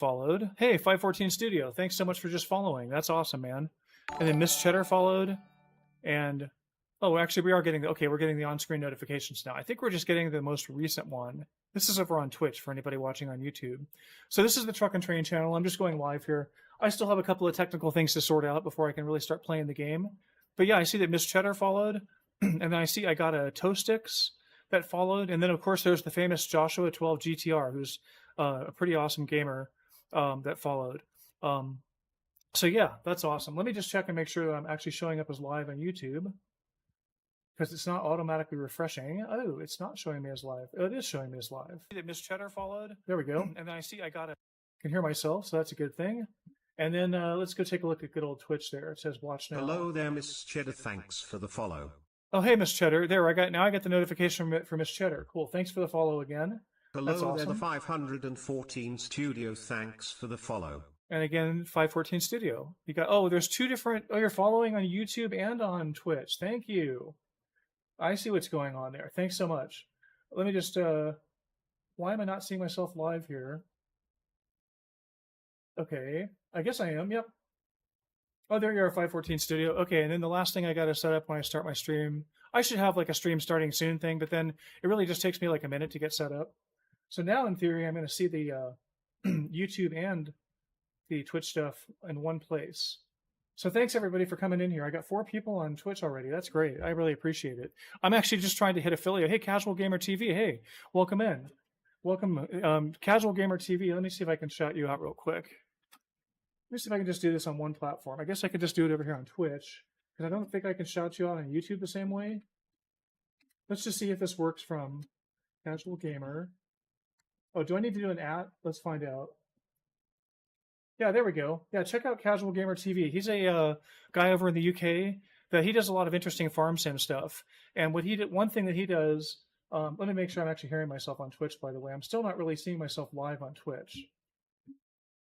followed. Hey, 514 Studio, thanks so much for just following. That's awesome, man. And then Miss Cheddar followed. And, oh, actually, we are getting, okay, we're getting the on-screen notifications now. I think we're just getting the most recent one. This is over on Twitch for anybody watching on YouTube. So this is the Truck and Train channel. I'm just going live here. I still have a couple of technical things to sort out before I can really start playing the game. But yeah, I see that Miss Cheddar followed. And then I see I got a Toe Sticks that followed. And then, of course, there's the famous Joshua 12 GTR, who's a pretty awesome gamer that followed. So yeah, that's awesome. Let me just check and make sure that I'm actually showing up as live on YouTube, because it's not automatically refreshing. Oh, it's not showing me as live. Oh, it is showing me as live. That Miss Cheddar followed. There we go. And then I see I can hear myself, so that's a good thing. And then let's go take a look at good old Twitch there. It says watch now. Hello there, Miss Cheddar. Thanks for the follow. Oh, hey, Miss Cheddar. There, I got the notification for Miss Cheddar. Cool. Thanks for the follow again. Hello That's awesome. there, the 514 Studio. Thanks for the follow. And again, 514 Studio. You got, oh, there's two different, oh, you're following on YouTube and on Twitch. Thank you. I see what's going on there. Thanks so much. Let me just, why am I not seeing myself live here? Okay, I guess I am, yep. Oh, there you are, 514 Studio. Okay, and then the last thing I got to set up when I start my stream, I should have like a stream starting soon thing, but then it really just takes me like a minute to get set up. So now in theory, I'm going to see the YouTube and the Twitch stuff in one place. So thanks everybody for coming in here. I got 4 people on Twitch already. That's great. I really appreciate it. I'm actually just trying to hit affiliate. Hey, Casual Gamer TV. Hey, welcome in. Welcome, Casual Gamer TV. Let me see if I can shout you out real quick. Let me see if I can just do this on one platform. I guess I could just do it over here on Twitch, because I don't think I can shout you out on YouTube the same way. Let's just see if this works from Casual Gamer. Oh, do I need to do an @ Let's find out. Yeah, there we go. Yeah, check out Casual Gamer TV. He's a guy over in the UK that he does a lot of interesting farm sim stuff. And what he did, one thing that he does, let me make sure I'm actually hearing myself on Twitch, by the way. I'm still not really seeing myself live on Twitch.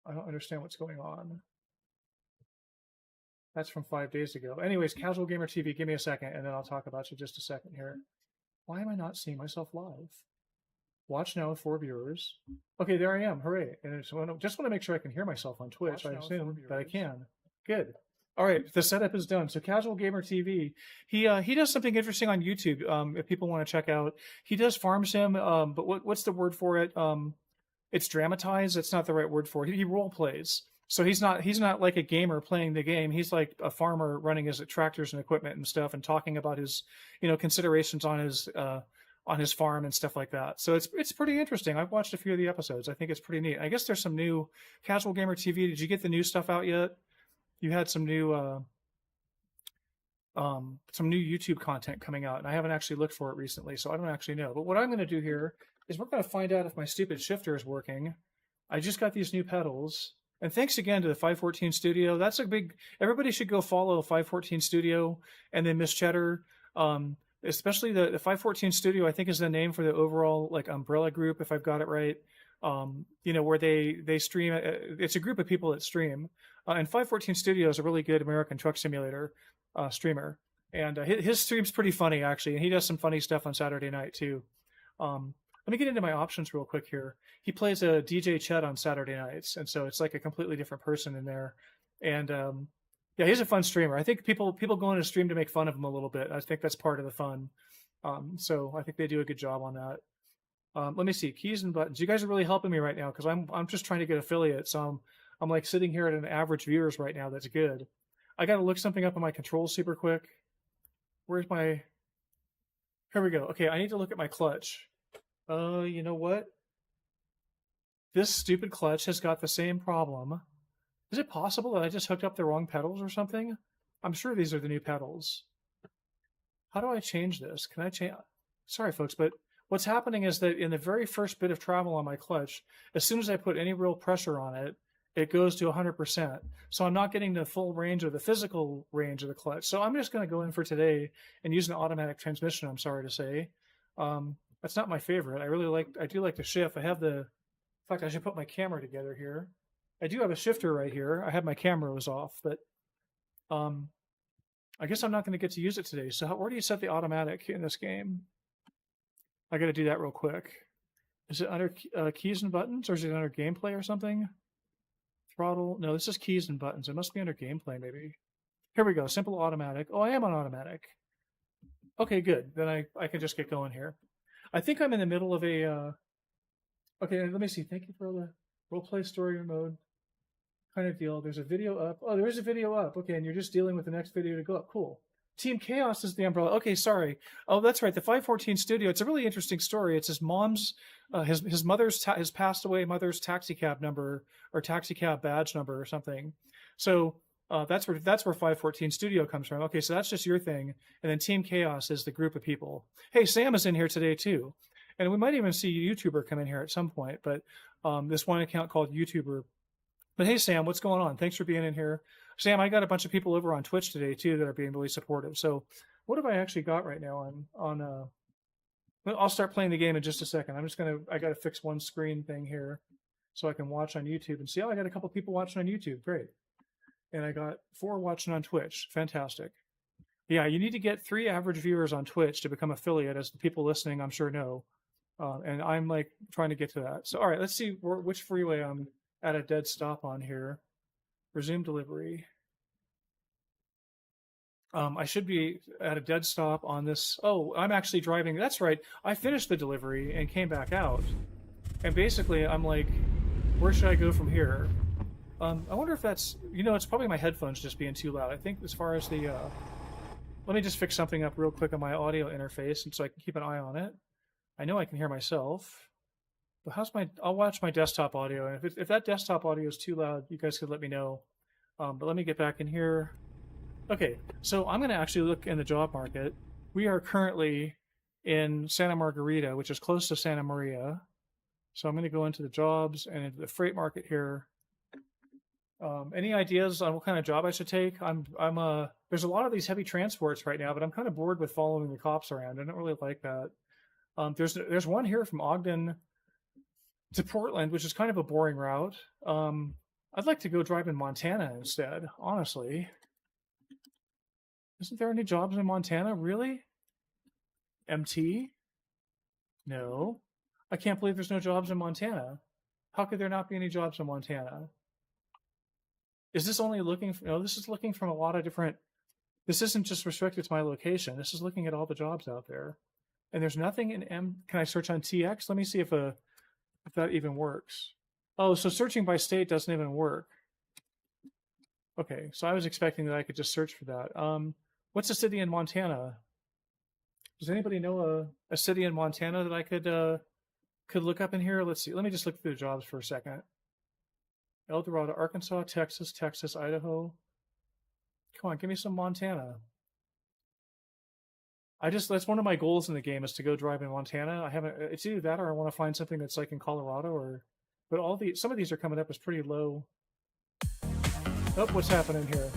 I don't understand what's going on. That's from 5 days ago. Anyways, Casual Gamer TV, give me a second, and then I'll talk about you just a second here. Why am I not seeing myself live? Watch now with 4 viewers. Okay, there I am. Hooray. And I just want to make sure I can hear myself on Twitch. I assume that I can. Good. All right, the setup is done. So Casual Gamer TV, he does something interesting on YouTube. If people want to check out, he does farm sim. But what's the word for it? It's dramatized. It's not the right word for it. He role plays. So he's not like a gamer playing the game. He's like a farmer running his tractors and equipment and stuff, and talking about his, considerations on his farm and stuff like that. So it's pretty interesting. I've watched a few of the episodes. I think it's pretty neat. I guess there's some new Casual Gamer TV. Did you get the new stuff out yet? You had some new YouTube content coming out, and I haven't actually looked for it recently, so I don't actually know. But what I'm going to do here is we're going to find out if my stupid shifter is working. I just got these new pedals, and thanks again to the 514 Studio. That's a big. Everybody should go follow 514 Studio, and then Miss Cheddar. Especially the 514 Studio, I think, is the name for the overall like umbrella group, if I've got it right. Where they stream. It's a group of people that stream. And 514 Studio is a really good American Truck Simulator streamer. And his stream's pretty funny, actually. And he does some funny stuff on Saturday night, too. Let me get into my options real quick here. He plays a DJ Chet on Saturday nights. And so it's like a completely different person in there. And yeah, he's a fun streamer. I think people go on his stream to make fun of him a little bit. I think that's part of the fun. So I think they do a good job on that. Let me see, keys and buttons. You guys are really helping me right now, because I'm just trying to get affiliates. So I'm like sitting here at an average viewers right now. That's good. I got to look something up on my controls super quick. Where's my? Here we go. Okay, I need to look at my clutch. You know what? This stupid clutch has got the same problem. Is it possible that I just hooked up the wrong pedals or something? I'm sure these are the new pedals. How do I change this? Can I change? Sorry, folks, but what's happening is that in the very first bit of travel on my clutch, as soon as I put any real pressure on it, it goes to 100%. So I'm not getting the full range or the physical range of the clutch. So I'm just going to go in for today and use an automatic transmission, I'm sorry to say. That's not my favorite. I do like to shift. In fact, I should put my camera together here. I do have a shifter right here. I have my camera was off, but I guess I'm not going to get to use it today. So where do you set the automatic in this game? I got to do that real quick. Is it under keys and buttons, or is it under gameplay or something? Throttle. No, this is keys and buttons. It must be under gameplay, maybe. Here we go. Simple automatic. Oh, I am on automatic. Okay, good. Then I can just get going here. I think I'm in the middle of a... Okay, let me see. Thank you for the roleplay story mode kind of deal. There's a video up. Oh, there is a video up. Okay, and you're just dealing with the next video to go up. Cool. Team Chaos is the umbrella. Okay, sorry. Oh, that's right. The 514 studio. It's a really interesting story. It's his mom's, his mother's, his passed away mother's taxi cab number or taxi cab badge number or something. So that's where 514 studio comes from. Okay, so that's just your thing. And then Team Chaos is the group of people. Hey, Sam is in here today too. And we might even see a YouTuber come in here at some point, but this one account called YouTuber. But hey, Sam, what's going on? Thanks for being in here. Sam, I got a bunch of people over on Twitch today too that are being really supportive. So what have I actually got right now on I'll start playing the game in just a second. I got to fix one screen thing here so I can watch on YouTube and see. Oh, I got a couple people watching on YouTube. Great. And I got 4 watching on Twitch. Fantastic. Yeah, you need to get 3 average viewers on Twitch to become affiliate, as the people listening I'm sure know. And I'm like trying to get to that. So, all right, let's see which freeway I'm at a dead stop on here. Resume delivery. I should be at a dead stop on this. Oh, I'm actually driving. That's right. I finished the delivery and came back out. And basically, I'm like, where should I go from here? I wonder if that's, it's probably my headphones just being too loud. I think as far as the, let me just fix something up real quick on my audio interface and so I can keep an eye on it. I know I can hear myself. But I'll watch my desktop audio. And if that desktop audio is too loud, you guys could let me know. But let me get back in here. Okay, so I'm going to actually look in the job market. We are currently in Santa Margarita, which is close to Santa Maria. So I'm going to go into the jobs and into the freight market here. Any ideas on what kind of job I should take? There's a lot of these heavy transports right now, but I'm kind of bored with following the cops around. I don't really like that. There's one here from Ogden to Portland, which is kind of a boring route. I'd like to go drive in Montana instead, honestly. Isn't there any jobs in Montana, really? MT? No. I can't believe there's no jobs in Montana. How could there not be any jobs in Montana? Is this only looking for, no, this is looking from a lot of different, this isn't just restricted to my location. This is looking at all the jobs out there. And there's nothing in can I search on TX? Let me see if that even works. Oh, so searching by state doesn't even work. Okay, so I was expecting that I could just search for that. What's a city in Montana? Does anybody know a city in Montana that I could look up in here? Let's see. Let me just look through the jobs for a second. El Dorado, Arkansas, Texas, Idaho. Come on, give me some Montana. That's one of my goals in the game is to go drive in Montana. It's either that or I want to find something that's like in Colorado but some of these are coming up as pretty low. Oh, what's happening here?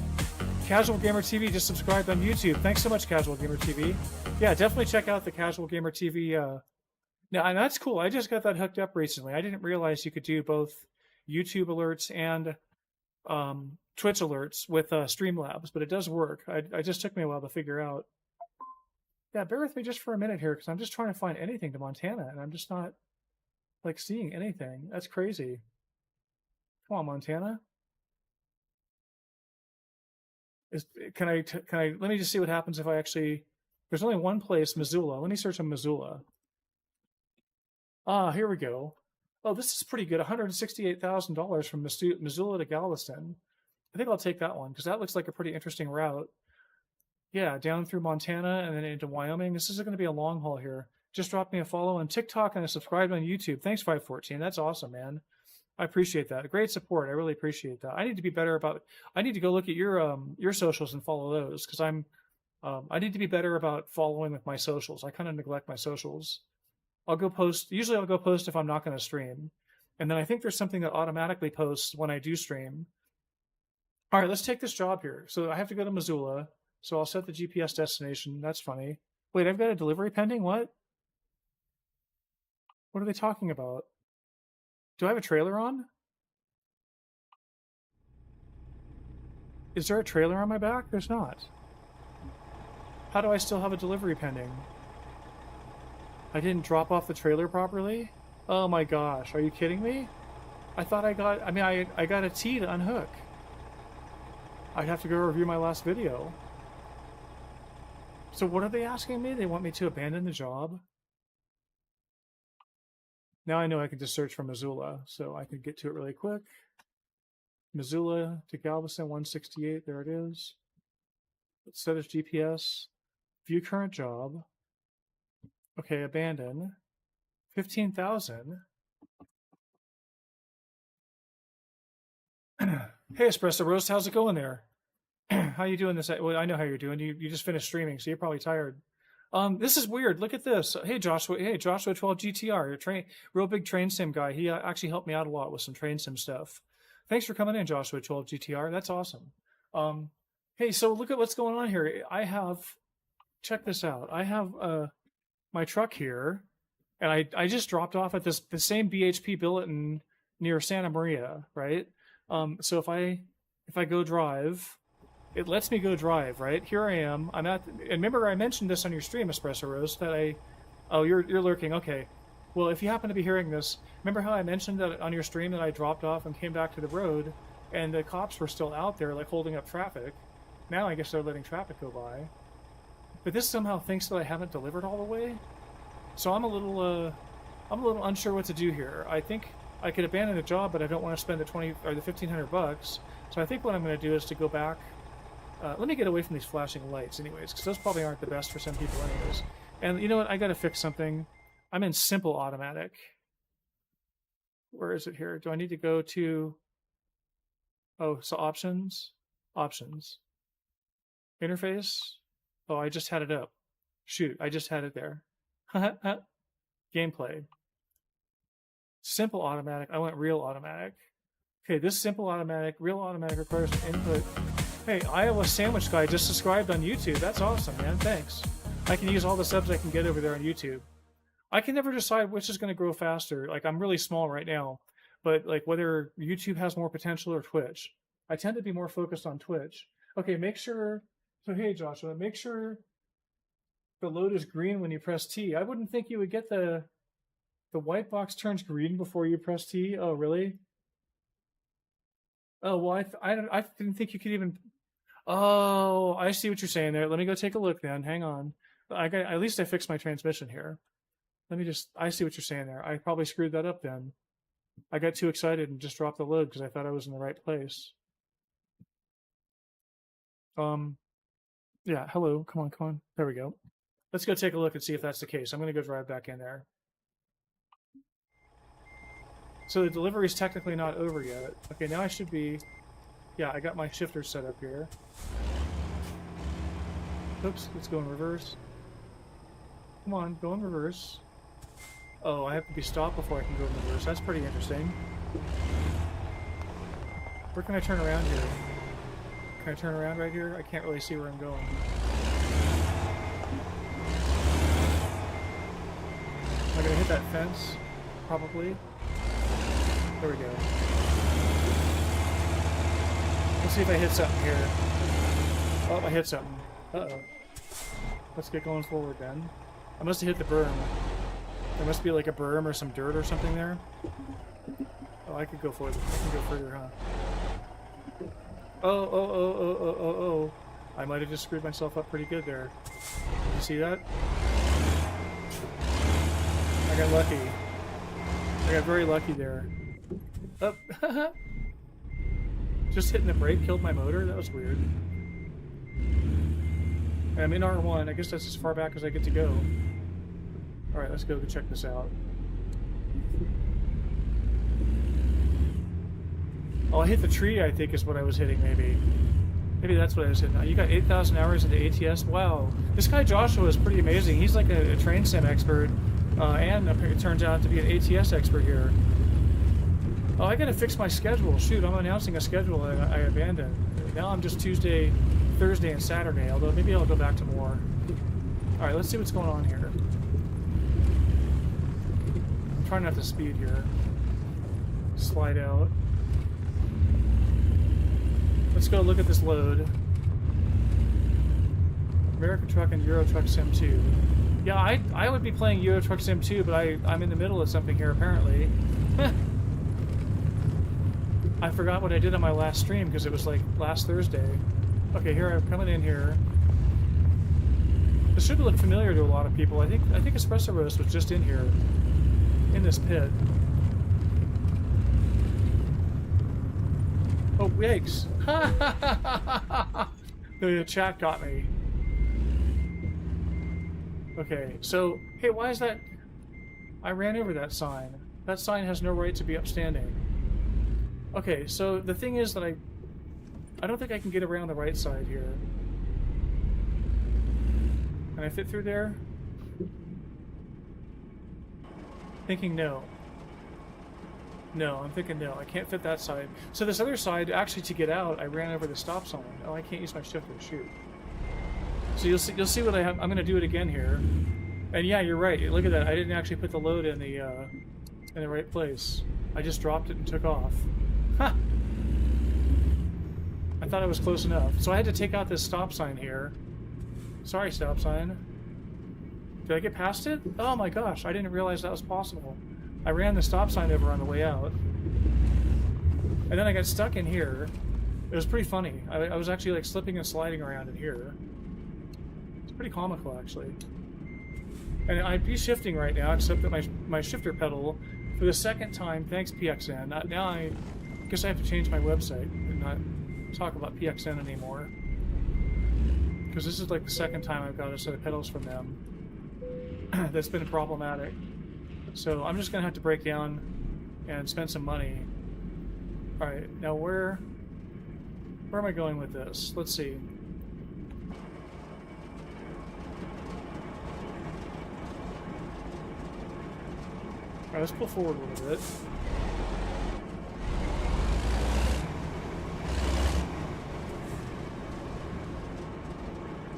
Casual Gamer TV just subscribed on YouTube. Thanks so much, Casual Gamer TV. Yeah, definitely check out the Casual Gamer TV. Now, and that's cool. I just got that hooked up recently. I didn't realize you could do both YouTube alerts and Twitch alerts with Streamlabs, but it does work. It just took me a while to figure out. Yeah, bear with me just for a minute here because I'm just trying to find anything to Montana, and I'm just not like seeing anything. That's crazy. Come on, Montana. Let me just see what happens if I actually, there's only one place, Missoula. Let me search on Missoula. Ah, here we go. Oh, this is pretty good. $168,000 from Missoula to Galveston. I think I'll take that one because that looks like a pretty interesting route. Yeah, down through Montana and then into Wyoming. This is going to be a long haul here. Just drop me a follow on TikTok and a subscribe on YouTube. Thanks, 514. That's awesome, man. I appreciate that. Great support. I really appreciate that. I need to be better I need to go look at your socials and follow those because I need to be better about following with my socials. I kind of neglect my socials. Usually I'll go post if I'm not going to stream. And then I think there's something that automatically posts when I do stream. All right, let's take this job here. So I have to go to Missoula. So I'll set the GPS destination. That's funny. Wait, I've got a delivery pending? What? What are they talking about? Do I have a trailer on? Is there a trailer on my back? There's not. How do I still have a delivery pending? I didn't drop off the trailer properly? Oh my gosh, are you kidding me? I thought I got, I mean, I got a T to unhook. I'd have to go review my last video. So what are they asking me? They want me to abandon the job? Now I know I can just search for Missoula, so I can get to it really quick. Missoula to Galveston, 168, there it is. Let's set as GPS. View current job. Okay, abandon. 15,000. Hey, Espresso Roast, how's it going there? How you doing this? Well, I know how you're doing. You just finished streaming, so you're probably tired. This is weird. Look at this. Hey, Joshua. Hey, Joshua 12 GTR. Your real big train sim guy. He actually helped me out a lot with some train sim stuff. Thanks for coming in, Joshua 12 GTR. That's awesome. Hey, so look at what's going on here. Check this out. I have my truck here, and I just dropped off at the same BHP billet near Santa Maria, right? So if I go drive, it lets me go drive, right? Here I am. I'm at. And remember, I mentioned this on your stream, Espresso Roast, that oh, you're lurking. Okay. Well, if you happen to be hearing this, remember how I mentioned that on your stream that I dropped off and came back to the road, and the cops were still out there, like holding up traffic. Now I guess they're letting traffic go by. But this somehow thinks that I haven't delivered all the way. So I'm a little unsure what to do here. I think I could abandon the job, but I don't want to spend the $1,500. So I think what I'm going to do is to go back. Let me get away from these flashing lights anyways, because those probably aren't the best for some people anyways. And you know what? I got to fix something. I'm in simple automatic. Where is it here? Do I need to go to... Oh, so options? Options. Interface? Oh, I just had it up. Shoot, I just had it there. Gameplay. Simple automatic. I went real automatic. Okay, this simple automatic, real automatic requires an input. Hey, Iowa Sandwich Guy just subscribed on YouTube. That's awesome, man. Thanks. I can use all the subs I can get over there on YouTube. I can never decide which is going to grow faster. Like, I'm really small right now, but like whether YouTube has more potential or Twitch. I tend to be more focused on Twitch. Okay, make sure. So hey, Joshua, make sure the load is green when you press T. I wouldn't think you would get the white box turns green before you press T. Oh, really? Oh, well, I didn't think you could even. Oh, I see what you're saying there. Let me go take a look then. Hang on. At least I fixed my transmission here. I see what you're saying there. I probably screwed that up then. I got too excited and just dropped the load because I thought I was in the right place. Yeah, hello. Come on. There we go. Let's go take a look and see if that's the case. I'm going to go drive back in there. So the delivery is technically not over yet. Okay, now I should be... Yeah, I got my shifter set up here. Oops, let's go in reverse. Come on, go in reverse. Oh, I have to be stopped before I can go in reverse. That's pretty interesting. Where can I turn around here? Can I turn around right here? I can't really see where I'm going. Am I gonna hit that fence? Probably. There we go. Let's see if I hit something here. Oh, I hit something. Uh-oh. Let's get going forward then. I must have hit the berm. There must be like a berm or some dirt or something there. Oh, I could go forward. I can go further, huh? Oh. I might have just screwed myself up pretty good there. Did you see that? I got lucky. I got very lucky there. Oh. Just hitting the brake killed my motor? That was weird. And I'm in R1. I guess that's as far back as I get to go. Alright, let's go check this out. Oh, I hit the tree, I think is what I was hitting, maybe. Maybe that's what I was hitting. You got 8,000 hours into ATS? Wow. This guy Joshua is pretty amazing. He's like a train sim expert. And it turns out to be an ATS expert here. Oh, I gotta fix my schedule. Shoot, I'm announcing a schedule I abandoned. Now I'm just Tuesday, Thursday, and Saturday, although maybe I'll go back to more. Alright, let's see what's going on here. I'm trying not to speed here. Slide out. Let's go look at this load. American Truck and Euro Truck Sim 2. Yeah, I would be playing Euro Truck Sim 2, but I'm in the middle of something here apparently. I forgot what I did on my last stream because it was like last Thursday. Okay, here I'm coming in here. This should look familiar to a lot of people. I think Espresso Roast was just in here, in this pit. Oh, yikes! The chat got me. Okay, so hey, why is that? I ran over that sign. That sign has no right to be upstanding. Okay, so the thing is that I don't think I can get around the right side here. Can I fit through there? Thinking no. No, I'm thinking no. I can't fit that side. So this other side, actually, to get out, I ran over the stop sign. Oh, I can't use my shifter. Shoot. So you'll see what I have. I'm going to do it again here. And yeah, you're right. Look at that. I didn't actually put the load in the right place. I just dropped it and took off. Ha! I thought I was close enough. So I had to take out this stop sign here. Sorry, stop sign. Did I get past it? Oh my gosh, I didn't realize that was possible. I ran the stop sign over on the way out. And then I got stuck in here. It was pretty funny. I was actually like slipping and sliding around in here. It's pretty comical, actually. And I'd be shifting right now, except that my shifter pedal, for the second time, thanks PXN, now I guess I have to change my website and not talk about PXN anymore. Because this is like the second time I've got a set of pedals from them that's been problematic. So I'm just going to have to break down and spend some money. Alright, now where am I going with this? Let's see. Alright, let's pull forward a little bit.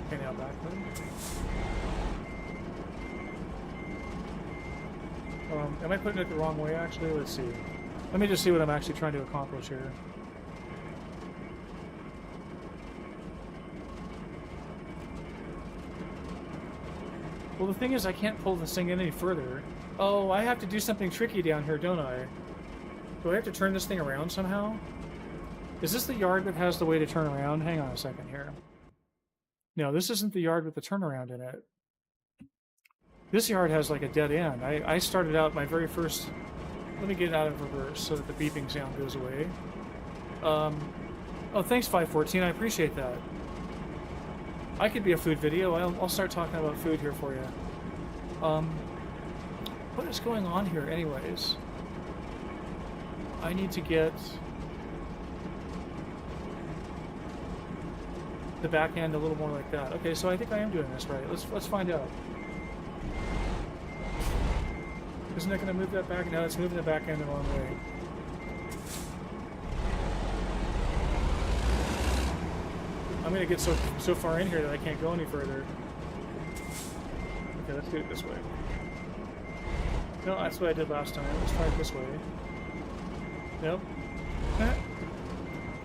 Okay, now backward. Am I putting it the wrong way, actually? Let's see. Let me just see what I'm actually trying to accomplish here. Well, the thing is, I can't pull this thing in any further. Oh, I have to do something tricky down here, don't I? Do I have to turn this thing around somehow? Is this the yard that has the way to turn around? Hang on a second here. No, this isn't the yard with the turnaround in it. This yard has like a dead end. I started out my very first... Let me get out of reverse so that the beeping sound goes away. Oh, thanks 514, I appreciate that. I could be a food video. I'll start talking about food here for you. What is going on here anyways? I need to get the back end a little more like that. Okay, so I think I am doing this right. Let's find out. Isn't that going to move that back? No, it's moving the back end the wrong way. I'm going to get so far in here that I can't go any further. Okay, let's do it this way. No, that's what I did last time. Let's try it this way. Nope.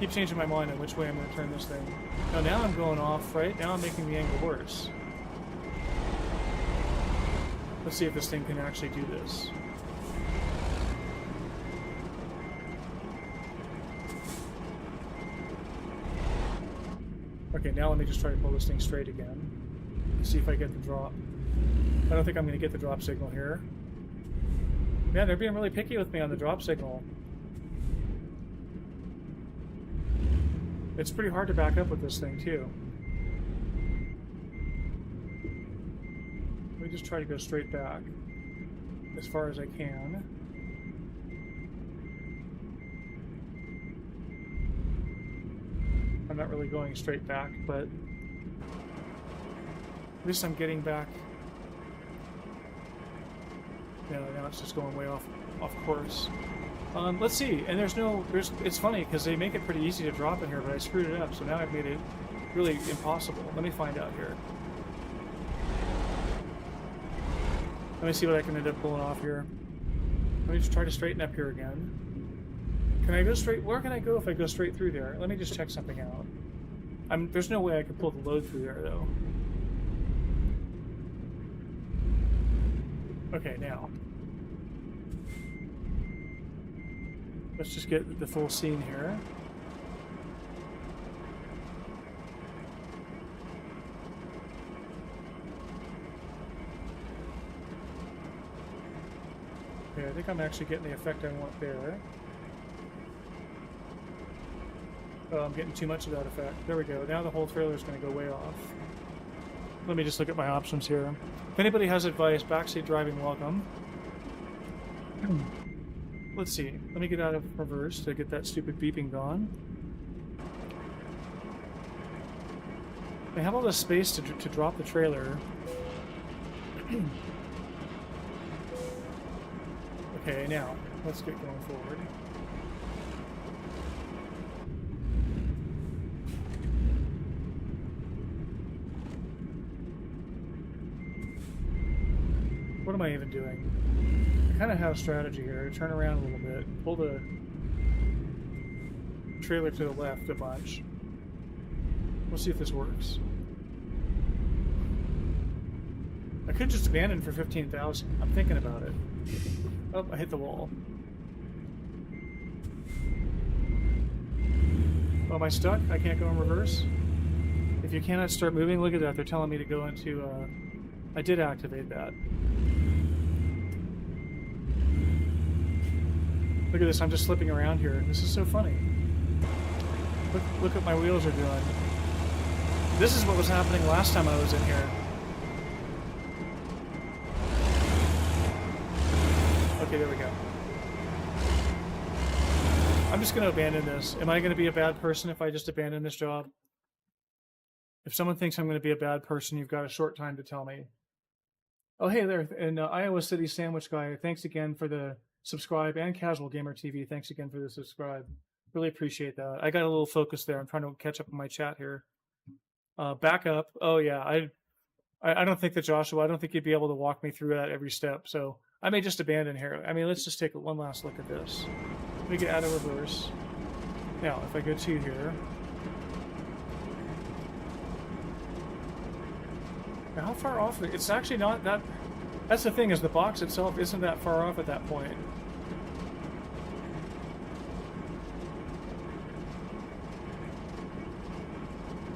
Keep changing my mind on which way I'm going to turn this thing. No, now I'm going off, right? Now I'm making the angle worse. Let's see if this thing can actually do this. Okay, now let me just try to pull this thing straight again. See if I get the drop. I don't think I'm going to get the drop signal here. Man, they're being really picky with me on the drop signal. It's pretty hard to back up with this thing, too. Let me just try to go straight back as far as I can. I'm not really going straight back, but at least I'm getting back. Yeah, now it's just going way off course. Let's see, and it's funny because they make it pretty easy to drop in here, but I screwed it up, so now I've made it really impossible. Let me find out here. Let me see what I can end up pulling off here. Let me just try to straighten up here again. Can I go straight? Where can I go if I go straight through there? Let me just check something out. There's no way I could pull the load through there, though. Okay, now. Let's just get the full scene here. Okay, I think I'm actually getting the effect I want there. Oh, I'm getting too much of that effect. There we go. Now the whole trailer is going to go way off. Let me just look at my options here. If anybody has advice, backseat driving welcome. Let's see. Let me get out of reverse to get that stupid beeping gone. I have all this space to drop the trailer. Okay, now, let's get going forward. What am I even doing? I kind of have a strategy here. Turn around a little bit. Pull the trailer to the left a bunch. We'll see if this works. I could just abandon for 15,000. I'm thinking about it. Oh, I hit the wall. Oh, am I stuck? I can't go in reverse? If you cannot start moving, look at that. They're telling me to go into... I did activate that. Look at this, I'm just slipping around here. This is so funny. Look what my wheels are doing. This is what was happening last time I was in here. Okay, there we go. I'm just going to abandon this. Am I going to be a bad person if I just abandon this job? If someone thinks I'm going to be a bad person, you've got a short time to tell me. Oh, hey there, and Iowa City Sandwich Guy, thanks again for the subscribe, and Casual Gamer TV, thanks again for the subscribe. Really appreciate that. I got a little focus there. I'm trying to catch up on my chat here. Back up. Oh yeah, I don't think that Joshua, I don't think you'd be able to walk me through that every step. So I may just abandon here. I mean, let's just take one last look at this. Let me get out of reverse. Now, if I go to here. Now, how far off? It's actually not that. That's the thing, is the box itself isn't that far off at that point.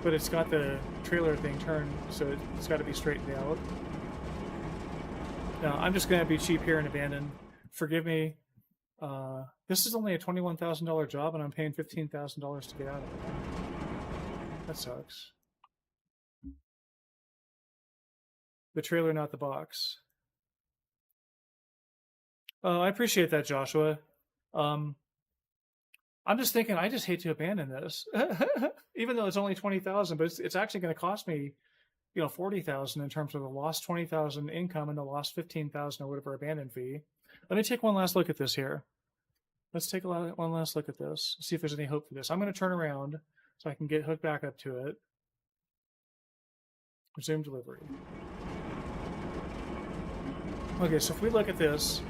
But it's got the trailer thing turned, so it's got to be straightened out. Now, I'm just going to be cheap here and abandon. Forgive me. This is only a $21,000 job, and I'm paying $15,000 to get out of it. That sucks. The trailer, not the box. I appreciate that, Joshua. I'm just thinking, I just hate to abandon this, even though it's only 20,000. But it's actually going to cost me, 40,000 in terms of the lost 20,000 income and the lost 15,000 or whatever abandon fee. Let me take one last look at this here. Let's take one last look at this. See if there's any hope for this. I'm going to turn around so I can get hooked back up to it. Resume delivery. Okay, so if we look at this,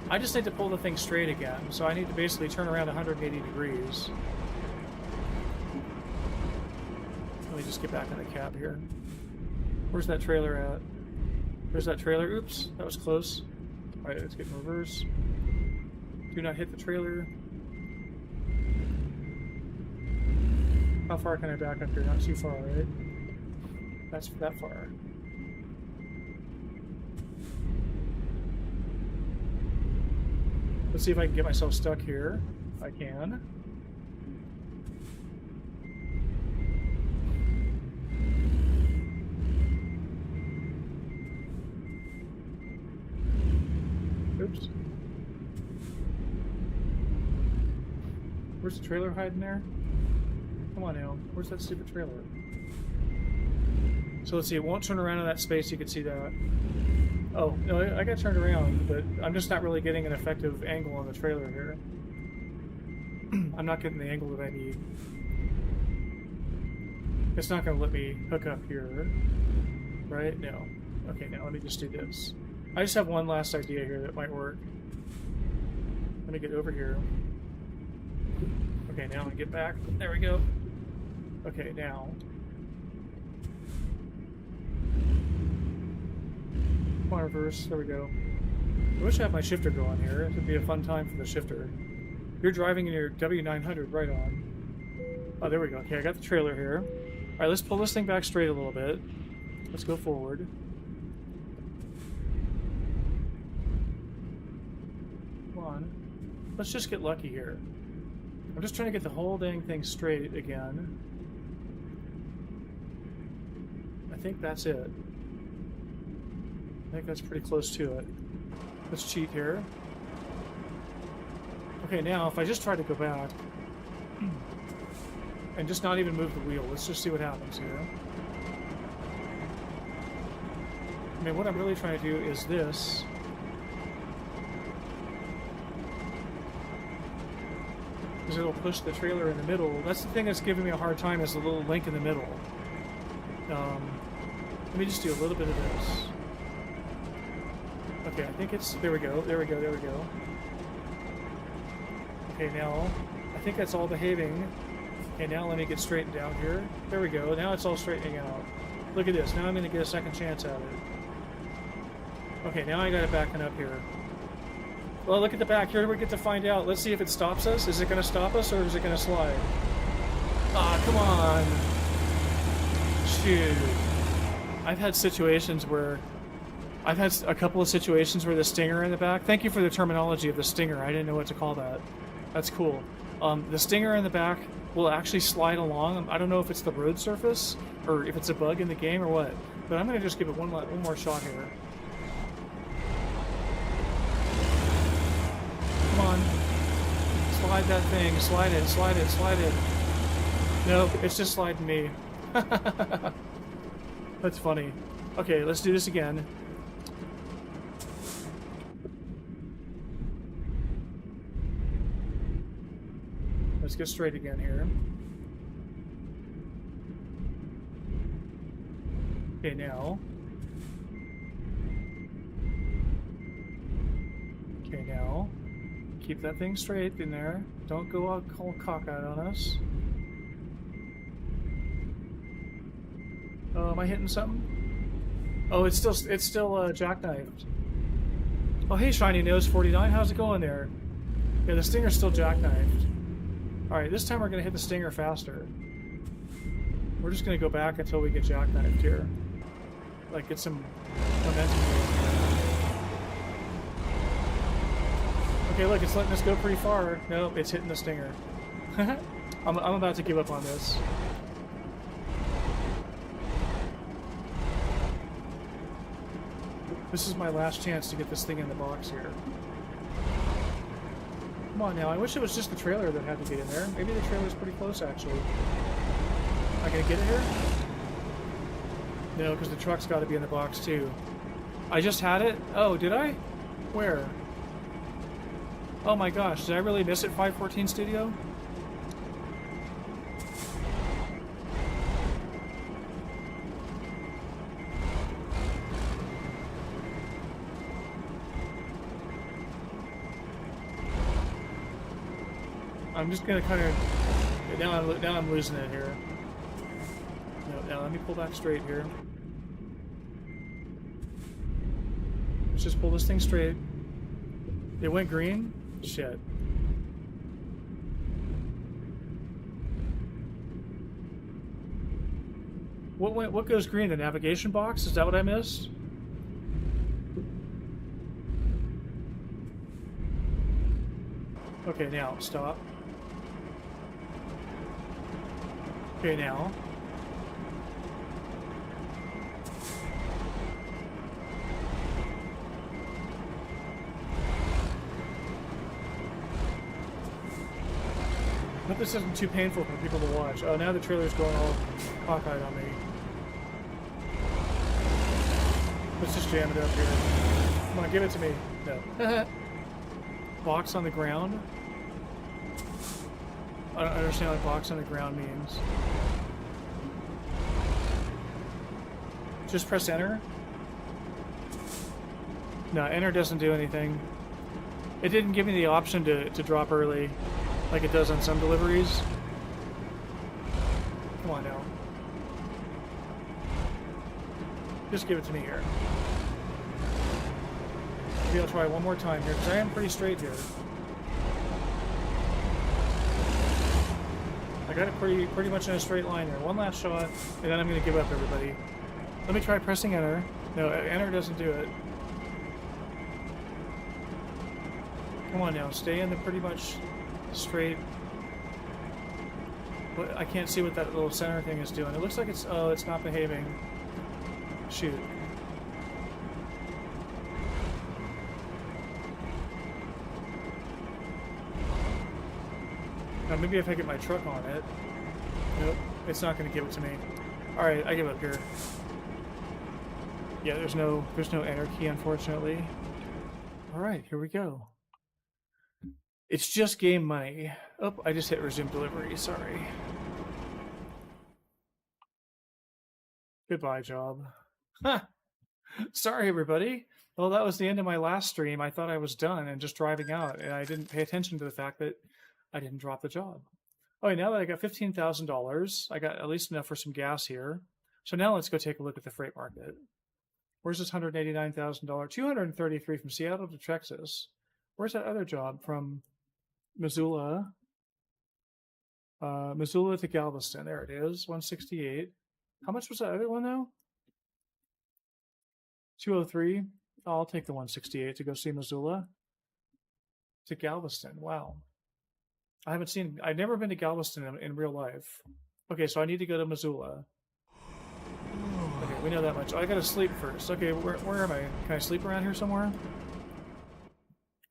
I just need to pull the thing straight again. So I need to basically turn around 180 degrees. Let me just get back in the cab here. Where's that trailer at? There's that trailer. Oops, that was close. All right, let's get in reverse. Do not hit the trailer. How far can I back up here? Not too far, right? That's that far. Let's see if I can get myself stuck here. I can. Oops. Where's the trailer hiding there? Come on now. Where's that stupid trailer? So let's see. It won't turn around in that space. You can see that. Oh, no, I got turned around, but I'm just not really getting an effective angle on the trailer here. I'm not getting the angle that I need. It's not going to let me hook up here, right? No. Okay, now let me just do this. I just have one last idea here that might work. Let me get over here. Okay, now I'm going to get back. There we go. Okay, now. Come on, reverse. There we go. I wish I had my shifter going here. It would be a fun time for the shifter. You're driving in your W900, right on. Oh, there we go. Okay, I got the trailer here. All right, let's pull this thing back straight a little bit. Let's go forward. Come on. Let's just get lucky here. I'm just trying to get the whole dang thing straight again. I think that's it. I think that's pretty close to it. Let's cheat here. Okay, now if I just try to go back and just not even move the wheel, let's just see what happens here. I mean, what I'm really trying to do is this. Because it'll push the trailer in the middle. That's the thing that's giving me a hard time, is the little link in the middle. Let me just do a little bit of this. Okay, I think it's... There we go, there we go, there we go. Okay, now, I think that's all behaving. Okay, now let me get straightened out here. There we go, now it's all straightening out. Look at this, now I'm going to get a second chance at it. Okay, now I got it backing up here. Well, look at the back. Here we get to find out. Let's see if it stops us. Is it going to stop us, or is it going to slide? Ah, come on. Shoot. I've had situations where... I've had a couple of situations where the stinger in the back... Thank you for the terminology of the stinger. I didn't know what to call that. That's cool. The stinger in the back will actually slide along. I don't know if it's the road surface, or if it's a bug in the game, or what. But I'm going to just give it one more shot here. Come on. Slide that thing. Slide it, slide it, slide it. Nope, it's just sliding me. That's funny. Okay, let's do this again. Let's get straight again here. Okay, now. Okay, now. Keep that thing straight in there. Don't go all cockeyed on us. Oh, am I hitting something? Oh, it's still jackknifed. Oh, hey, Shiny Nose 49, how's it going there? Yeah, the stinger's still jackknifed. All right, this time we're gonna hit the stinger faster. We're just gonna go back until we get jackknifed here. Like, get some momentum. Okay, look, it's letting us go pretty far. Nope, it's hitting the stinger. I'm about to give up on this. This is my last chance to get this thing in the box here. Come on now, I wish it was just the trailer that had to get in there. Maybe the trailer's pretty close, actually. Am I gonna get it here? No, because the truck's got to be in the box, too. I just had it? Oh, did I? Where? Oh my gosh, did I really miss it, 514 Studio? I'm just gonna kind of... Now I'm losing it here. No, now let me pull back straight here. Let's just pull this thing straight. It went green? Shit. What goes green? The navigation box? Is that what I missed? Okay, now stop. Okay, now. I hope this isn't too painful for people to watch. Oh, now the trailer's going all cockeyed on me. Let's just jam it up here. Come on, give it to me. No. Box on the ground? I don't understand what box on the ground means. Just press enter? No, enter doesn't do anything. It didn't give me the option to drop early, like it does on some deliveries. Come on now. Just give it to me here. Maybe I'll try one more time here, because I am pretty straight here. I got it pretty much in a straight line there. One last shot, and then I'm going to give up, everybody. Let me try pressing enter. No, enter doesn't do it. Come on now, stay in the pretty much straight. But I can't see what that little center thing is doing. It looks like it's, oh, it's not behaving. Shoot. Now maybe if I get my truck on it. Nope, it's not going to give it to me. Alright, I give up here. Yeah, there's no enter key, unfortunately. Alright, here we go. It's just game money. Oh, I just hit resume delivery, sorry. Goodbye, job. Huh. Sorry, everybody. Well, that was the end of my last stream. I thought I was done and just driving out, and I didn't pay attention to the fact that I didn't drop the job. Okay, now that I got $15,000, I got at least enough for some gas here. So now let's go take a look at the freight market. Where's this $189,000? $233 from Seattle to Texas. Where's that other job from Missoula? Missoula to Galveston. There it is, 168. How much was that other one though? 203. Oh, I'll take the 168 to go see Missoula to Galveston. Wow. I've never been to Galveston in real life. Okay, so I need to go to Missoula. Okay, we know that much. I gotta sleep first. Okay, where am I? Can I sleep around here somewhere?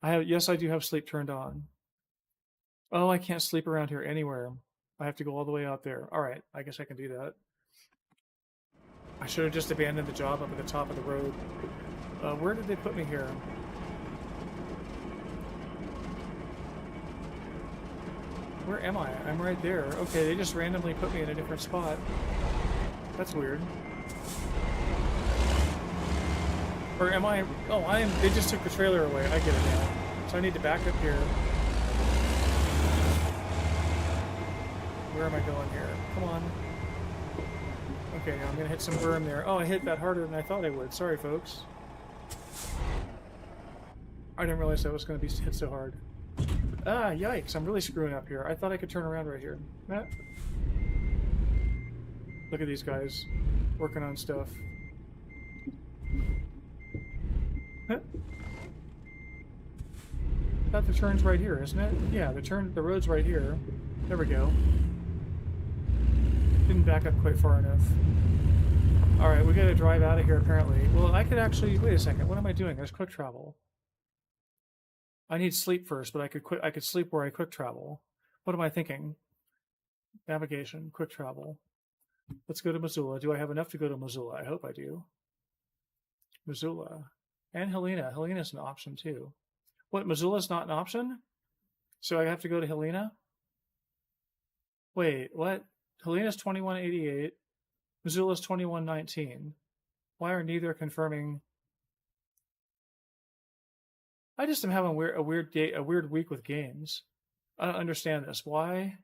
Yes, I do have sleep turned on. Oh, I can't sleep around here anywhere. I have to go all the way out there. Alright, I guess I can do that. I should have just abandoned the job up at the top of the road. Where did they put me here? Where am I? I'm right there. Okay, they just randomly put me in a different spot. That's weird. Or am I... Oh, they just took the trailer away. I get it now. So I need to back up here. Where am I going here? Come on. Okay, I'm gonna hit some berm there. Oh, I hit that harder than I thought I would. Sorry, folks. I didn't realize I was gonna be hit so hard. Ah, yikes, I'm really screwing up here. I thought I could turn around right here. Matt? Look at these guys working on stuff. Huh? I thought the turn's right here, isn't it? Yeah, the road's right here. There we go. Didn't back up quite far enough. Alright, we gotta drive out of here apparently. Well, I could actually... Wait a second, what am I doing? There's quick travel. I need sleep first, but I could sleep where I quick travel. What am I thinking? Navigation, quick travel. Let's go to Missoula. Do I have enough to go to Missoula? I hope I do. Missoula. And Helena. Helena's an option too. What, Missoula's not an option? So I have to go to Helena? Wait, what? Helena's 2188. Missoula's 2119. Why are neither confirming? I just am having a weird week with games. I don't understand this. Why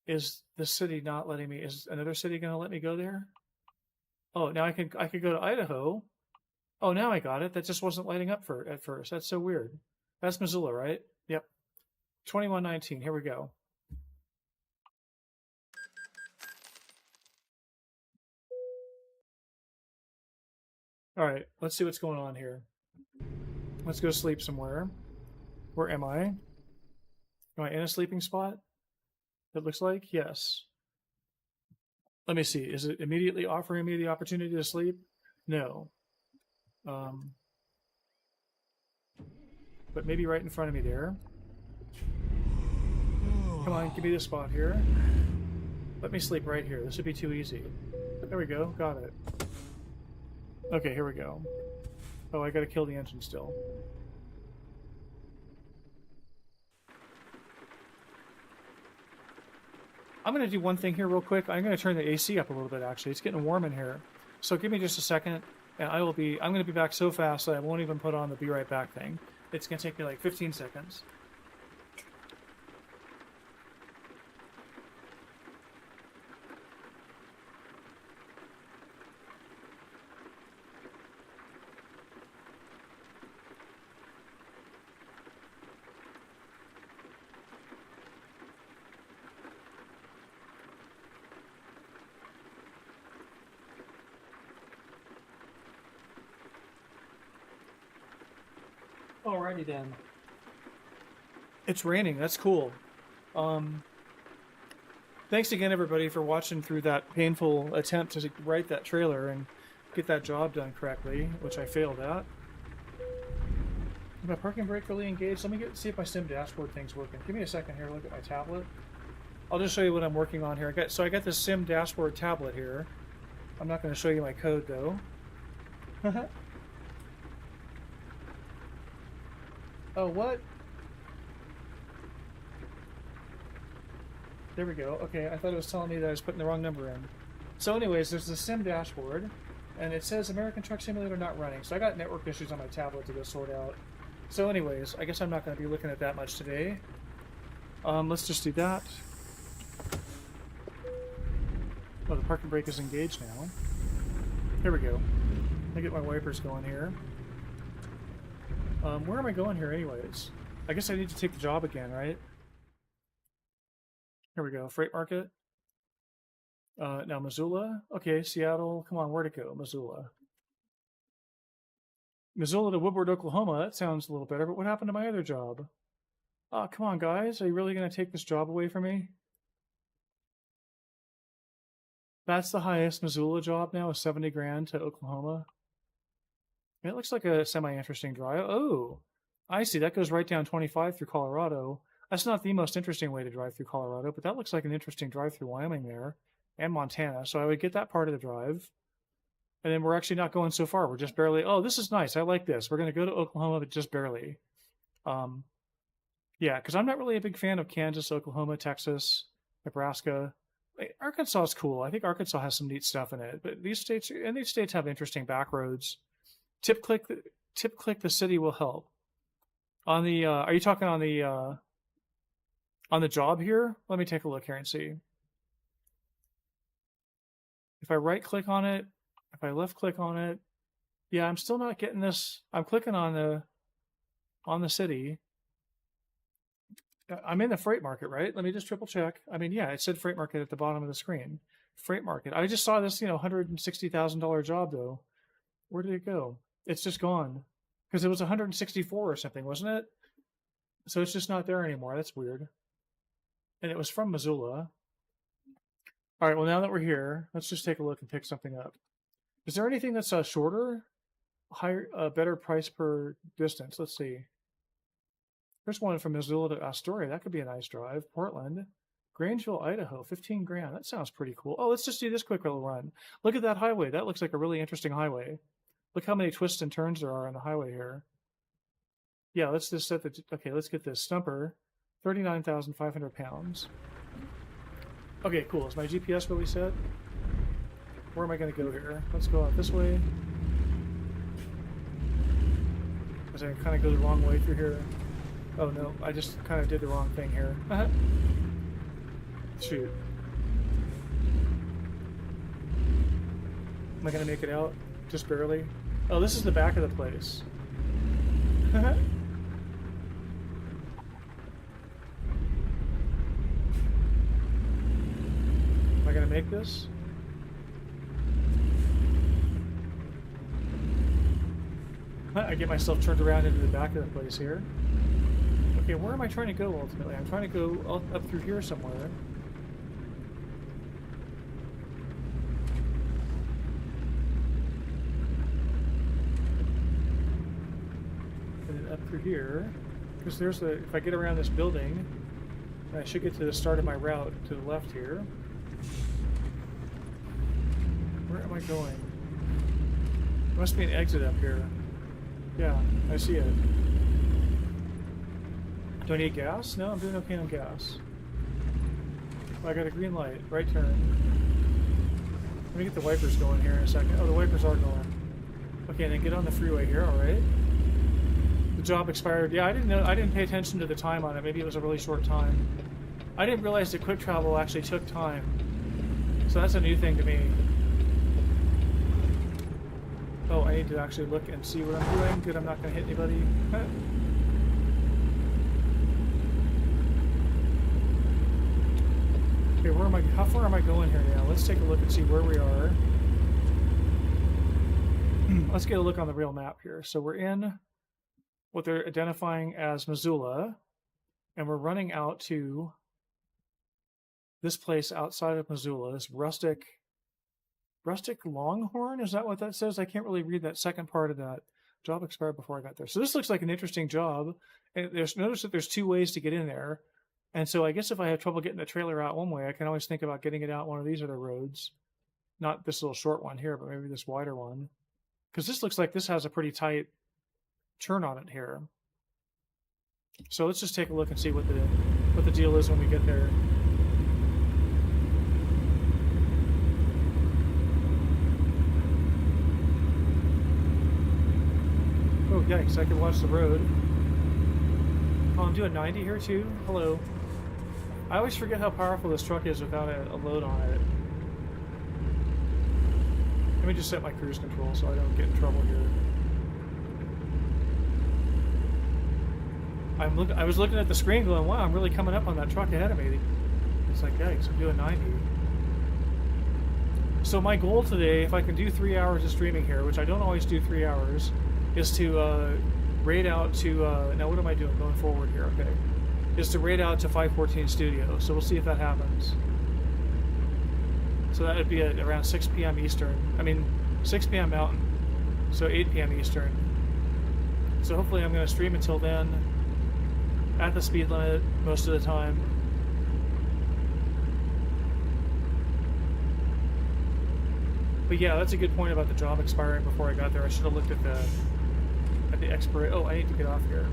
is the city not letting me? Is another city going to let me go there? Oh, now I could go to Idaho. Oh, now I got it. That just wasn't lighting up at first. That's so weird. That's Missoula, right? Yep. 2119. Here we go. All right, let's see what's going on here. Let's go sleep somewhere. Where am I? Am I in a sleeping spot? It looks like, yes. Let me see. Is it immediately offering me the opportunity to sleep? No. But maybe right in front of me there. Come on, give me this spot here. Let me sleep right here. This would be too easy. There we go. Got it. Okay, here we go. Oh, I gotta kill the engine still. I'm gonna do one thing here real quick. I'm gonna turn the AC up a little bit actually. It's getting warm in here. So give me just a second and I'm gonna be back so fast that I won't even put on the be right back thing. It's gonna take me like 15 seconds. Alrighty then. It's raining. That's cool. Thanks again, everybody, for watching through that painful attempt to write that trailer and get that job done correctly, which I failed at. Is my parking brake really engaged? Let me see if my sim dashboard thing's working. Give me a second here to look at my tablet. I'll just show you what I'm working on here. I got this sim dashboard tablet here. I'm not going to show you my code, though. Oh, what? There we go. Okay, I thought it was telling me that I was putting the wrong number in. So anyways, there's the sim dashboard, and it says American Truck Simulator not running. So I got network issues on my tablet to go sort out. So anyways, I guess I'm not going to be looking at that much today. Let's just do that. Oh, the parking brake is engaged now. Here we go. Let me get my wipers going here. Where am I going here anyways? I guess I need to take the job again, right? Here we go. Freight market. Now Missoula. Okay, Seattle. Come on, where'd it go? Missoula. Missoula to Woodward, Oklahoma. That sounds a little better, but what happened to my other job? Oh, come on, guys. Are you really going to take this job away from me? That's the highest Missoula job now, is 70 grand to Oklahoma. It looks like a semi-interesting drive. Oh, I see. That goes right down 25 through Colorado. That's not the most interesting way to drive through Colorado, but that looks like an interesting drive through Wyoming there and Montana. So I would get that part of the drive. And then we're actually not going so far. We're just barely, oh, this is nice. I like this. We're going to go to Oklahoma, but just barely. Yeah, because I'm not really a big fan of Kansas, Oklahoma, Texas, Nebraska. Arkansas is cool. I think Arkansas has some neat stuff in it. But these states have interesting back roads. Tip click the city will help. On the are you talking on the job here? Let me take a look here and see. If I right click on it, if I left click on it, yeah, I'm still not getting this. I'm clicking on the city. I'm in the freight market, right? Let me just triple check. I mean, yeah, it said freight market at the bottom of the screen. Freight market. I just saw this, $160,000 job though. Where did it go? It's just gone. Because it was 164 or something, wasn't it? So it's just not there anymore. That's weird. And it was from Missoula. All right, well, now that we're here, let's just take a look and pick something up. Is there anything that's shorter, higher, better price per distance? Let's see. There's one from Missoula to Astoria. That could be a nice drive. Portland. Grangeville, Idaho, 15 grand. That sounds pretty cool. Oh, let's just do this quick little run. Look at that highway. That looks like a really interesting highway. Look how many twists and turns there are on the highway here. Yeah, let's just set the... Okay, let's get this. Stumper, 39,500 pounds. Okay, cool. Is my GPS really set? Where am I going to go here? Let's go out this way. Because I kind of go the wrong way through here. Oh no, I just kind of did the wrong thing here. Shoot. Am I going to make it out? Just barely? Oh, this is the back of the place. Am I going to make this? I get myself turned around into the back of the place here. Okay, where am I trying to go ultimately? I'm trying to go up through here somewhere. And then up through here. Because there's the, if I get around this building, I should get to the start of my route to the left here. Where am I going? There must be an exit up here. Yeah, I see it. Do I need gas? No, I'm doing okay on gas. Oh, I got a green light. Right turn. Let me get the wipers going here in a second. Oh, the wipers are going. Okay, then get on the freeway here, alright. The job expired. Yeah, I didn't know. I didn't pay attention to the time on it. Maybe it was a really short time. I didn't realize that quick travel actually took time. So that's a new thing to me. Oh, I need to actually look and see what I'm doing. Good, I'm not going to hit anybody. Okay, where am I? How far am I going here now? Let's take a look and see where we are. Let's get a look on the real map here. So we're in what they're identifying as Missoula, and we're running out to this place outside of Missoula, this rustic Longhorn. Is that what that says? I can't really read that second part of that. Job expired before I got there. So this looks like an interesting job. And notice that there's 2 ways to get in there. And so I guess if I have trouble getting the trailer out one way, I can always think about getting it out one of these other roads. Not this little short one here, but maybe this wider one. Because this looks like this has a pretty tight turn on it here. So let's just take a look and see what the deal is when we get there. Oh, yikes, I can watch the road. Oh, I'm doing 90 here too? Hello. I always forget how powerful this truck is without a load on it. Let me just set my cruise control so I don't get in trouble here. I was looking at the screen going, wow, I'm really coming up on that truck ahead of me. It's like, yikes, I'm doing 90. So my goal today, if I can do 3 hours of streaming here, which I don't always do 3 hours, is to raid out to, now what am I doing going forward here? Okay. Is to raid out to 514 Studio. So we'll see if that happens. So that would be at around 6 p.m. Eastern. I mean, 6 p.m. Mountain. So 8 p.m. Eastern. So hopefully I'm going to stream until then. At the speed limit most of the time. But yeah, that's a good point about the job expiring before I got there. I should have looked at the expiry. Oh, I need to get off here.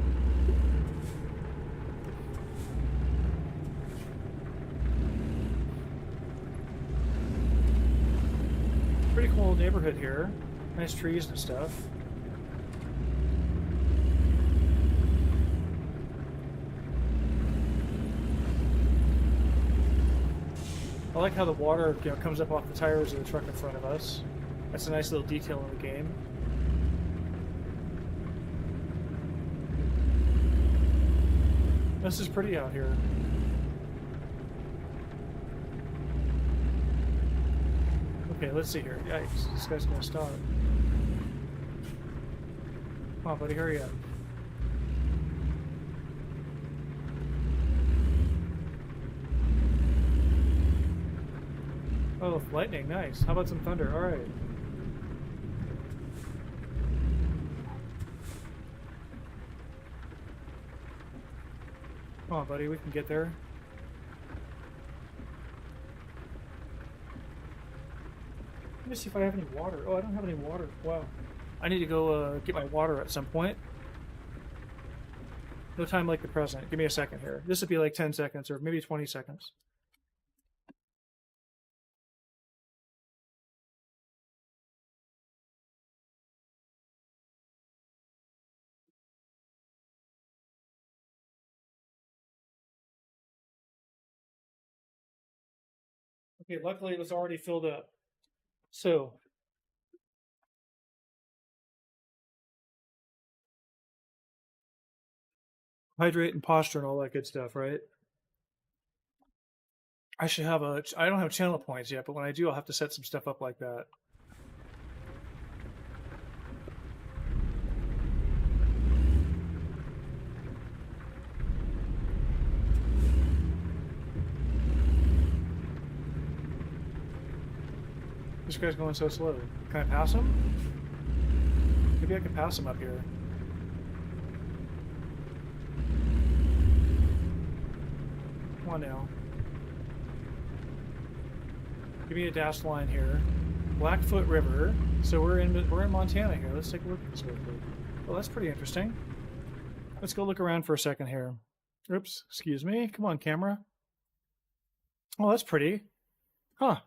Pretty cool neighborhood here. Nice trees and stuff. I like how the water, comes up off the tires of the truck in front of us. That's a nice little detail in the game. This is pretty out here. Okay, let's see here. Yikes, this guy's gonna stop. Come on, buddy, hurry up. Oh, lightning, nice. How about some thunder? Alright. Come on, buddy, we can get there. Let me see if I have any water. Oh, I don't have any water. Wow. I need to go get my water at some point. No time like the present. Give me a second here. This would be like 10 seconds or maybe 20 seconds. Okay, luckily it was already filled up. So, hydrate and posture and all that good stuff, right? I should have I don't have channel points yet, but when I do, I'll have to set some stuff up like that. This guy's going so slow. Can I pass him? Maybe I can pass him up here. Come on now. Give me a dashed line here. Blackfoot River. So we're in Montana here. Let's take a look at this real quick. Well, that's pretty interesting. Let's go look around for a second here. Oops, excuse me. Come on, camera. Oh, that's pretty. Huh.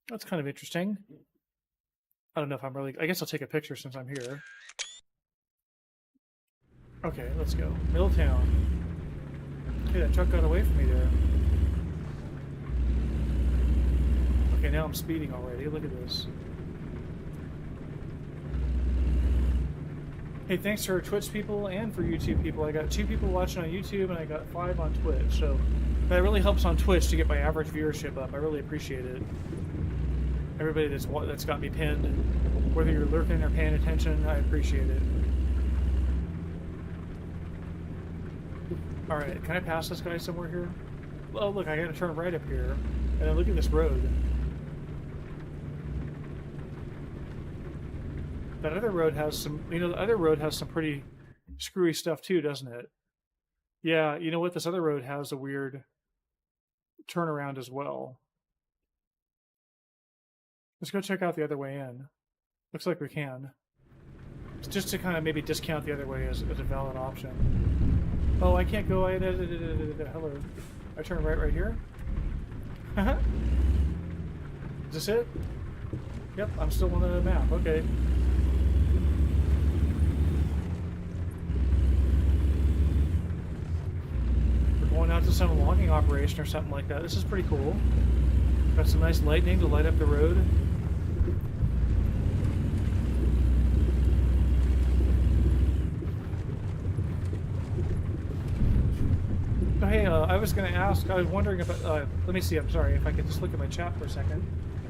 That's kind of interesting. I don't know if I'm really... I guess I'll take a picture since I'm here. Okay, let's go. Milltown. Hey, that truck got away from me there. Okay, now I'm speeding already. Look at this. Hey, thanks for Twitch people and for YouTube people. I got 2 people watching on YouTube and I got 5 on Twitch. So that really helps on Twitch to get my average viewership up. I really appreciate it. Everybody that's got me pinned, whether you're lurking or paying attention, I appreciate it. Alright, can I pass this guy somewhere here? Oh, look, I gotta turn right up here. And then look at this road. That other road has some, you know, the other road has some pretty screwy stuff too, doesn't it? Yeah, you know what? This other road has a weird turnaround as well. Let's go check out the other way in. Looks like we can. Just to kind of maybe discount the other way as a valid option. Oh, I can't go. Hello. I turn right here? Is this it? Yep, I'm still on the map. Okay. We're going out to some logging operation or something like that. This is pretty cool. Got some nice lightning to light up the road. Oh, hey, I was going to ask, I was wondering about, let me see, I'm sorry, if I could just look at my chat for a second.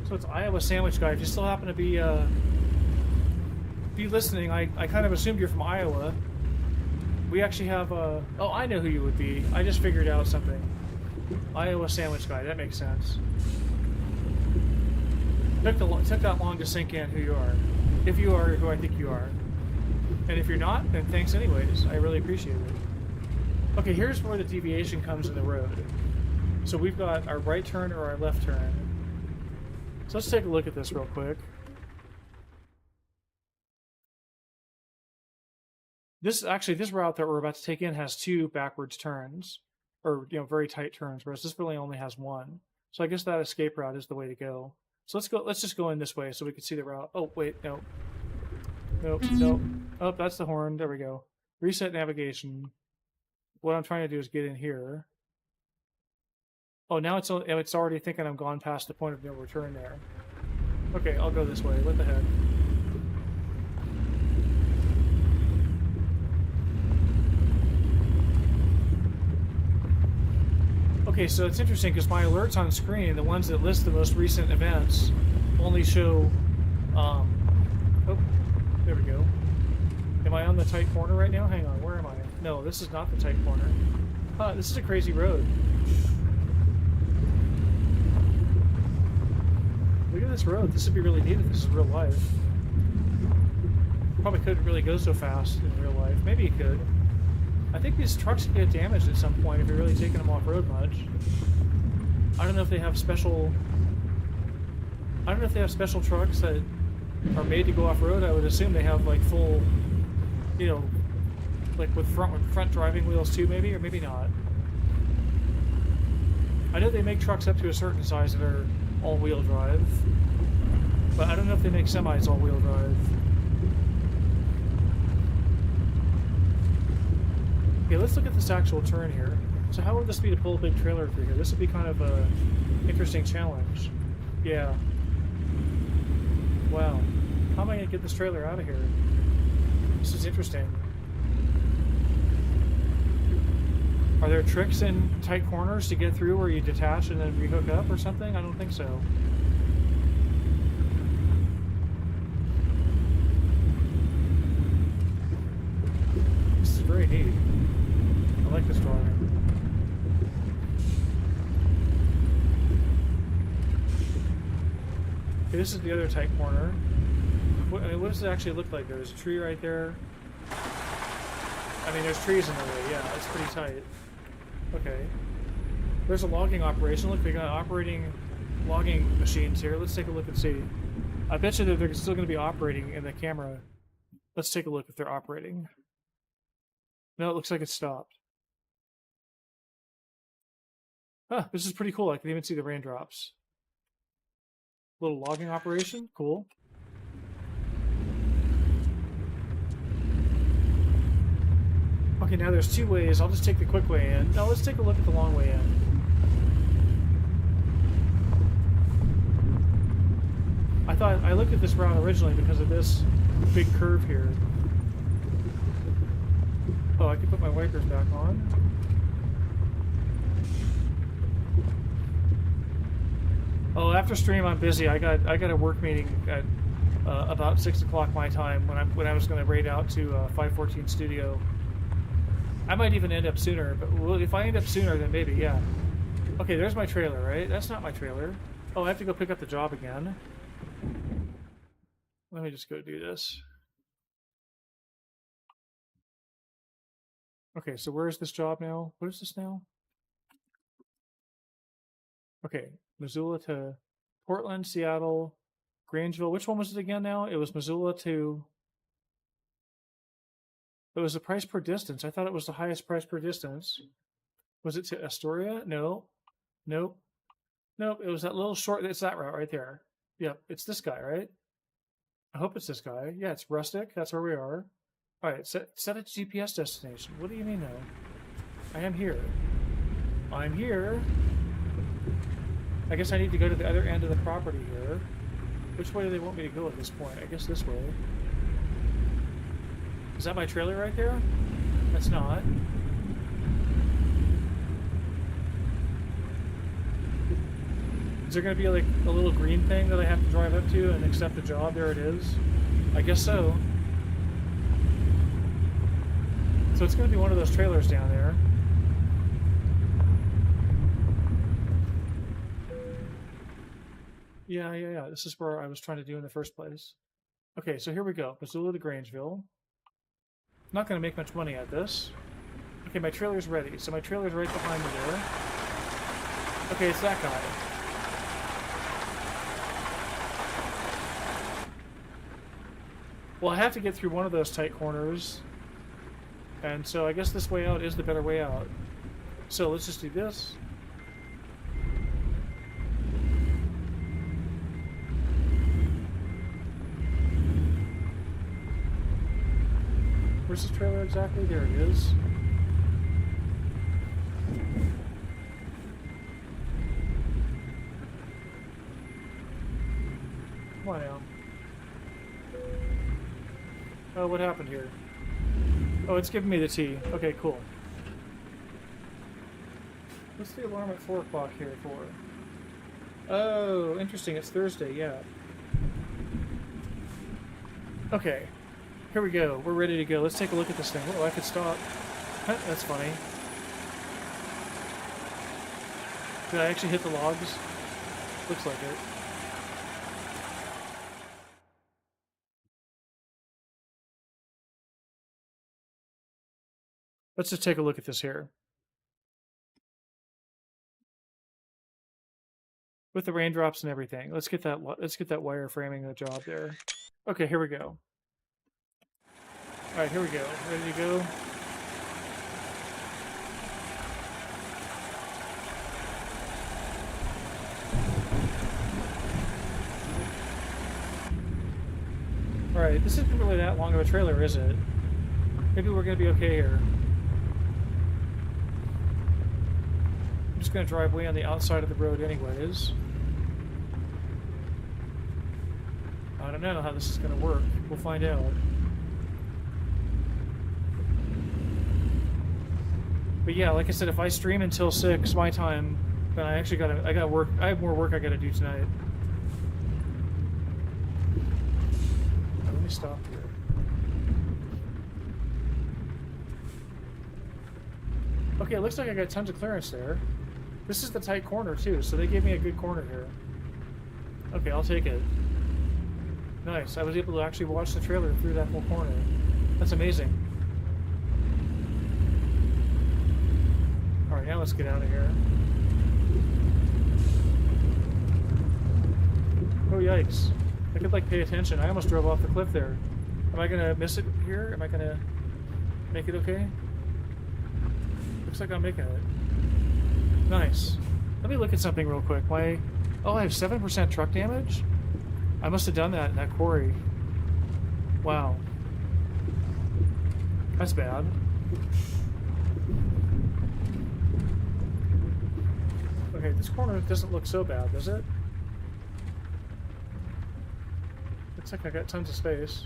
So it's Iowa Sandwich Guy. If you still happen to be listening, I kind of assumed you're from Iowa. We actually have, oh, I know who you would be. I just figured out something. Iowa Sandwich Guy, that makes sense. Took that long to sink in who you are. If you are who I think you are. And if you're not, then thanks anyways. I really appreciate it. Okay, here's where the deviation comes in the road. So we've got our right turn or our left turn. So let's take a look at this real quick. This route that we're about to take in has two backwards turns, or very tight turns, whereas this really only has one. So I guess that escape route is the way to go. So let's just go in this way so we can see the route. Oh wait, no. Nope. Oh, that's the horn. There we go. Reset navigation. What I'm trying to do is get in here. Oh, now it's already thinking I'm gone past the point of no return there. Okay, I'll go this way. What the heck? Okay, so it's interesting because my alerts on screen, the ones that list the most recent events, only show. Oh, there we go. Am I on the tight corner right now? Hang on, where am I? No, this is not the tight corner. This is a crazy road. Look at this road. This would be really neat if this is real life. Probably couldn't really go so fast in real life. Maybe it could. I think these trucks can get damaged at some point if you're really taking them off-road much. I don't know if they have special... trucks that are made to go off-road. I would assume they have, like, full... like with front driving wheels too, maybe, or maybe not. I know they make trucks up to a certain size that are all-wheel drive, but I don't know if they make semis all-wheel drive. Okay, let's look at this actual turn here. So how would this be to pull a big trailer through here? This would be kind of a interesting challenge. Yeah. Wow. How am I going to get this trailer out of here? This is interesting. Are there tricks in tight corners to get through where you detach and then rehook up or something? I don't think so. This is very neat. I like this drawing. Okay, this is the other tight corner. What does it actually look like? There's a tree right there. I mean, there's trees in the way. Yeah, it's pretty tight. Okay. There's a logging operation. Look, they got operating logging machines here. Let's take a look and see. I bet you that they're still going to be operating in the camera. Let's take a look if they're operating. No, it looks like it's stopped. Huh, this is pretty cool. I can even see the raindrops. Little logging operation. Cool. Okay, now there's two ways. I'll just take the quick way in. Now let's take a look at the long way in. I looked at this route originally because of this big curve here. Oh, I can put my wipers back on. Oh, after stream I'm busy. I got a work meeting at about 6 o'clock my time when I was going to raid out to 514 Studio. I might even end up sooner, but well, if I end up sooner, then maybe, yeah. Okay, there's my trailer, right? That's not my trailer. Oh, I have to go pick up the job again. Let me just go do this. Okay, so where is this job now? What is this now? Okay, Missoula to Portland, Seattle, Grangeville. Which one was it again now? It was Missoula to... It was the price per distance. I thought it was the highest price per distance. Was it to Astoria? No. Nope. Nope, it was that little short... It's that route right there. Yep, it's this guy, right? I hope it's this guy. Yeah, it's Rustic. That's where we are. All right, set a GPS destination. What do you mean, though? I am here. I'm here. I guess I need to go to the other end of the property here. Which way do they want me to go at this point? I guess this way. Is that my trailer right there? That's not. Is there going to be like a little green thing that I have to drive up to and accept the job? There it is. I guess so. So it's going to be one of those trailers down there. Yeah. This is where I was trying to do in the first place. Okay, so here we go. Missoula to Grangeville. Not going to make much money at this. Okay, my trailer's ready. So my trailer's right behind me there. Okay, it's that guy. Well, I have to get through one of those tight corners. And so I guess this way out is the better way out. So let's just do this. Where's this trailer exactly? There it is. Come on now. Oh, what happened here? Oh, it's giving me the T. Okay, cool. What's the alarm at 4 o'clock here for? Oh, interesting. It's Thursday, yeah. Okay. Here we go. We're ready to go. Let's take a look at this thing. Oh, I could stop. That's funny. Did I actually hit the logs? Looks like it. Let's just take a look at this here. With the raindrops and everything. Let's get that wire framing the job there. Okay, here we go. All right, here we go. Ready to go? All right, this isn't really that long of a trailer, is it? Maybe we're gonna be okay here. I'm just gonna drive way on the outside of the road anyways. I don't know how this is gonna work. We'll find out. But yeah, like I said, if I stream until 6 my time, then I gotta work. I have more work I gotta do tonight. Let me stop here. Okay, it looks like I got tons of clearance there. This is the tight corner too, so they gave me a good corner here. Okay, I'll take it. Nice, I was able to actually watch the trailer through that whole corner. That's amazing. Alright, now let's get out of here. Oh, yikes. I could, like, pay attention. I almost drove off the cliff there. Am I gonna miss it here? Am I gonna make it okay? Looks like I'm making it. Nice. Let me look at something real quick. Oh, I have 7% truck damage? I must have done that in that quarry. Wow. That's bad. Okay, this corner doesn't look so bad, does it? Looks like I got tons of space.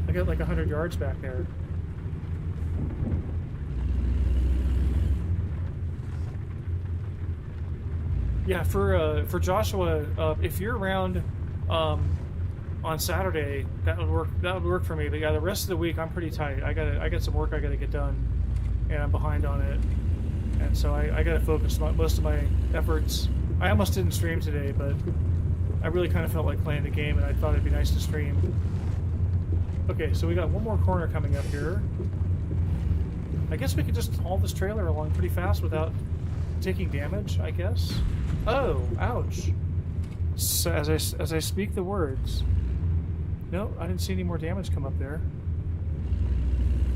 I got like 100 yards back there. Yeah, for Joshua, if you're around on on Saturday, that would work. That would work for me. But yeah, the rest of the week I'm pretty tight. I got some work I gotta get done, and I'm behind on it. And so I gotta focus most of my efforts. I almost didn't stream today, but I really kind of felt like playing the game, and I thought it'd be nice to stream. Okay, so we got one more corner coming up here. I guess we could just haul this trailer along pretty fast without taking damage, I guess. Oh, ouch. So as I speak the words. No, I didn't see any more damage come up there.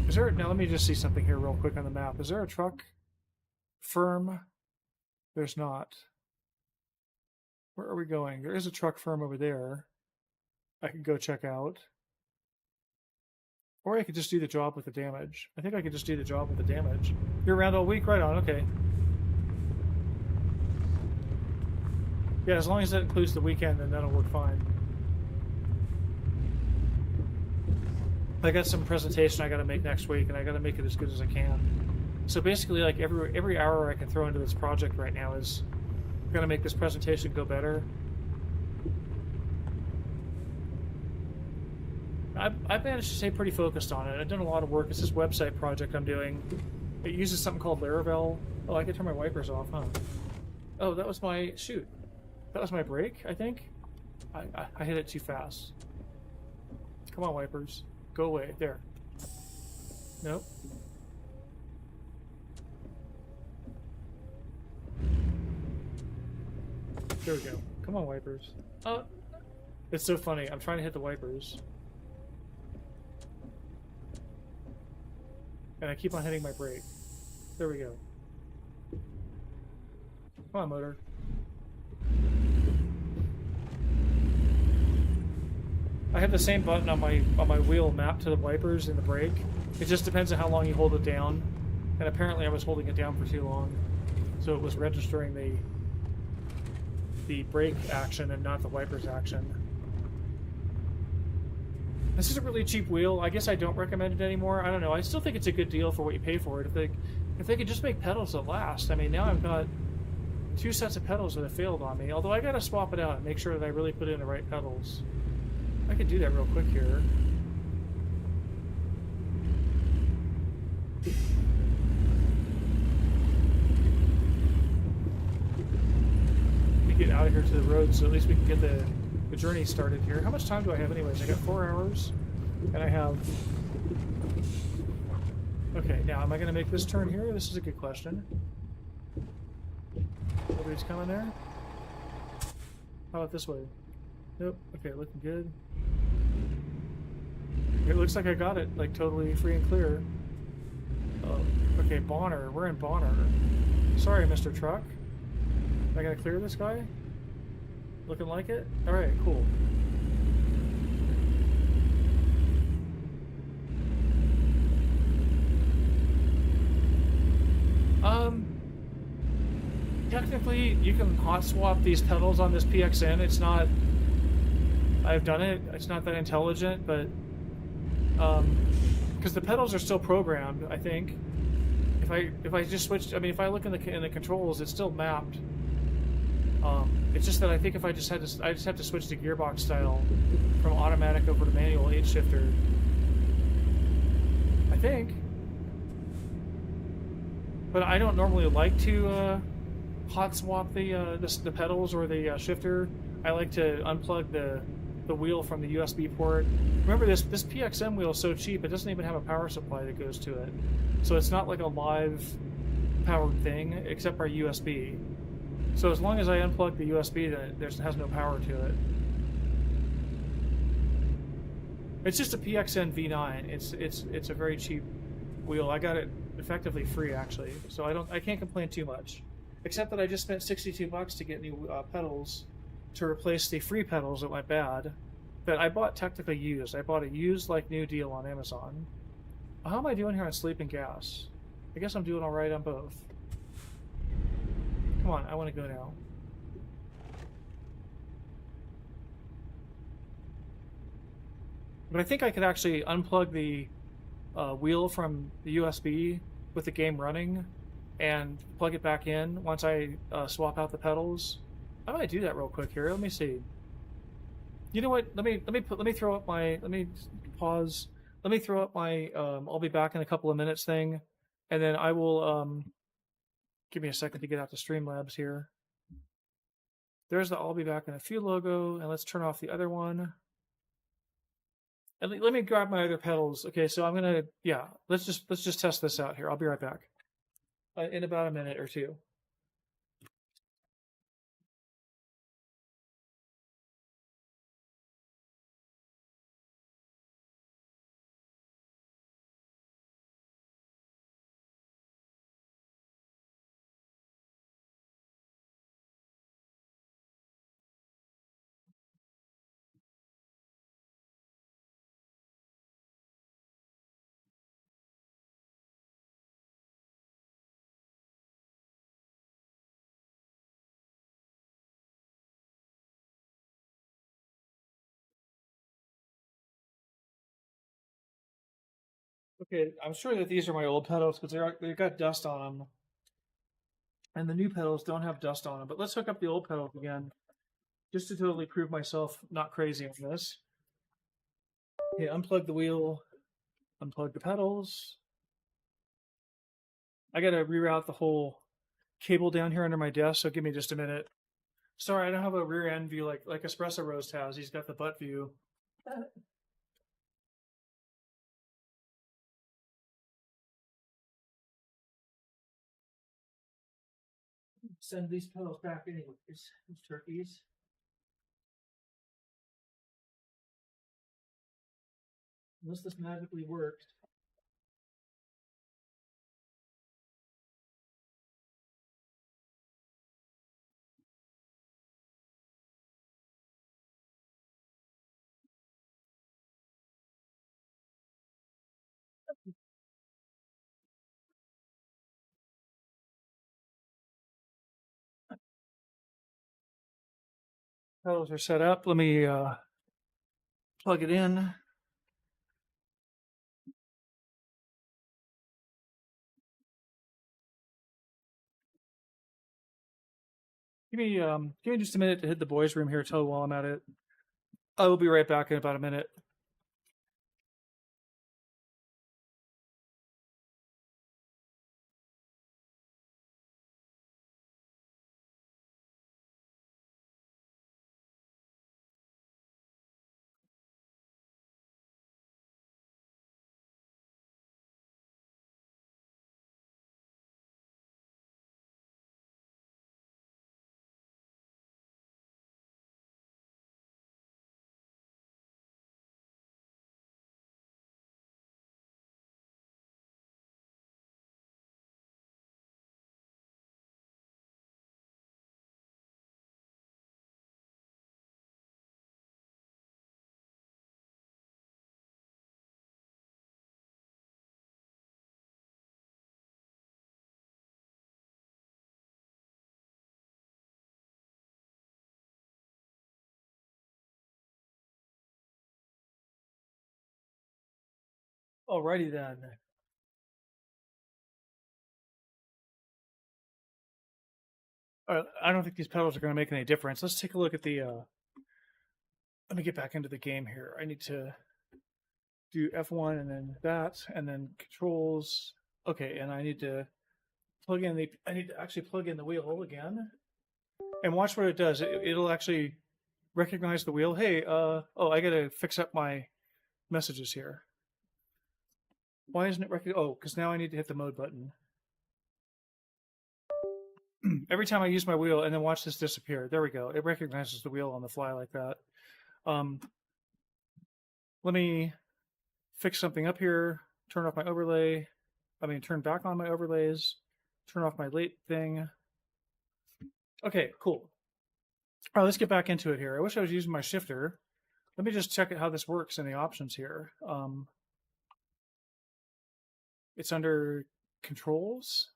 Is there... Now let me just see something here real quick on the map. Is there a truck firm? There's not. Where are we going? There is a truck firm over there. I could go check out. Or I could just do the job with the damage. I think I could just do the job with the damage. You're around all week? Right on, okay. Yeah, as long as that includes the weekend, then that'll work fine. I got some presentation I gotta make next week, and I gotta make it as good as I can. So basically, like every hour I can throw into this project right now is gonna make this presentation go better. I've managed to stay pretty focused on it. I've done a lot of work. It's this website project I'm doing. It uses something called Laravel. Oh, I can turn my wipers off, huh? Oh, that was my... Shoot. That was my brake, I think? I hit it too fast. Come on, wipers. Go away. There. Nope. There we go. Come on, wipers. It's so funny. I'm trying to hit the wipers. And I keep on hitting my brake. There we go. Come on, motor. I have the same button on my wheel mapped to the wipers and the brake. It just depends on how long you hold it down. And apparently I was holding it down for too long. So it was registering the brake action and not the wipers action. This is a really cheap wheel. I guess I don't recommend it anymore. I don't know. I still think it's a good deal for what you pay for it. If they could just make pedals that last. I mean, now I've got 2 sets of pedals that have failed on me. Although I gotta swap it out and make sure that I really put in the right pedals. I could do that real quick here. Let me get out of here to the road so at least we can get the journey started here. How much time do I have anyways? I got 4 hours, and I have... Okay, now am I going to make this turn here? This is a good question. Nobody's coming there? How about this way? Nope. Okay, looking good. It looks like I got it, like, totally free and clear. Oh, okay, Bonner. We're in Bonner. Sorry, Mr. Truck. Am I going to clear this guy? Looking like it? Alright, cool. Technically, you can hot swap these pedals on this PXN. It's not... I've done it. It's not that intelligent, but... because the pedals are still programmed, I think. If I just switched... I mean, if I look in the controls, it's still mapped. It's just that I think if I just have to switch to gearbox style from automatic over to manual 8 shifter. I think. But I don't normally like to hot swap the pedals or the shifter. I like to unplug the wheel from the USB port. Remember, this PXM wheel is so cheap, it doesn't even have a power supply that goes to it. So it's not like a live powered thing, except for USB. So as long as I unplug the USB, then it has no power to it. It's just a PXN V9. It's a very cheap wheel. I got it effectively free, actually, so I can't complain too much. Except that I just spent $62 to get new pedals to replace the free pedals that went bad. That I bought technically used. I bought a used like new deal on Amazon. How am I doing here on sleep and gas? I guess I'm doing all right on both. Come on, I want to go now. But I think I could actually unplug the wheel from the USB with the game running and plug it back in once I swap out the pedals. I might do that real quick here. Let me see. You know what? Let me throw up my let me pause. Let me throw up my I'll be back in a couple of minutes thing, and then I will give me a second to get out to Streamlabs here. There's the I'll be back in a few logo, and let's turn off the other one. And let me grab my other pedals. Okay, so I'm gonna yeah. Let's just test this out here. I'll be right back in about a minute or two. Okay, I'm sure that these are my old pedals because they got dust on them, and the new pedals don't have dust on them. But let's hook up the old pedals again, just to totally prove myself not crazy on this. Okay, unplug the wheel, unplug the pedals. I gotta reroute the whole cable down here under my desk, so give me just a minute. Sorry, I don't have a rear end view like Espresso Roast has. He's got the butt view. Send these pedals back anyways. These turkeys. Unless this magically works. Pedals are set up. Let me plug it in. Give me just a minute to hit the boys' room here, too, while I'm at it. I will be right back in about a minute. Alrighty then. I don't think these pedals are going to make any difference. Let's take a look at the. Let me get back into the game here. I need to do F1 and then that, and then controls. Okay, and I need to plug in the. I need to actually plug in the wheel again, and watch what it does. It'll actually recognize the wheel. Hey, oh, I got to fix up my messages here. Why isn't it recognizing? Oh, because now I need to hit the mode button. Every time I use my wheel and then watch this disappear. There we go. It recognizes the wheel on the fly like that. Let me fix something up here. Turn off my overlay. Turn back on my overlays. Turn off my late thing. Okay, cool. All right, let's get back into it here. I wish I was using my shifter. Let me just check how this works in the options here. It's under controls.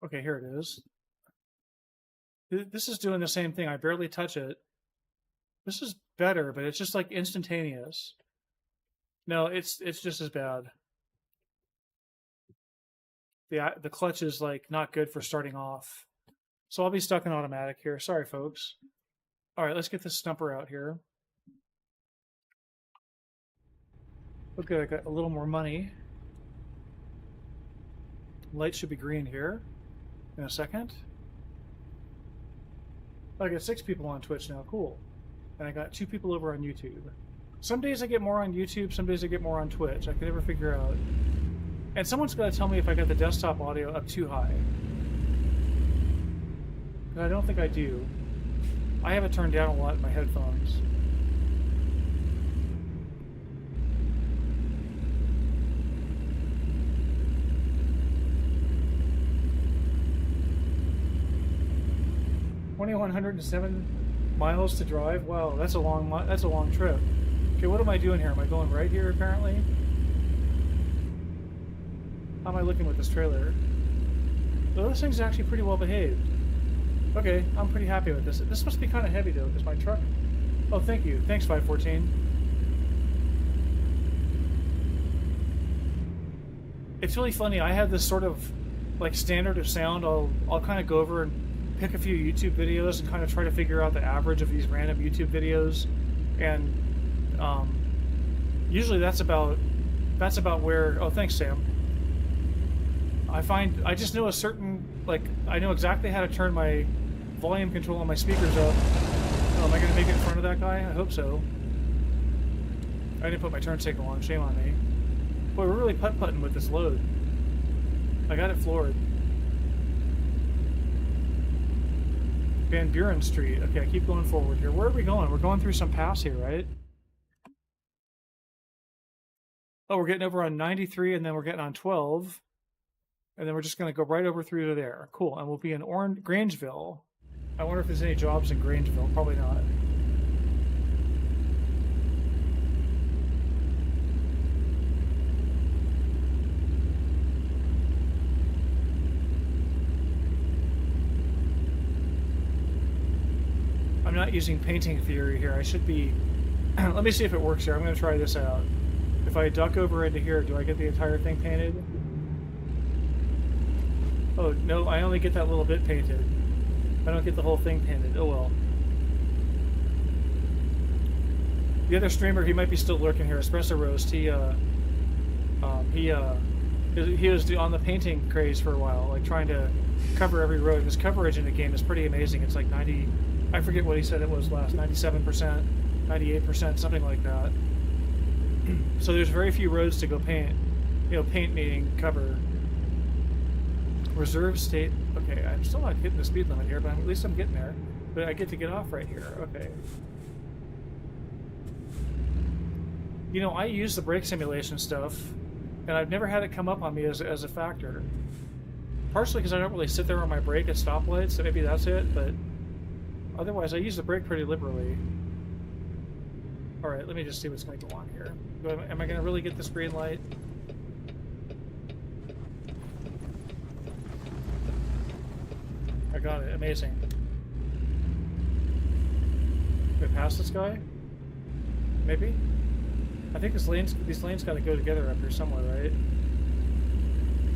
Okay, here it is. This is doing the same thing. I barely touch it. This is better, but it's just like instantaneous. No, it's just as bad. The clutch is like not good for starting off. So I'll be stuck in automatic here. Sorry, folks. All right, let's get this stumper out here. Okay, I got a little more money. Light should be green here in a second. I got 6 people on Twitch now. Cool. And I got 2 people over on YouTube. Some days I get more on YouTube, some days I get more on Twitch. I can never figure out. And someone's got to tell me if I got the desktop audio up too high. I don't think I do. I have it turned down a lot in my headphones. $2,107 miles to drive. Wow, that's a long trip. Okay, what am I doing here? Am I going right here? Apparently. How am I looking with this trailer? Well, this thing's actually pretty well behaved. Okay, I'm pretty happy with this. This must be kind of heavy though, because my truck. Oh, thank you. Thanks, 514. It's really funny. I have this sort of like standard of sound. I'll kind of go over and pick a few YouTube videos and kind of try to figure out the average of these random YouTube videos, and usually that's about where. Oh, thanks, Sam. I just know a certain, like, I know exactly how to turn my volume control on my speakers up. Oh, am I going to make it in front of that guy? I hope so. I didn't put my turn signal on. Shame on me. Boy, we're really putt-putting with this load. I got it floored. Van Buren Street. Okay, I keep going forward here. Where are we going? We're going through some pass here, right? Oh, we're getting over on 93, and then we're getting on 12. And then we're just going to go right over through to there. Cool. And we'll be in Grangeville. I wonder if there's any jobs in Grangeville. Probably not. I'm not using painting theory here. I should be... Let me see if it works here. I'm going to try this out. If I duck over into here, do I get the entire thing painted? Oh, no, I only get that little bit painted. I don't get the whole thing painted. Oh, well. The other streamer, he might be still lurking here, Espresso Roast. He was on the painting craze for a while, like trying to cover every road. His coverage in the game is pretty amazing. It's like 90, I forget what he said it was last, 97%, 98%, something like that. So there's very few roads to go paint. You know, paint meaning cover. Reserve state. Okay, I'm still not hitting the speed limit here, but at least I'm getting there. But I get to get off right here. Okay. You know, I use the brake simulation stuff, and I've never had it come up on me as a factor. Partially because I don't really sit there on my brake at stoplights, so maybe that's it, but otherwise I use the brake pretty liberally. Alright, let me just see what's going to go on here. Am I going to really get this green light? I got it. Amazing. Can I pass this guy? Maybe? I think these lanes got to go together up here somewhere, right?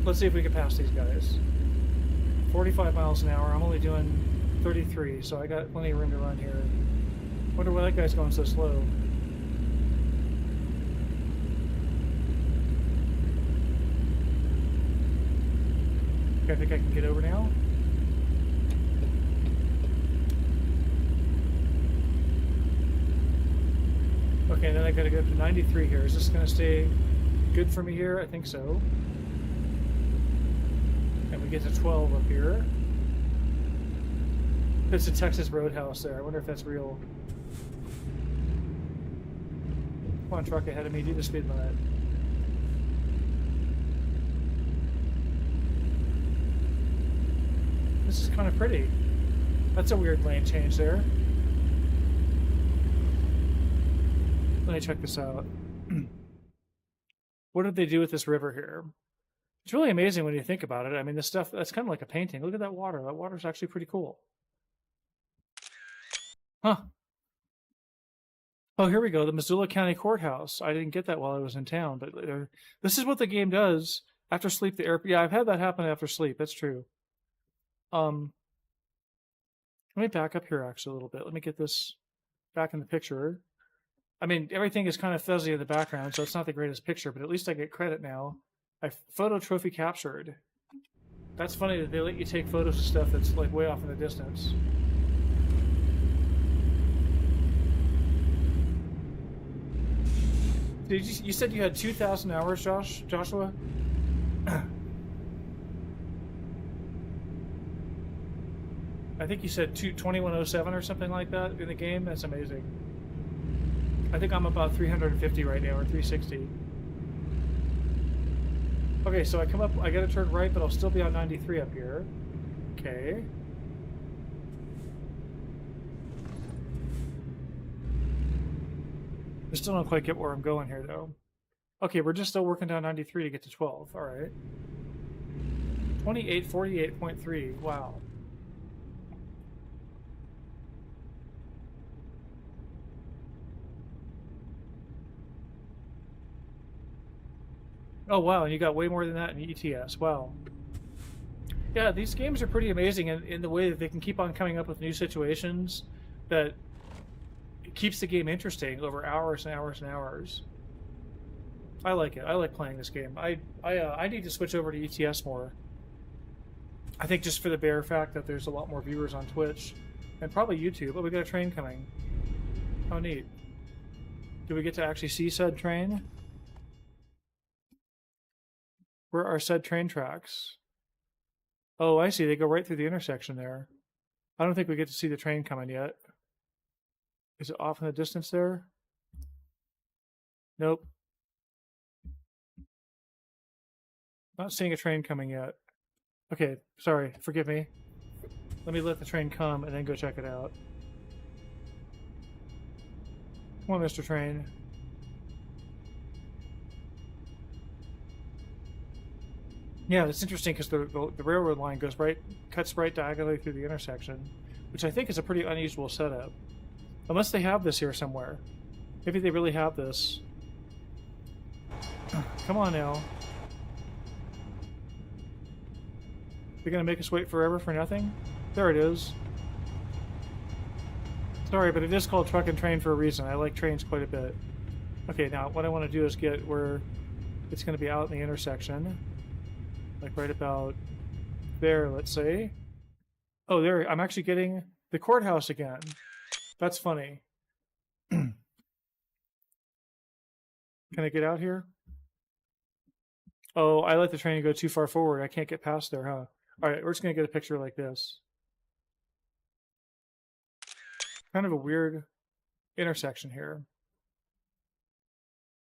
Let's see if we can pass these guys. 45 miles an hour. I'm only doing 33, so I got plenty of room to run here. Wonder why that guy's going so slow. Okay, I think I can get over now. Okay, then I gotta go up to 93 here. Is this gonna stay good for me here? I think so. And we get to 12 up here. It's a Texas Roadhouse there. I wonder if that's real. Come on, truck ahead of me. Do the speed limit. This is kind of pretty. That's a weird lane change there. Let me check this out. What did they do with this river here? It's really amazing when you think about it. I mean, this stuff, that's kind of like a painting. Look at that water. That water's actually pretty cool. Huh. Oh, here we go. The Missoula County Courthouse. I didn't get that while I was in town, but this is what the game does. After sleep, the air... Yeah, I've had that happen after sleep. That's true. Let Let me back up here actually a little bit. Let me get this back in the picture. I mean, everything is kind of fuzzy in the background, so it's not the greatest picture, but at least I get credit now. I photo trophy captured. That's funny that they let you take photos of stuff that's like way off in the distance. You said you had 2,000 hours, Joshua? I think you said 2107 or something like that in the game. That's amazing. I think I'm about 350 right now, or 360. Okay, so I come up, I gotta turn right, but I'll still be on 93 up here. Okay. I still don't quite get where I'm going here, though. Okay, we're just still working down 93 to get to 12. All right. 2848.3. Wow. Oh, wow, and you got way more than that in ETS. Wow. Yeah, these games are pretty amazing in the way that they can keep on coming up with new situations that keeps the game interesting over hours and hours and hours. I like it. I like playing this game. I need to switch over to ETS more. I think just for the bare fact that there's a lot more viewers on Twitch and probably YouTube. Oh, we got a train coming. How neat. Do we get to actually see said train? Where are said train tracks? Oh, I see. They go right through the intersection there. I don't think we get to see the train coming yet. Is it off in the distance there? Nope. Not seeing a train coming yet. Okay, sorry. Forgive me. Let me let the train come and then go check it out. Come on, Mr. Train. Yeah, it's interesting because the railroad line goes cuts right diagonally through the intersection, which I think is a pretty unusual setup. Unless they have this here somewhere. Maybe they really have this. Come on now. They're gonna make us wait forever for nothing? There it is. Sorry, but it is called Truck and Train for a reason. I like trains quite a bit. Okay, now what I want to do is get where it's going to be out in the intersection. Like right about there, let's say. Oh, there, I'm actually getting the courthouse again. That's funny. Can I get out here? Oh, I let the train go too far forward. I can't get past there, huh? All right, we're just going to get a picture like this. Kind of a weird intersection here.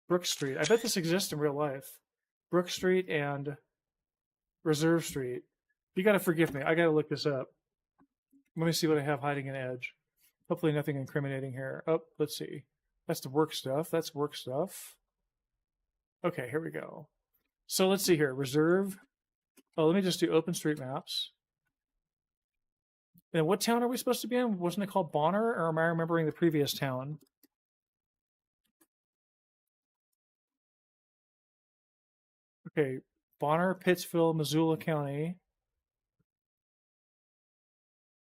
Brook Street. I bet this exists in real life. Brook Street and Reserve Street. You got to forgive me. I got to look this up. Let me see what I have hiding in Edge. Hopefully nothing incriminating here. Oh, let's see. That's the work stuff. That's work stuff. Okay, here we go. So let's see here. Reserve. Oh, let me just do OpenStreetMaps. And what town are we supposed to be in? Wasn't it called Bonner, or am I remembering the previous town? Okay, Bonner, Pittsville, Missoula County.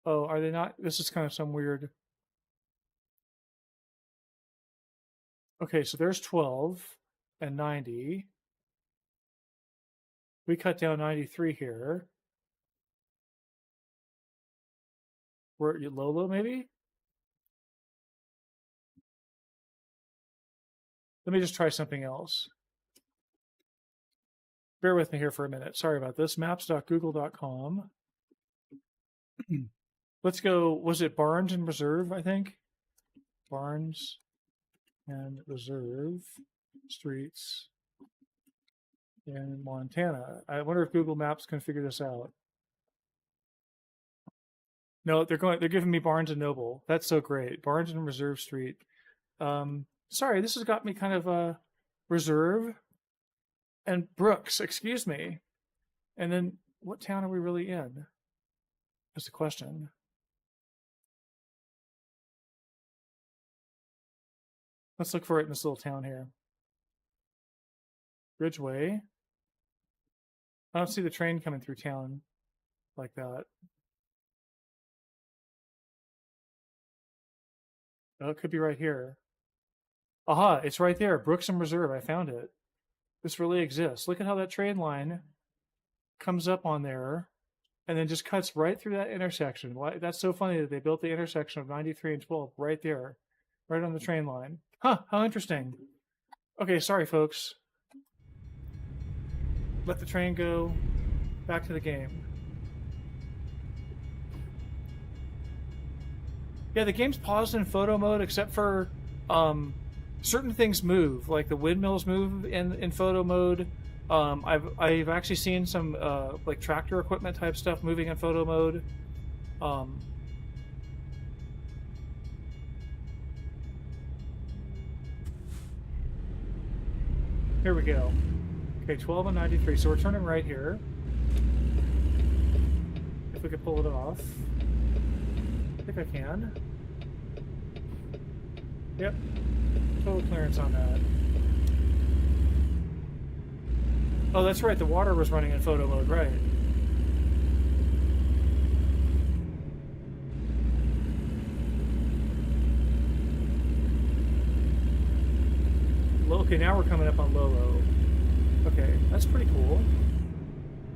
Oh, are they not? This is kind of some weird. Okay, so there's 12 and 90. We cut down 93 here. We're at Lolo, maybe? Let me just try something else. Bear with me here for a minute. Sorry about this. Maps.google.com. Let's go. Was it Barnes and Reserve, I think? Barnes and Reserve streets in Montana. I wonder if Google Maps can figure this out. No, they're giving me Barnes and Noble. That's so great. Barnes and Reserve Street. Sorry, this has got me kind of Reserve and Brooks, excuse me. And then what town are we really in? That's the question. Let's look for it in this little town here. Ridgeway. I don't see the train coming through town like that. Oh, it could be right here. Aha, it's right there. Brooksum Reserve. I found it. This really exists. Look at how that train line comes up on there and then just cuts right through that intersection. Why? That's so funny that they built the intersection of 93 and 12 right there, right on the train line. Huh, how interesting. Okay, sorry, folks. Let the train go. Back to the game. Yeah, the game's paused in photo mode except for certain things move, like the windmills move in photo mode. I've actually seen some like tractor equipment type stuff moving in photo mode. Here we go. Okay, 12 and 93. So we're turning right here. If we could pull it off. I think I can. Yep. Total clearance on that. Oh, that's right. The water was running in photo mode, right. Okay, now we're coming up on Lolo. Okay, that's pretty cool.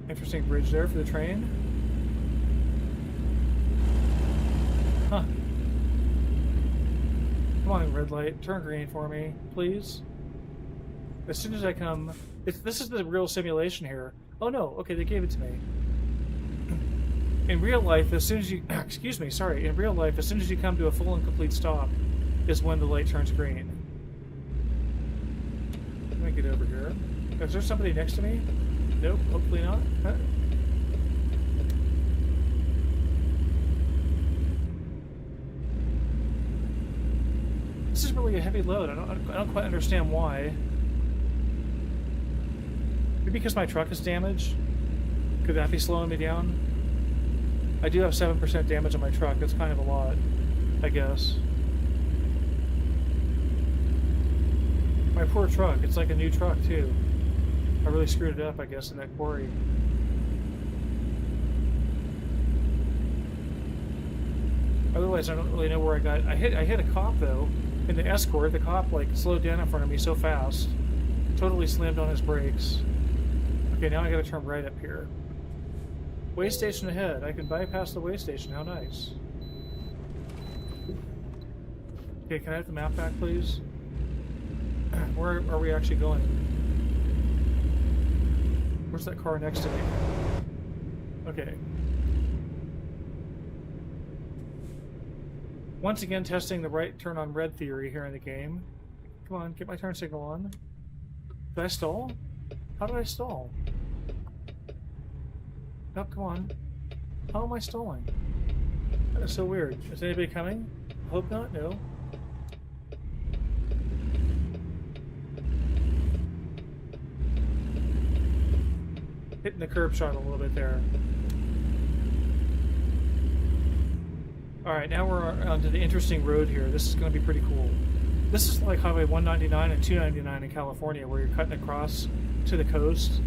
Interesting bridge there for the train. Huh. Come on, red light. Turn green for me, please. As soon as I come... this is the real simulation here. Oh no, okay, they gave it to me. In real life, as soon as you... excuse me, sorry. In real life, as soon as you come to a full and complete stop is when the light turns green. Let me get over here. Is there somebody next to me? Nope, hopefully not. Huh? This is really a heavy load. I don't quite understand why. Maybe because my truck is damaged? Could that be slowing me down? I do have 7% damage on my truck. That's kind of a lot, I guess. My poor truck. It's like a new truck, too. I really screwed it up, I guess, in that quarry. Otherwise, I don't really know where I got... I hit a cop, though. In the escort, the cop, like, slowed down in front of me so fast. Totally slammed on his brakes. Okay, now I gotta turn right up here. Way station ahead. I can bypass the way station. How nice. Okay, can I have the map back, please? Where are we actually going? Where's that car next to me? Okay. Once again, testing the right turn on red theory here in the game. Come on, get my turn signal on. Did I stall? How did I stall? Oh, come on. How am I stalling? That is so weird. Is anybody coming? Hope not, no. Hitting the curb shot a little bit there. Alright, now we're onto the interesting road here. This is going to be pretty cool. This is like Highway 199 and 299 in California, where you're cutting across to the coast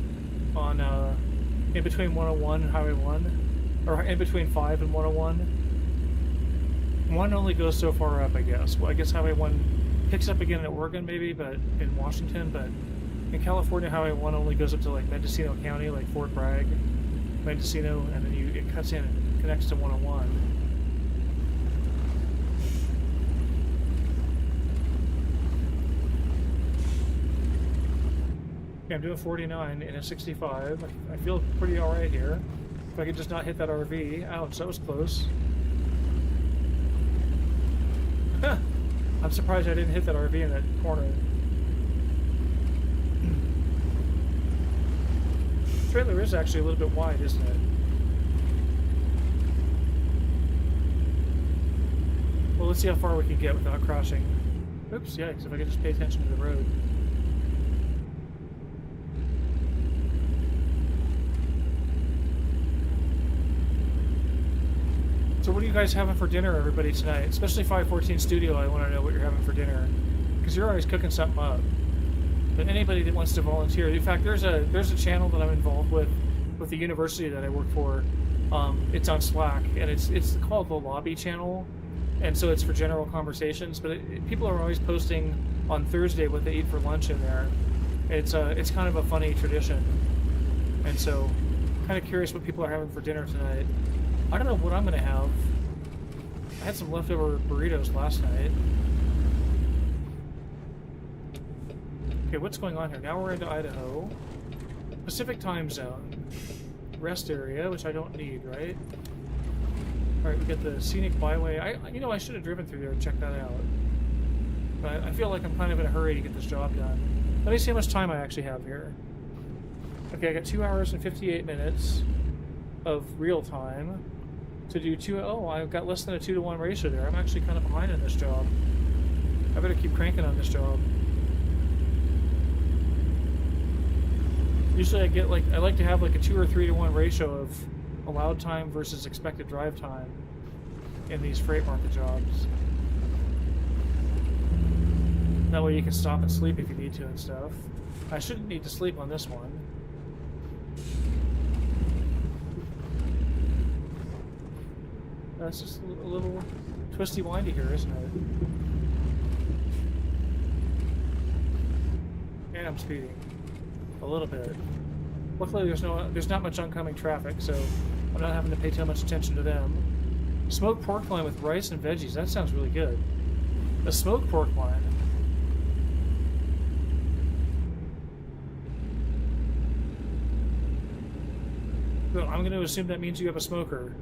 on in between 101 and Highway 1, or in between 5 and 101. One only goes so far up, I guess. Well, I guess Highway 1 picks up again in Oregon, maybe, but in Washington, but in California, Highway 1 only goes up to like Mendocino County, like Fort Bragg, Mendocino, and then it cuts in and connects to 101. Okay, I'm doing 49 in a 65. I feel pretty alright here. If I could just not hit that RV. Ouch, that was close. I'm surprised I didn't hit that RV in that corner. The trailer is actually a little bit wide, isn't it? Well, let's see how far we can get without crashing. Oops, yikes, if I could just pay attention to the road. So what are you guys having for dinner, everybody, tonight? Especially 514 Studio, I want to know what you're having for dinner. Because you're always cooking something up. But anybody that wants to volunteer... In fact, there's a channel that I'm involved with the university that I work for. It's on Slack, and it's called the Lobby Channel. and so it's for general conversations. But people are always posting on Thursday what they eat for lunch in there. It's kind of a funny tradition, and so kind of curious what people are having for dinner tonight. I don't know what I'm gonna have. I had some leftover burritos last night. Okay, what's going on here? Now we're into Idaho. Pacific time zone. Rest area, which I don't need, right? Alright, we got the scenic byway. I should have driven through there and checked that out. But I feel like I'm kind of in a hurry to get this job done. Let me see how much time I actually have here. Okay, I got 2 hours and 58 minutes of real time to do I've got less than a 2-to-1 ratio there. I'm actually kind of behind in this job. I better keep cranking on this job. Usually I like to have like a 2 or 3-to-1 ratio of allowed time versus expected drive time in these freight market jobs. That way you can stop and sleep if you need to and stuff. I shouldn't need to sleep on this one. That's just a little twisty-windy here, isn't it? And I'm speeding. A little bit. Luckily there's not much oncoming traffic, so I'm not having to pay too much attention to them. Smoked pork loin with rice and veggies. That sounds really good. A smoked pork loin. So I'm going to assume that means you have a smoker.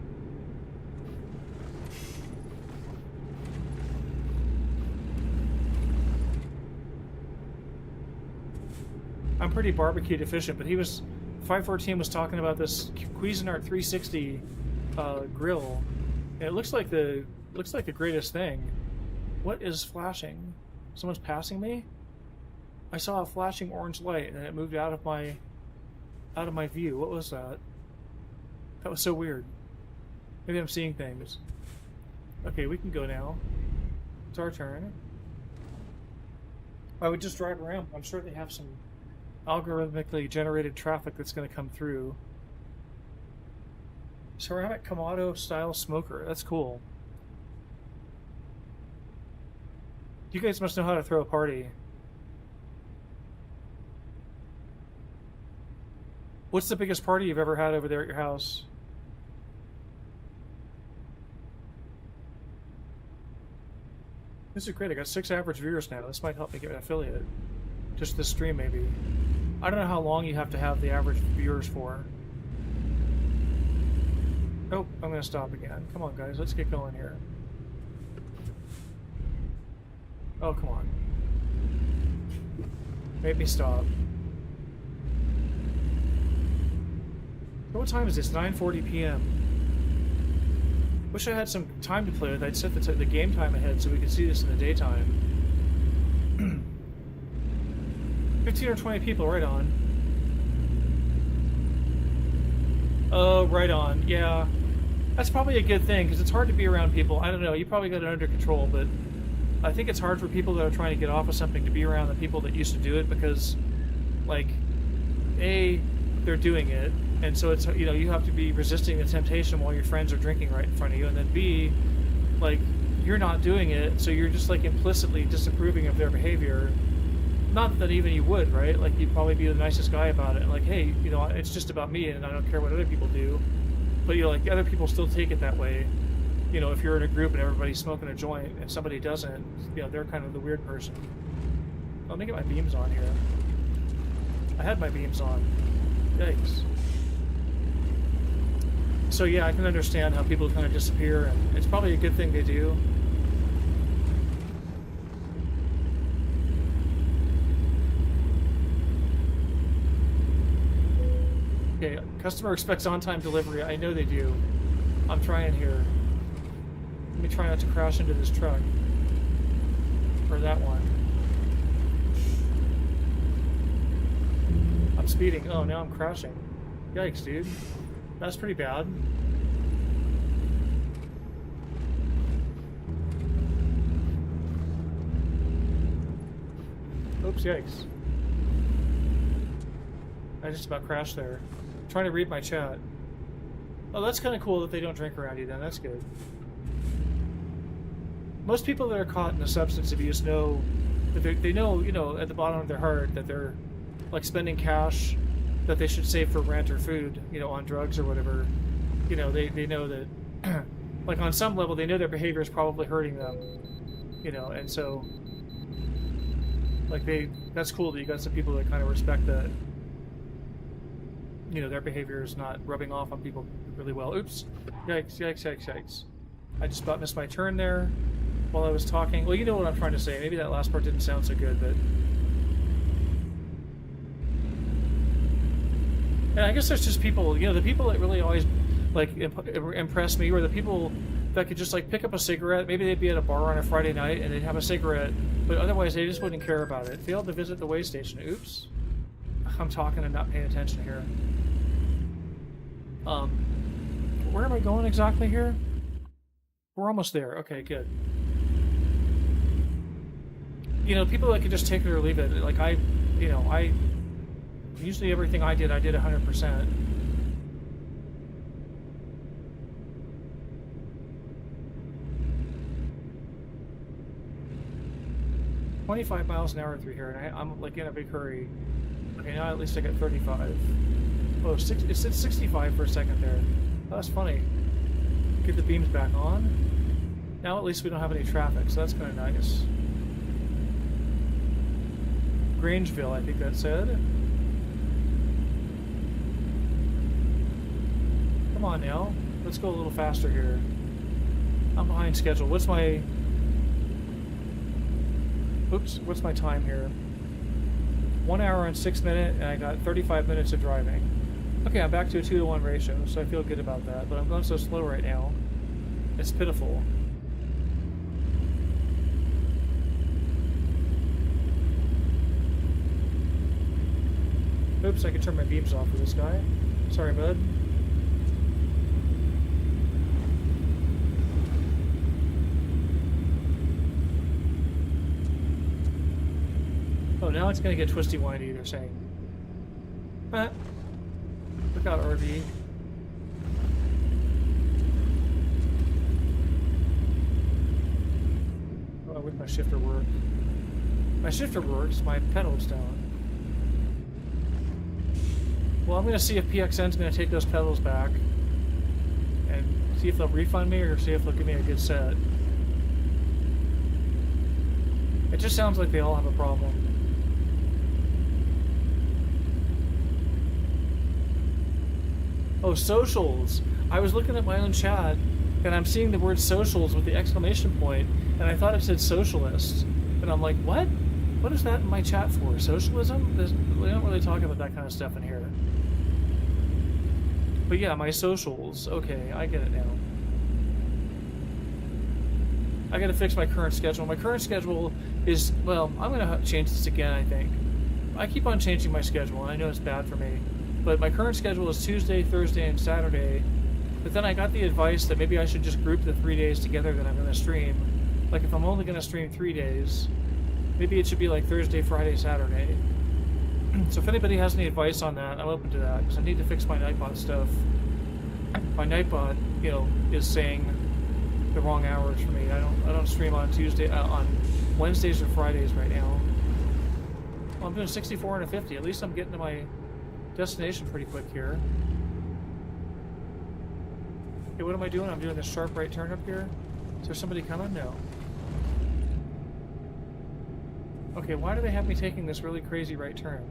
I'm pretty barbecue deficient, but 514 was talking about this Cuisinart 360 grill, and it looks like the greatest thing. What is flashing? Someone's passing me? I saw a flashing orange light, and it moved out of my view. What was that? That was so weird. Maybe I'm seeing things. Okay, we can go now. It's our turn. I would just drive around. I'm sure they have some algorithmically generated traffic that's going to come through. Ceramic Kamado style smoker. That's cool. You guys must know how to throw a party. What's the biggest party you've ever had over there at your house? This is great. I got 6 average viewers now. This might help me get an affiliate. Just this stream, maybe. I don't know how long you have to have the average viewers for. Oh, I'm going to stop again. Come on, guys. Let's get going here. Oh, come on. Make me stop. What time is this? 9:40 p.m. Wish I had some time to play with. I'd set the game time ahead so we could see this in the daytime. 15 or 20 people, right on. Oh, right on. Yeah. That's probably a good thing, because it's hard to be around people. I don't know, you probably got it under control, but I think it's hard for people that are trying to get off of something to be around the people that used to do it, because, like, A, they're doing it, and so it's, you have to be resisting the temptation while your friends are drinking right in front of you, and then B, like, you're not doing it, so you're just, like, implicitly disapproving of their behavior. Not that even you would, right? Like, you'd probably be the nicest guy about it. Like, hey, it's just about me, and I don't care what other people do. But, like, other people still take it that way. If you're in a group and everybody's smoking a joint and somebody doesn't, they're kind of the weird person. Let me get my beams on here. I had my beams on. Yikes. So, yeah, I can understand how people kind of disappear, and it's probably a good thing they do. Okay, customer expects on-time delivery. I know they do. I'm trying here. Let me try not to crash into this truck. Or that one. I'm speeding. Oh, now I'm crashing. Yikes, dude. That's pretty bad. Oops, yikes. I just about crashed there. Trying to read my chat. Oh, that's kind of cool that they don't drink around you then. That's good. most people that are caught in the substance abuse know that they know, you know, at the bottom of their heart that they're like spending cash that they should save for rent or food, you know, on drugs or whatever. You know, they know that, like on some level, they know their behavior is probably hurting them, you know, and so, like that's cool that you got some people that kind of respect that, you know, their behavior is not rubbing off on people really well. Oops. Yikes, yikes, yikes, yikes. I just about missed my turn there while I was talking. Well, you know what I'm trying to say. Maybe that last part didn't sound so good, but... And I guess there's just people, you know, the people that really always, like, impress me were the people that could just, like, pick up a cigarette. Maybe they'd be at a bar on a Friday night and they'd have a cigarette, but otherwise they just wouldn't care about it. Failed to visit the way station. Oops. I'm talking and not paying attention here. Where am I going exactly here? We're almost there. Okay, good. You know, people that could just take it or leave it. Like usually everything I did 100%. 25 miles an hour through here, and I'm like in a big hurry. Okay, now at least I got 35. Oh, it said 65 for a second there. Oh, that's funny. Get the beams back on. Now at least we don't have any traffic, so that's kind of nice. Grangeville, I think that said. Come on now. Let's go a little faster here. I'm behind schedule. What's my... Oops, what's my time here? 1 hour and 6 minutes, and I got 35 minutes of driving. Okay, I'm back to a 2-to-1 ratio, so I feel good about that, but I'm going so slow right now. It's pitiful. Oops, I can turn my beams off for this guy. Sorry, bud. Oh, now it's going to get twisty-windy, they're saying. Look out, RV. Oh, with my shifter work. My shifter works, my pedal's down. Well, I'm going to see if PXN's going to take those pedals back and see if they'll refund me or see if they'll give me a good set. It just sounds like they all have a problem. Oh, socials. I was looking at my own chat, and I'm seeing the word socials with the exclamation point, and I thought it said socialist. And I'm like, what? What is that in my chat for? Socialism? We don't really talk about that kind of stuff in here. But yeah, my socials. Okay, I get it now. I gotta fix my current schedule. My current schedule is, well, I'm gonna change this again, I think. I keep on changing my schedule, and I know it's bad for me. But my current schedule is Tuesday, Thursday, and Saturday. But then I got the advice that maybe I should just group the 3 days together that I'm going to stream. Like if I'm only going to stream 3 days, maybe it should be like Thursday, Friday, Saturday. So if anybody has any advice on that, I'm open to that, because I need to fix my Nightbot stuff. My Nightbot, you know, is saying the wrong hours for me. I don't stream on on Wednesdays or Fridays right now. Well, I'm doing 64 and a 50. At least I'm getting to my destination pretty quick here. Okay, what am I doing? I'm doing this sharp right turn up here. Is there somebody coming? No. Okay, why do they have me taking this really crazy right turn?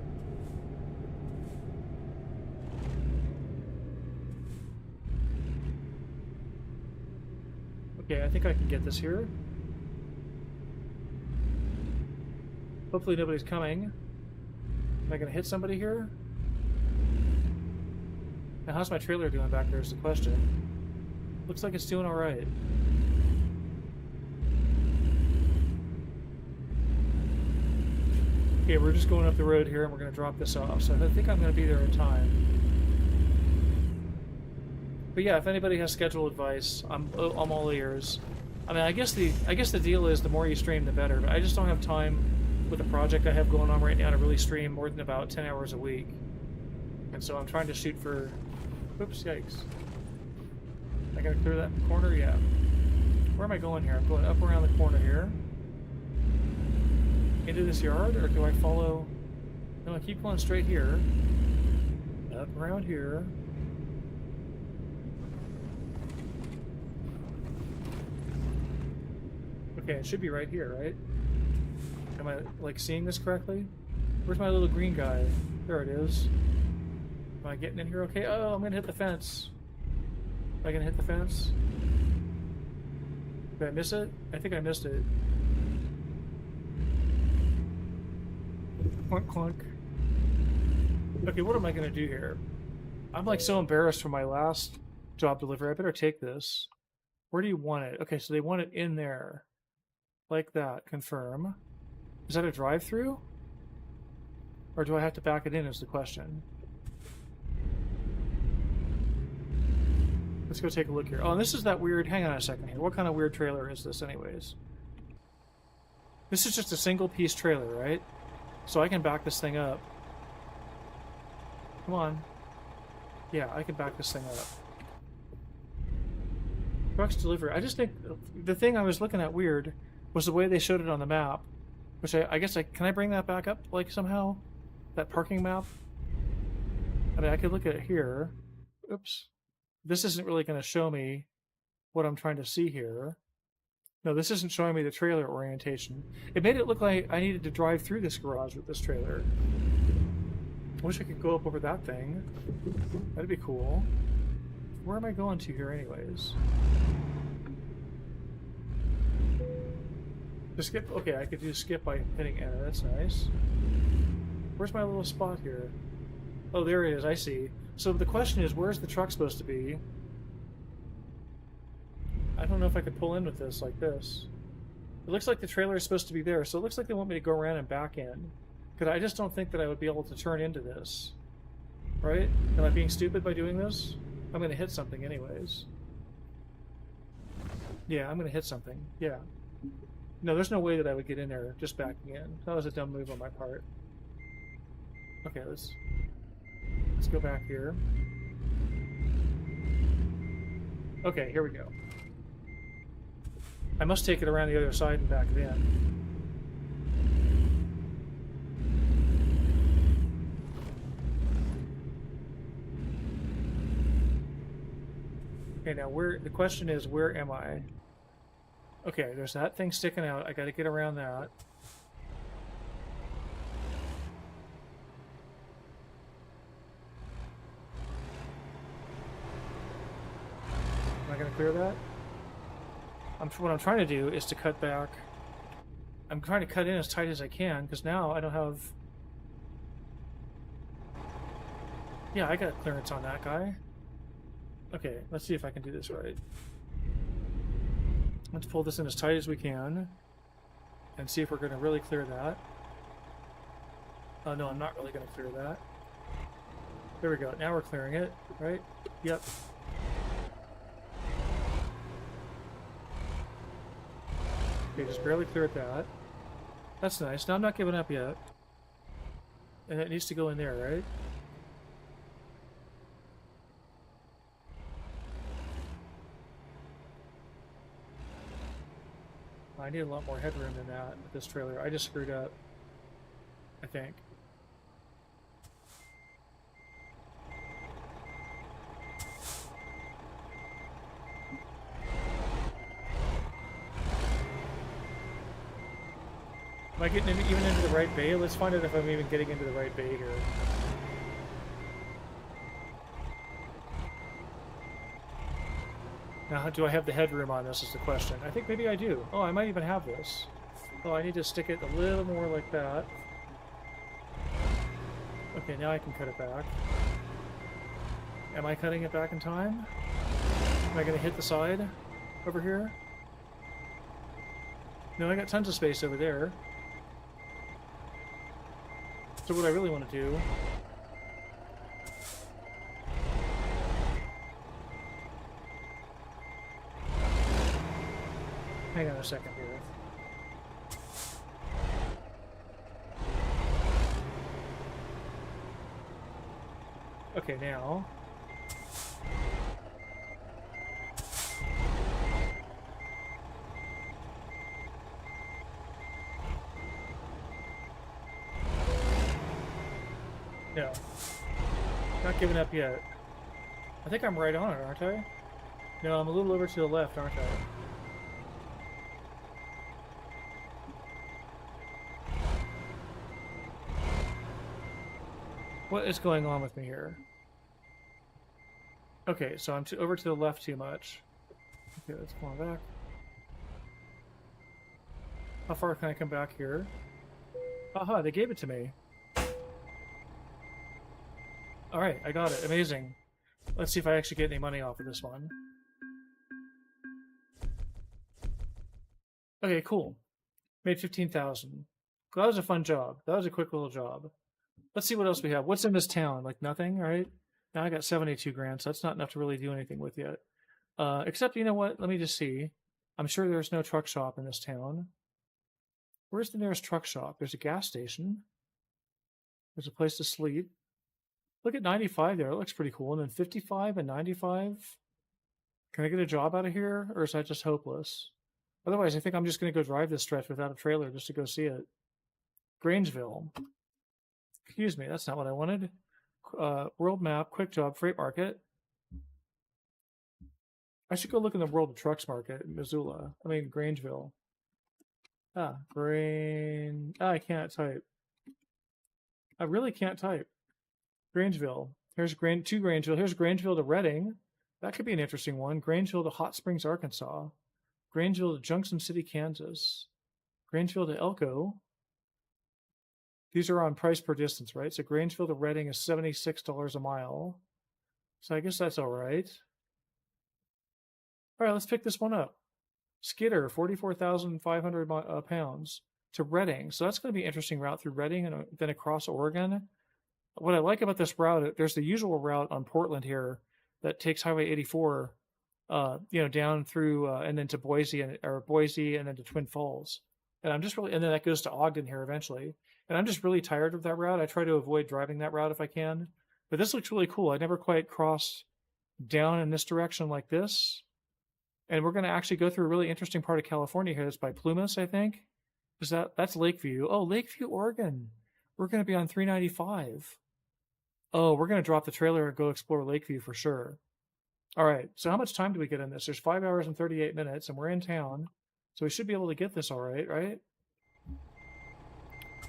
Okay, I think I can get this here. Hopefully nobody's coming. Am I gonna hit somebody here? Now, how's my trailer doing back there is the question. Looks like it's doing alright. Okay, we're just going up the road here and we're going to drop this off, so I think I'm going to be there in time. But yeah, if anybody has schedule advice, I'm all ears. I mean, I guess the deal is the more you stream, the better, but I just don't have time with the project I have going on right now to really stream more than about 10 hours a week. And so I'm trying to shoot for... Oops, yikes. I gotta clear that corner? Yeah. Where am I going here? I'm going up around the corner here. Into this yard, or do I follow? No, I keep going straight here. Up around here. Okay, it should be right here, right? Am I, like, seeing this correctly? Where's my little green guy? There it is. Am I getting in here okay? Oh, I'm gonna hit the fence. Am I gonna hit the fence? Did I miss it? I think I missed it. Clunk, clunk. Okay, what am I gonna do here? I'm like so embarrassed from my last job delivery. I better take this. Where do you want it? Okay, so they want it in there. Like that. Confirm. Is that a drive-through? Or do I have to back it in is the question. Let's go take a look here. Oh, and this is that weird... Hang on a second here. What kind of weird trailer is this anyways? This is just a single-piece trailer, right? So I can back this thing up. Come on. Yeah, I can back this thing up. Trucks delivery. I just think... The thing I was looking at weird was the way they showed it on the map. Which I guess can I bring that back up, like, somehow? That parking map? I mean, I could look at it here. Oops. This isn't really going to show me what I'm trying to see here. No, this isn't showing me the trailer orientation. It made it look like I needed to drive through this garage with this trailer. I wish I could go up over that thing. That'd be cool. Where am I going to here anyways? Just skip? Okay, I could do skip by hitting enter. That's nice. Where's my little spot here? Oh, there it is. I see. So the question is, where's the truck supposed to be? I don't know if I could pull in with this like this. It looks like the trailer is supposed to be there, so it looks like they want me to go around and back in. Because I just don't think that I would be able to turn into this. Right? Am I being stupid by doing this? I'm going to hit something anyways. Yeah, I'm going to hit something. Yeah. No, there's no way that I would get in there just backing in. That was a dumb move on my part. Okay, let's go back here. Okay, here we go. I must take it around the other side and back it in. Okay, now the question is, where am I? Okay, there's that thing sticking out. I gotta get around that. Am I gonna clear that? What I'm trying to do is to cut back. I'm trying to cut in as tight as I can, because now I don't have... Yeah, I got clearance on that guy. Okay, let's see if I can do this right. Let's pull this in as tight as we can and see if we're going to really clear that. Oh no, I'm not really going to clear that. There we go. Now we're clearing it, right? Yep. Okay, just barely cleared that. That's nice. Now I'm not giving up yet. And it needs to go in there, right? I need a lot more headroom than that with this trailer. I just screwed up, I think. Am I getting even into the right bay? Let's find out if I'm even getting into the right bay here. Now, do I have the headroom on this is the question. I think maybe I do. Oh, I might even have this. Oh, I need to stick it a little more like that. Okay, now I can cut it back. Am I cutting it back in time? Am I going to hit the side over here? No, I got tons of space over there. So what I really want to do... Hang on a second here. Okay, now... No. Not giving up yet. I think I'm right on it, aren't I? No, I'm a little over to the left, aren't I? What is going on with me here? Okay, so I'm over to the left too much. Okay, let's come on back. How far can I come back here? Aha, they gave it to me. Alright, I got it. Amazing. Let's see if I actually get any money off of this one. Okay, cool. Made 15,000. That was a fun job. That was a quick little job. Let's see what else we have. What's in this town? Like nothing, right? Now I got 72 grand, so that's not enough to really do anything with yet. Except, you know what? Let me just see. I'm sure there's no truck shop in this town. Where's the nearest truck shop? There's a gas station. There's a place to sleep. Look at 95 there. It looks pretty cool. And then 55 and 95. Can I get a job out of here? Or is that just hopeless? Otherwise, I think I'm just going to go drive this stretch without a trailer just to go see it. Grangeville. Excuse me, that's not what I wanted. World map, quick job, freight market. I should go look in the World of Trucks market in Missoula. I mean, Grangeville. I can't type. I really can't type. Grangeville. Here's to Grangeville. Here's Grangeville to Reading. That could be an interesting one. Grangeville to Hot Springs, Arkansas. Grangeville to Junction City, Kansas. Grangeville to Elko. These are on price per distance, right? So Grangeville to Reading is $76 a mile. So I guess that's all right. All right, let's pick this one up. Skidder, 44,500 pounds to Reading. So that's going to be an interesting route through Reading and then across Oregon. What I like about this route, there's the usual route on Portland here that takes Highway 84, down through and then to Boise and then to Twin Falls. And then that goes to Ogden here eventually. And I'm just really tired of that route. I try to avoid driving that route if I can. But this looks really cool. I never quite crossed down in this direction like this. And we're going to actually go through a really interesting part of California here. That's by Plumas, I think. That's Lakeview. Oh, Lakeview, Oregon. We're going to be on 395. Oh, we're going to drop the trailer and go explore Lakeview for sure. All right. So how much time do we get in this? There's 5 hours and 38 minutes, and we're in town. So we should be able to get this all right, right?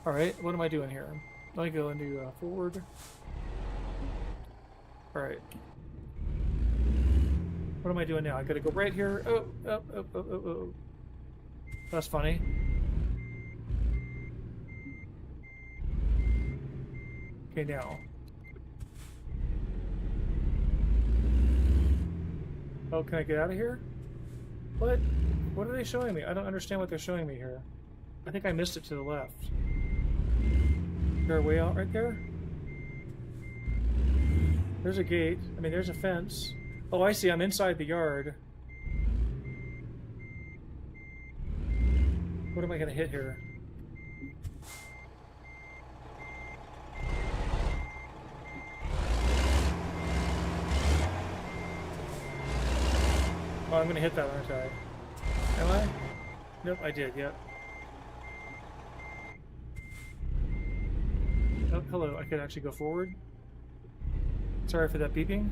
All right. What am I doing here? Let me go into forward. All right. What am I doing now? I gotta go right here. Oh. That's funny. Okay, now. Oh, can I get out of here? What? What are they showing me? I don't understand what they're showing me here. I think I missed it to the left. Is there a way out right there? There's a gate. I mean, there's a fence. Oh, I see. I'm inside the yard. What am I going to hit here? Oh, I'm going to hit that, aren't I? Am I? Nope, I did, yep. Oh, hello. I could actually go forward. Sorry for that beeping.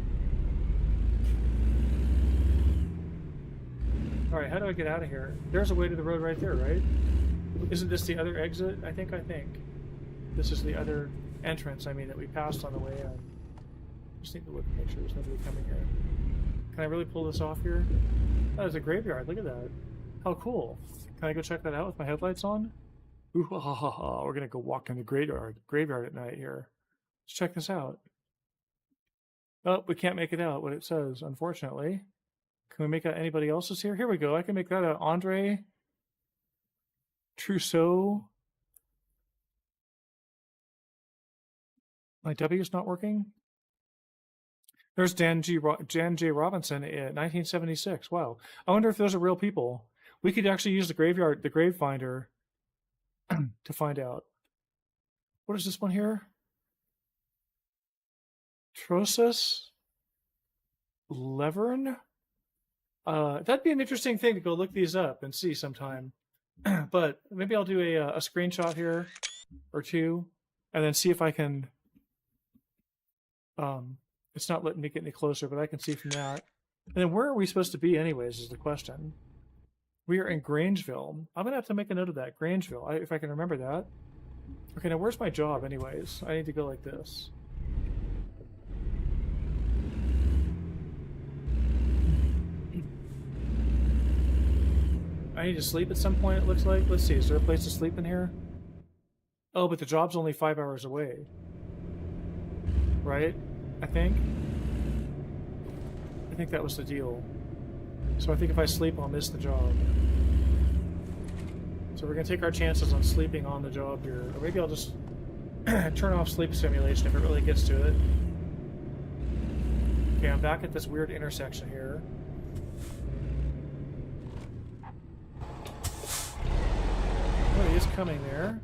Alright, how do I get out of here? There's a way to the road right there, right? Isn't this the other exit? I think. This is the other entrance, that we passed on the way in. Just need to look and make sure there's nobody coming here. Can I really pull this off here? Oh, there's a graveyard. Look at that. How cool. Can I go check that out with my headlights on? Ooh, ha ha ha. We're going to go walk in the graveyard at night here. Let's check this out. Oh, we can't make it out what it says, unfortunately. Can we make out anybody else's here? Here we go. I can make that a Andre Trousseau. My W is not working. There's Jan J. Robinson in 1976. Wow. I wonder if those are real people. We could actually use the grave finder to find out. What is this one here? Trossus Levern? That'd be an interesting thing to go look these up and see sometime. But maybe I'll do a screenshot here or two and then see if I can It's not letting me get any closer, but I can see from that. And then where are we supposed to be anyways is the question. We are in Grangeville. I'm going to have to make a note of that. Grangeville, if I can remember that. Okay, now where's my job anyways? I need to go like this. I need to sleep at some point, it looks like. Let's see, is there a place to sleep in here? Oh, but the job's only 5 hours away. Right? I think that was the deal. So I think if I sleep, I'll miss the job. So we're going to take our chances on sleeping on the job here. Or maybe I'll just turn off sleep simulation if it really gets to it. Okay, I'm back at this weird intersection here. Oh, he is coming there.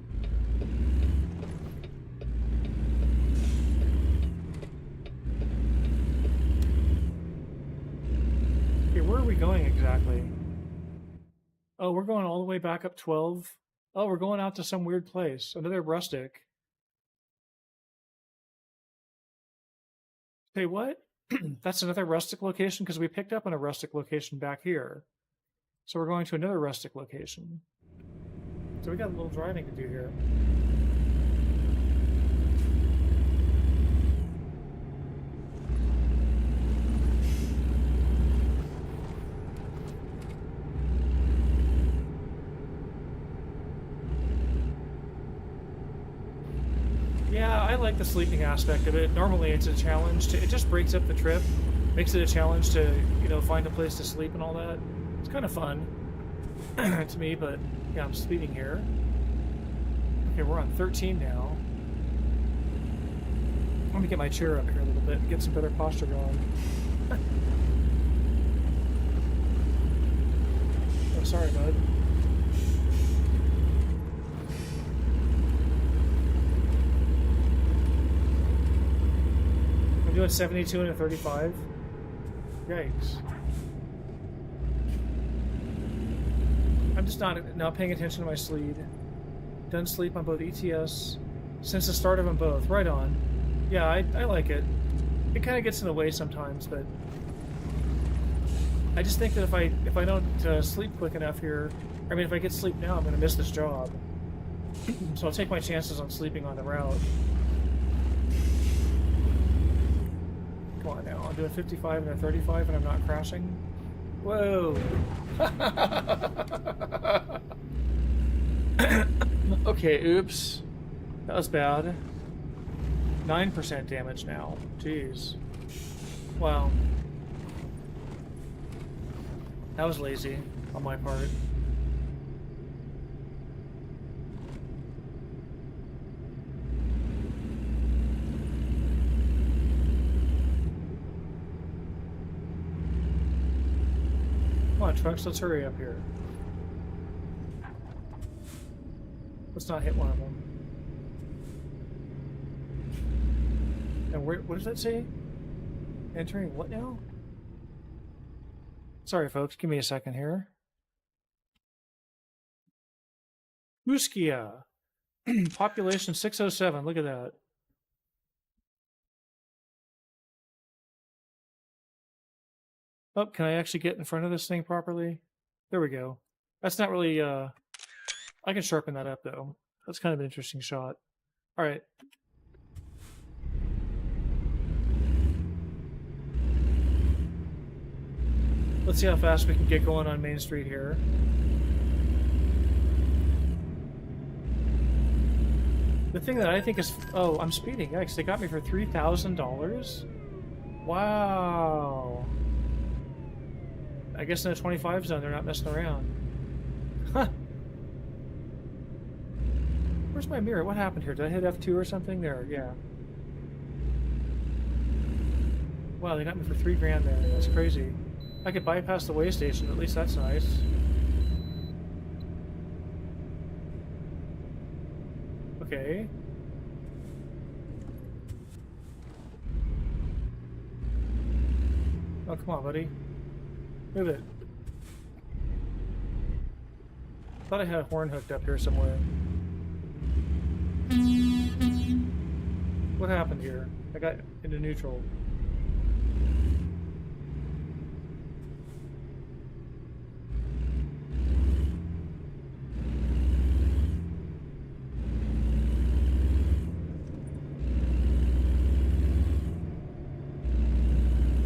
Okay, where are we going exactly? Oh, we're going all the way back up 12. Oh, we're going out to some weird place. Another rustic. Hey, what? That's another rustic location because we picked up on a rustic location back here. So we're going to another rustic location. So we got a little driving to do here. Yeah, I like the sleeping aspect of it. Normally it's a challenge. It just breaks up the trip. Makes it a challenge to, find a place to sleep and all that. It's kind of fun to me, but yeah, I'm speeding here. Okay, we're on 13 now. Let me get my chair up here a little bit and get some better posture going. Oh, sorry, bud. I'm doing 72 and a 35. Yikes. I'm just not paying attention to my sleep. Done sleep on both ETS since the start of them both. Right on. Yeah, I like it. It kind of gets in the way sometimes, but I just think that if I don't sleep quick enough here, I mean, if I get sleep now, I'm going to miss this job. So I'll take my chances on sleeping on the route. Come on now, I'm doing 55 and a 35 and I'm not crashing. Whoa! Okay, oops. That was bad. 9% damage now. Jeez. Wow. That was lazy on my part. Come on, trucks, let's hurry up here. Let's not hit one of them. And what does that say? Entering what now? Sorry, folks, give me a second here. Uskia. Population 607, look at that. Oh, can I actually get in front of this thing properly? There we go. That's not really, I can sharpen that up, though. That's kind of an interesting shot. All right. Let's see how fast we can get going on Main Street here. The thing that I think is... Oh, I'm speeding. Yikes, they got me for $3,000? Wow. I guess in the 25 zone, they're not messing around. Huh. Where's my mirror? What happened here? Did I hit F2 or something? There, yeah. Wow, they got me for $3 grand there. That's crazy. I could bypass the way station. At least that's nice. Okay. Oh, come on, buddy. Move it. Thought I had a horn hooked up here somewhere. What happened here? I got into neutral.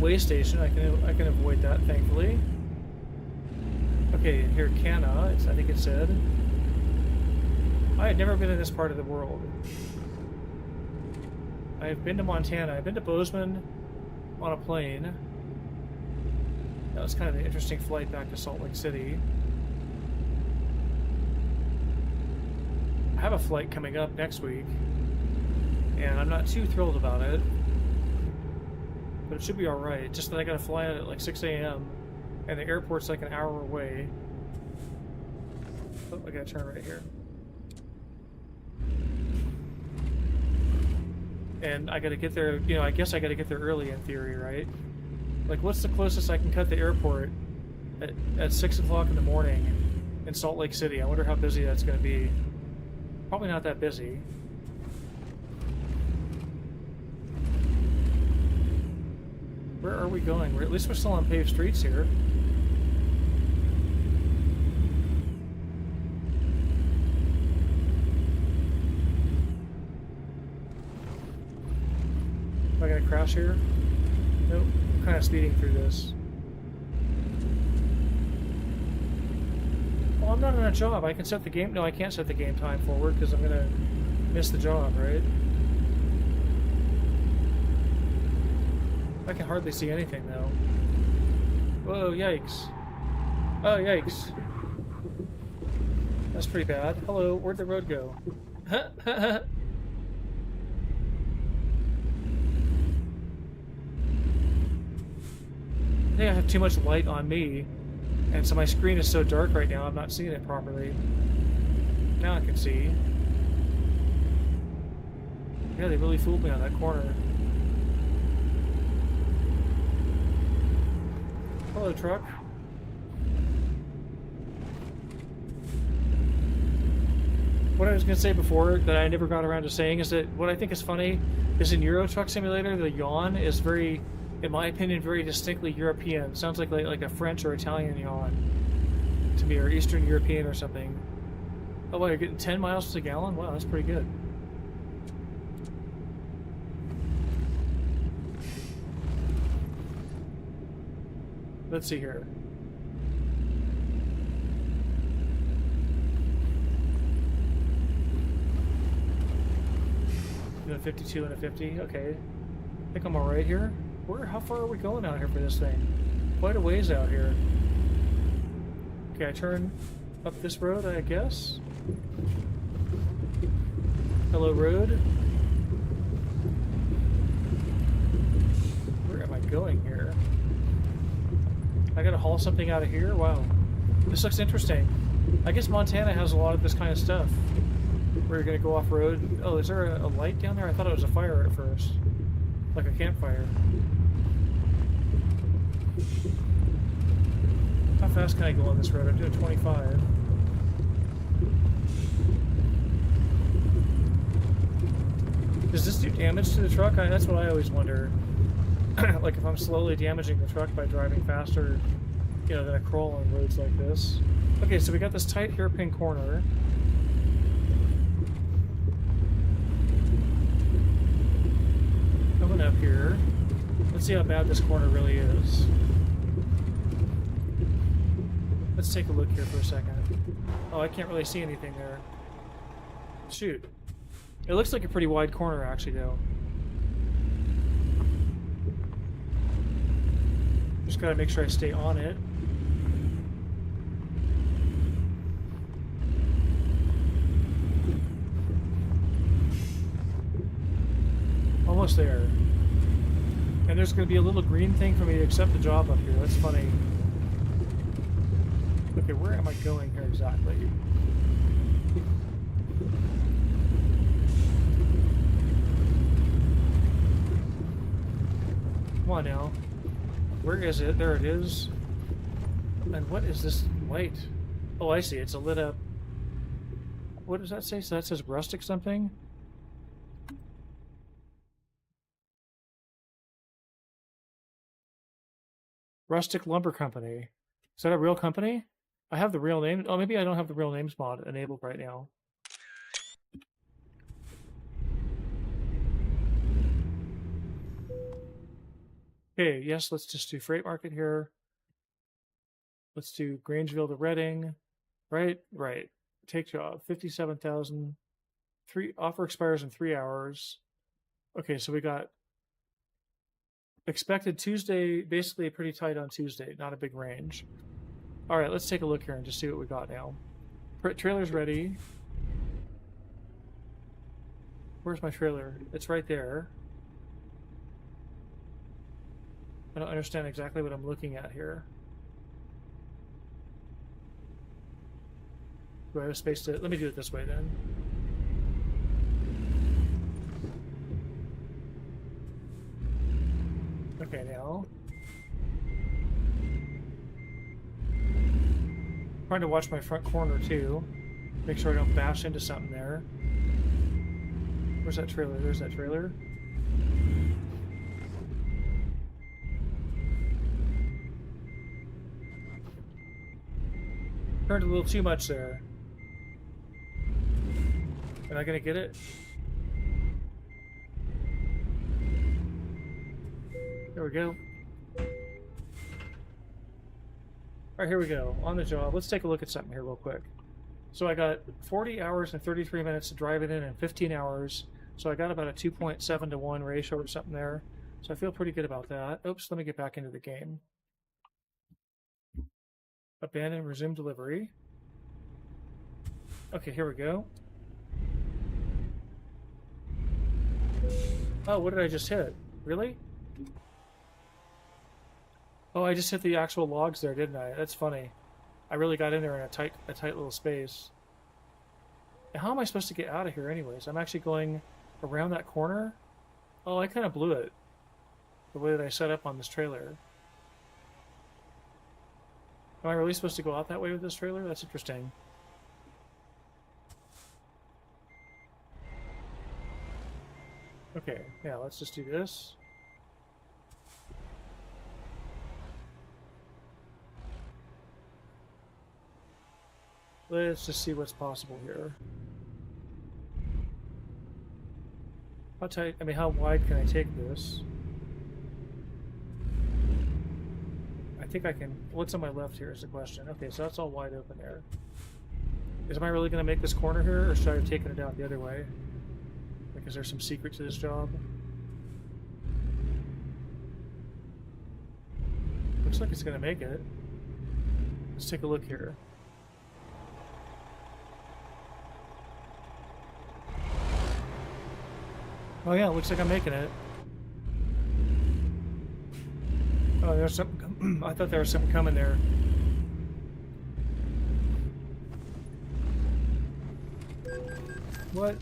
Way station, I can avoid that, thankfully. Okay, here Cana, I think it said. I had never been in this part of the world. I've been to Montana. I've been to Bozeman on a plane. That was kind of an interesting flight back to Salt Lake City. I have a flight coming up next week, and I'm not too thrilled about it. But it should be alright. Just that I gotta fly out at like 6 a.m. and the airport's like an hour away. Oh, I gotta turn right here. And I gotta get there, you know, I guess I gotta get there early in theory, right? Like, what's the closest I can cut the airport at 6 o'clock in the morning in Salt Lake City? I wonder how busy that's gonna be. Probably not that busy. Where are we going? At least we're still on paved streets here. Am I gonna crash here? Nope. I'm kind of speeding through this. Well, I'm not on a job. I can set the game. No, I can't set the game time forward because I'm gonna miss the job, right? I can hardly see anything though. Whoa, yikes. Oh, yikes. That's pretty bad. Hello, where'd the road go? I think I have too much light on me, and so my screen is so dark right now I'm not seeing it properly. Now I can see. Yeah, they really fooled me on that corner. Hello, truck. What I was going to say before that I never got around to saying is that what I think is funny is in Euro Truck Simulator, the yawn is very, in my opinion, very distinctly European. Sounds like a French or Italian yawn to me, or Eastern European or something. Oh, wow, you're getting 10 miles per gallon? Wow, that's pretty good. Let's see here. A 52 and a 50. Okay. I think I'm alright here. How far are we going out here for this thing? Quite a ways out here. Okay, I turn up this road, I guess. Hello, road. Where am I going here? I gotta haul something out of here? Wow. This looks interesting. I guess Montana has a lot of this kind of stuff. Where you're gonna go off-road. Oh, is there a light down there? I thought it was a fire at first. Like a campfire. How fast can I go on this road? I'm doing 25. Does this do damage to the truck? That's what I always wonder. Like if I'm slowly damaging the truck by driving faster, you know, than a crawl on roads like this. Okay, so we got this tight hairpin corner. Coming up here. Let's see how bad this corner really is. Let's take a look here for a second. Oh, I can't really see anything there. Shoot. It looks like a pretty wide corner actually though. Just gotta make sure I stay on it. Almost there. And there's gonna be a little green thing for me to accept the job up here. That's funny. Okay, where am I going here exactly? Come on now. Where is it? There it is. And what is this light? Oh, I see. It's a lit up... What does that say? So that says rustic something? Rustic Lumber Company. Is that a real company? I have the real name. Oh, maybe I don't have the real names mod enabled right now. Okay, yes, let's just do freight market here. Let's do Grangeville to Reading. Right. Take job, 57,000. Offer expires in 3 hours. Okay, so we got expected Tuesday, basically pretty tight on Tuesday, not a big range. All right, let's take a look here and just see what we got now. Trailer's ready. Where's my trailer? It's right there. I don't understand exactly what I'm looking at here. Do I have space to... Let me do it this way then. Okay, now. Trying to watch my front corner too. Make sure I don't bash into something there. Where's that trailer? There's that trailer. Turned a little too much there. Am I gonna get it? There we go. Alright, here we go. On the job. Let's take a look at something here real quick. So I got 40 hours and 33 minutes to drive it in and 15 hours. So I got about a 2.7 to 1 ratio or something there. So I feel pretty good about that. Oops, let me get back into the game. Abandon and resume delivery. Okay, here we go. Oh, what did I just hit? Really? Oh, I just hit the actual logs there, didn't I? That's funny. I really got in there in a tight little space. And how am I supposed to get out of here anyways? I'm actually going around that corner? Oh, I kind of blew it. The way that I set up on this trailer. Am I really supposed to go out that way with this trailer? That's interesting. Okay, yeah, let's just do this. Let's just see what's possible here. How tight, I mean, how wide can I take this? I think I can, what's on my left here is the question. Okay, so that's all wide open there. Am I really going to make this corner here, or should I have taken it out the other way? Like, is there some secret to this job? Looks like it's going to make it. Let's take a look here. Oh yeah, looks like I'm making it. Oh, there's something. I thought there was something coming there. What?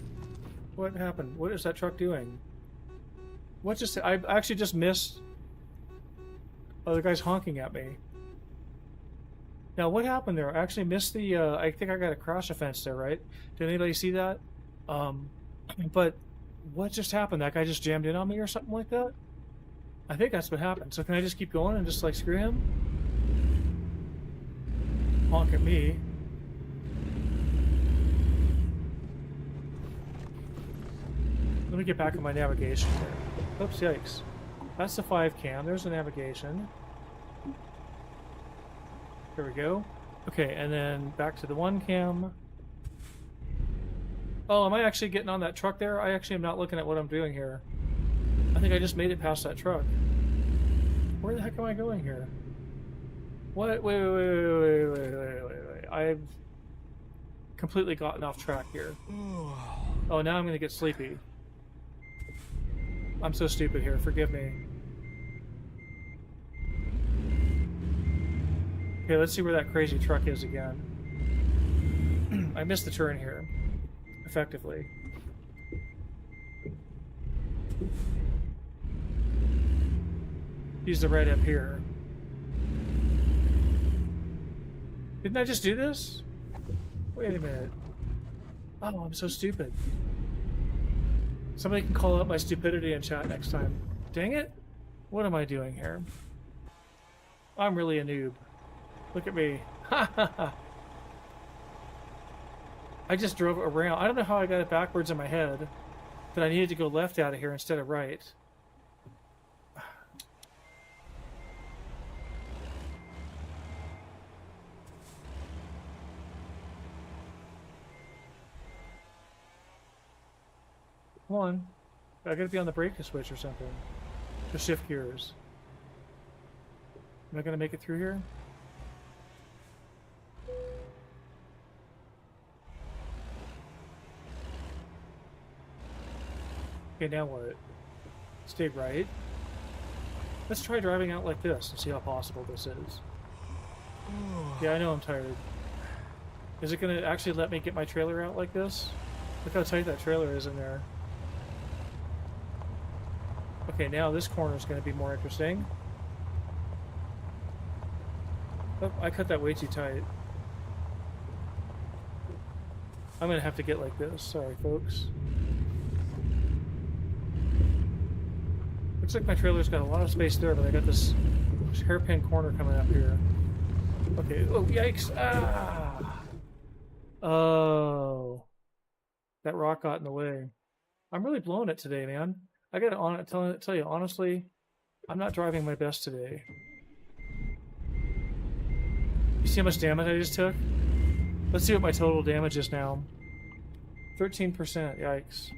What happened? What is that truck doing? What just? I actually just missed. Oh, the guy's honking at me. Now, what happened there? I actually missed the. I think I got a crash offense there, right? Did anybody see that? But what just happened? That guy just jammed in on me or something like that? I think that's what happened. So can I just keep going and just like screw him? Honk at me. Let me get back on my navigation here. Oops, yikes. That's the 5 cam. There's the navigation. There we go. Okay, and then back to the 1 cam. Oh, am I actually getting on that truck there? I actually am not looking at what I'm doing here. I think I just made it past that truck. Where the heck am I going here? What? Wait. I've completely gotten off track here. Oh, now I'm going to get sleepy. I'm so stupid here. Forgive me. Okay, let's see where that crazy truck is again. I missed the turn here. Effectively. He's the right up here. Didn't I just do this? Wait a minute. Oh, I'm so stupid. Somebody can call out my stupidity in chat next time. Dang it! What am I doing here? I'm really a noob. Look at me. I just drove around. I don't know how I got it backwards in my head, but I needed to go left out of here instead of right. Come on. I gotta be on the brake to switch or something. To shift gears. Am I gonna make it through here? Okay, now what? Stay right. Let's try driving out like this and see how possible this is. Yeah, I know I'm tired. Is it gonna actually let me get my trailer out like this? Look how tight that trailer is in there. Okay, now this corner is going to be more interesting. Oh, I cut that way too tight. I'm going to have to get like this. Sorry, folks. Looks like my trailer's got a lot of space there, but I got this hairpin corner coming up here. Okay. Oh, yikes. Ah! Oh. That rock got in the way. I'm really blowing it today, man. I gotta tell you honestly, I'm not driving my best today. You see how much damage I just took? Let's see what my total damage is now. 13%, yikes.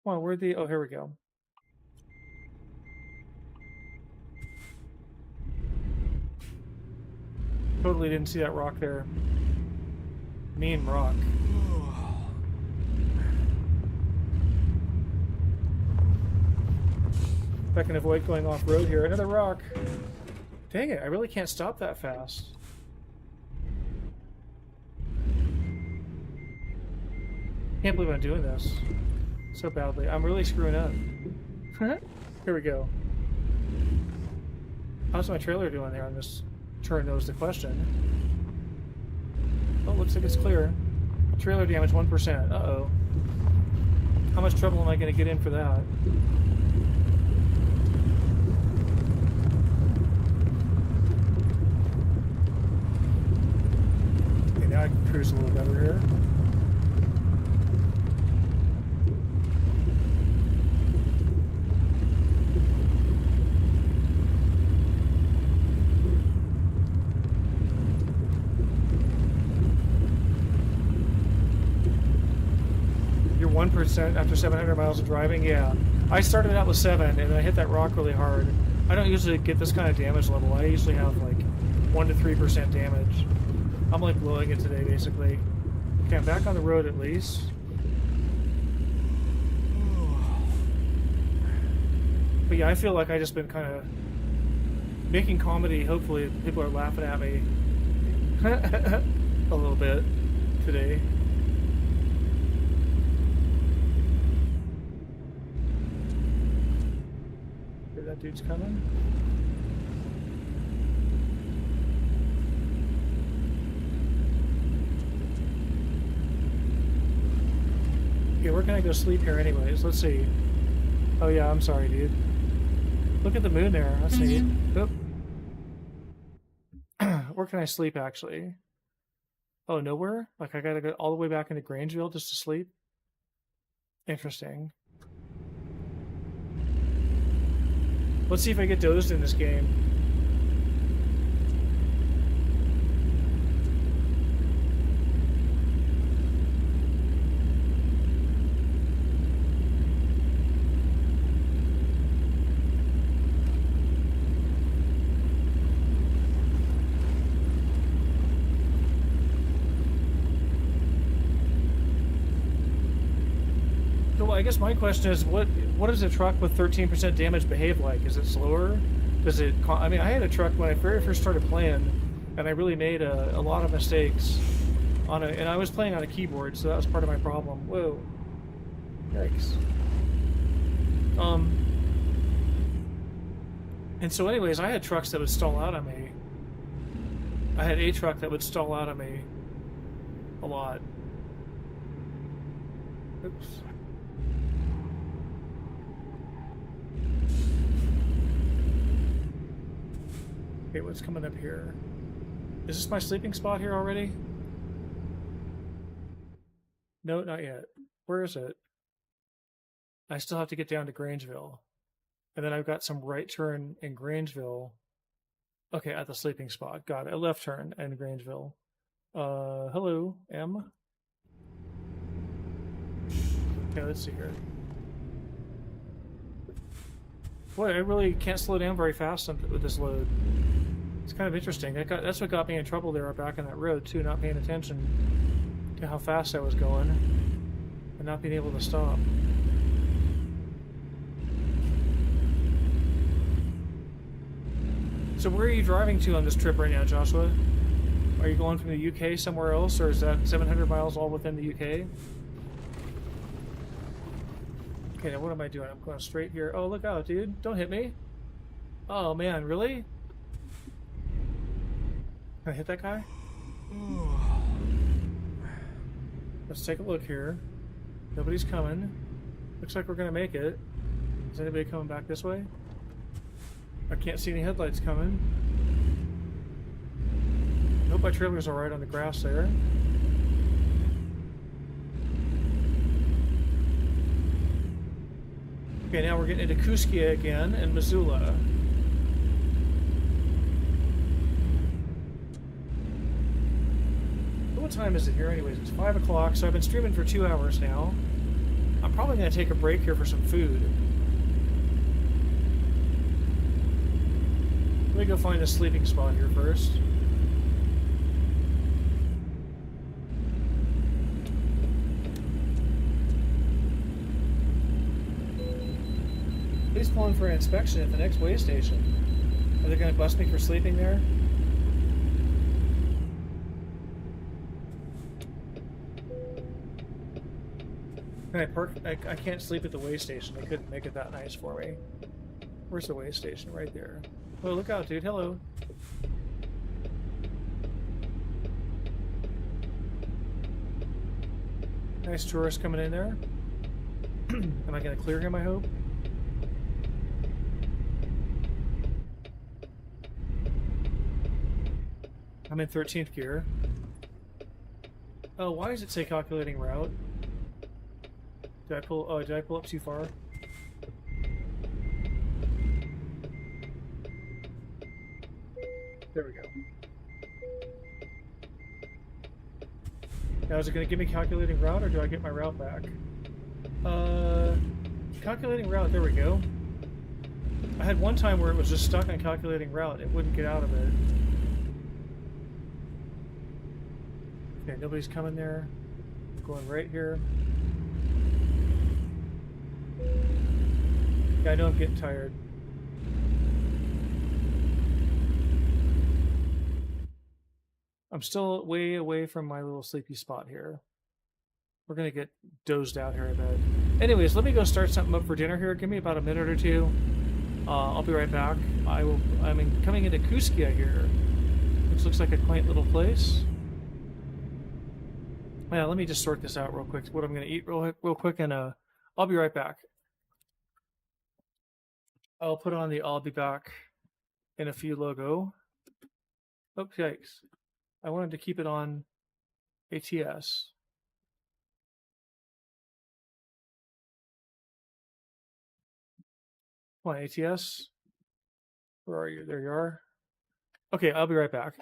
Come on, where'd the... Oh, here we go. Totally didn't see that rock there. Mean rock. If I can avoid going off-road here. Another rock. Dang it, I really can't stop that fast. Can't believe I'm doing this so badly. I'm really screwing up. Here we go. How's my trailer doing there on this turn? Knows the question. Oh, looks like it's clear. Trailer damage 1%. Uh-oh. How much trouble am I going to get in for that? Okay, now I can cruise a little better here. You're 1% after 700 miles of driving? Yeah. I started out with 7 and I hit that rock really hard. I don't usually get this kind of damage level. I usually have like 1 to 3% damage. I'm like blowing it today basically. Okay, I'm back on the road at least. But yeah, I feel like I just been kind of making comedy. Hopefully people are laughing at me a little bit today. Okay, that dude's coming. Okay, where can I go sleep here anyways? Let's see. Oh yeah, I'm sorry, dude. Look at the moon there. That's neat. Oop. Where can I sleep, actually? Oh, nowhere? Like, I gotta go all the way back into Grangeville just to sleep? Interesting. Let's see if I get dozed in this game. Well, I guess my question is, what does a truck with 13% damage behave like? Is it slower? Does it? I mean, I had a truck when I very first started playing, and I really made a lot of mistakes on it, and I was playing on a keyboard, so that was part of my problem. Whoa, yikes. And so, anyways, I had trucks that would stall out on me. I had a truck that would stall out on me a lot. Oops. Okay, what's coming up here? Is this my sleeping spot here already? No, not yet. Where is it? I still have to get down to Grangeville. And then I've got some right turn in Grangeville. Okay, at the sleeping spot. Got it. A left turn in Grangeville. Hello, M. Okay, let's see here. Boy, I really can't slow down very fast with this load. It's kind of interesting. That's what got me in trouble there back on that road, too, not paying attention to how fast I was going and not being able to stop. So where are you driving to on this trip right now, Joshua? Are you going from the UK somewhere else, or is that 700 miles all within the UK? Okay, now what am I doing? I'm going straight here. Oh, look out, dude. Don't hit me. Oh, man, really? Can I hit that guy? Let's take a look here. Nobody's coming. Looks like we're going to make it. Is anybody coming back this way? I can't see any headlights coming. I hope my trailer's alright on the grass there. Okay, now we're getting into Kuskia again and Missoula. What time is it here anyways? It's 5 o'clock, so I've been streaming for 2 hours now. I'm probably going to take a break here for some food. Let me go find a sleeping spot here first. Please call in for an inspection at the next way station. Are they going to bust me for sleeping there? Can I park? I can't sleep at the way station. They couldn't make it that nice for me. Where's the way station? Right there. Oh, look out, dude. Hello. Nice tourist coming in there. Am I going to clear him, I hope? I'm in 13th gear. Oh, why does it say calculating route? Did I pull up too far? There we go. Now is it going to give me calculating route, or do I get my route back? Calculating route, there we go. I had one time where it was just stuck on calculating route. It wouldn't get out of it. Okay, nobody's coming there. Going right here. Yeah, I know I'm getting tired. I'm still way away from my little sleepy spot here. We're gonna get dozed out here, I bet. Anyways, let me go start something up for dinner here. Give me about a minute or two. I'll be right back. I'm coming into Kuskia here, which looks like a quaint little place. Yeah, let me just sort this out real quick. What I'm gonna eat real quick, and I'll be right back. I'll put on the "I'll be back in a few" logo. Oh, yikes! I wanted to keep it on ATS. Come on, ATS. Where are you? There you are. Okay, I'll be right back.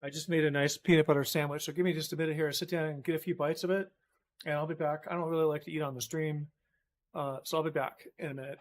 I just made a nice peanut butter sandwich, so give me just a minute here to sit down and get a few bites of it, and I'll be back. I don't really like to eat on the stream, so I'll be back in a minute.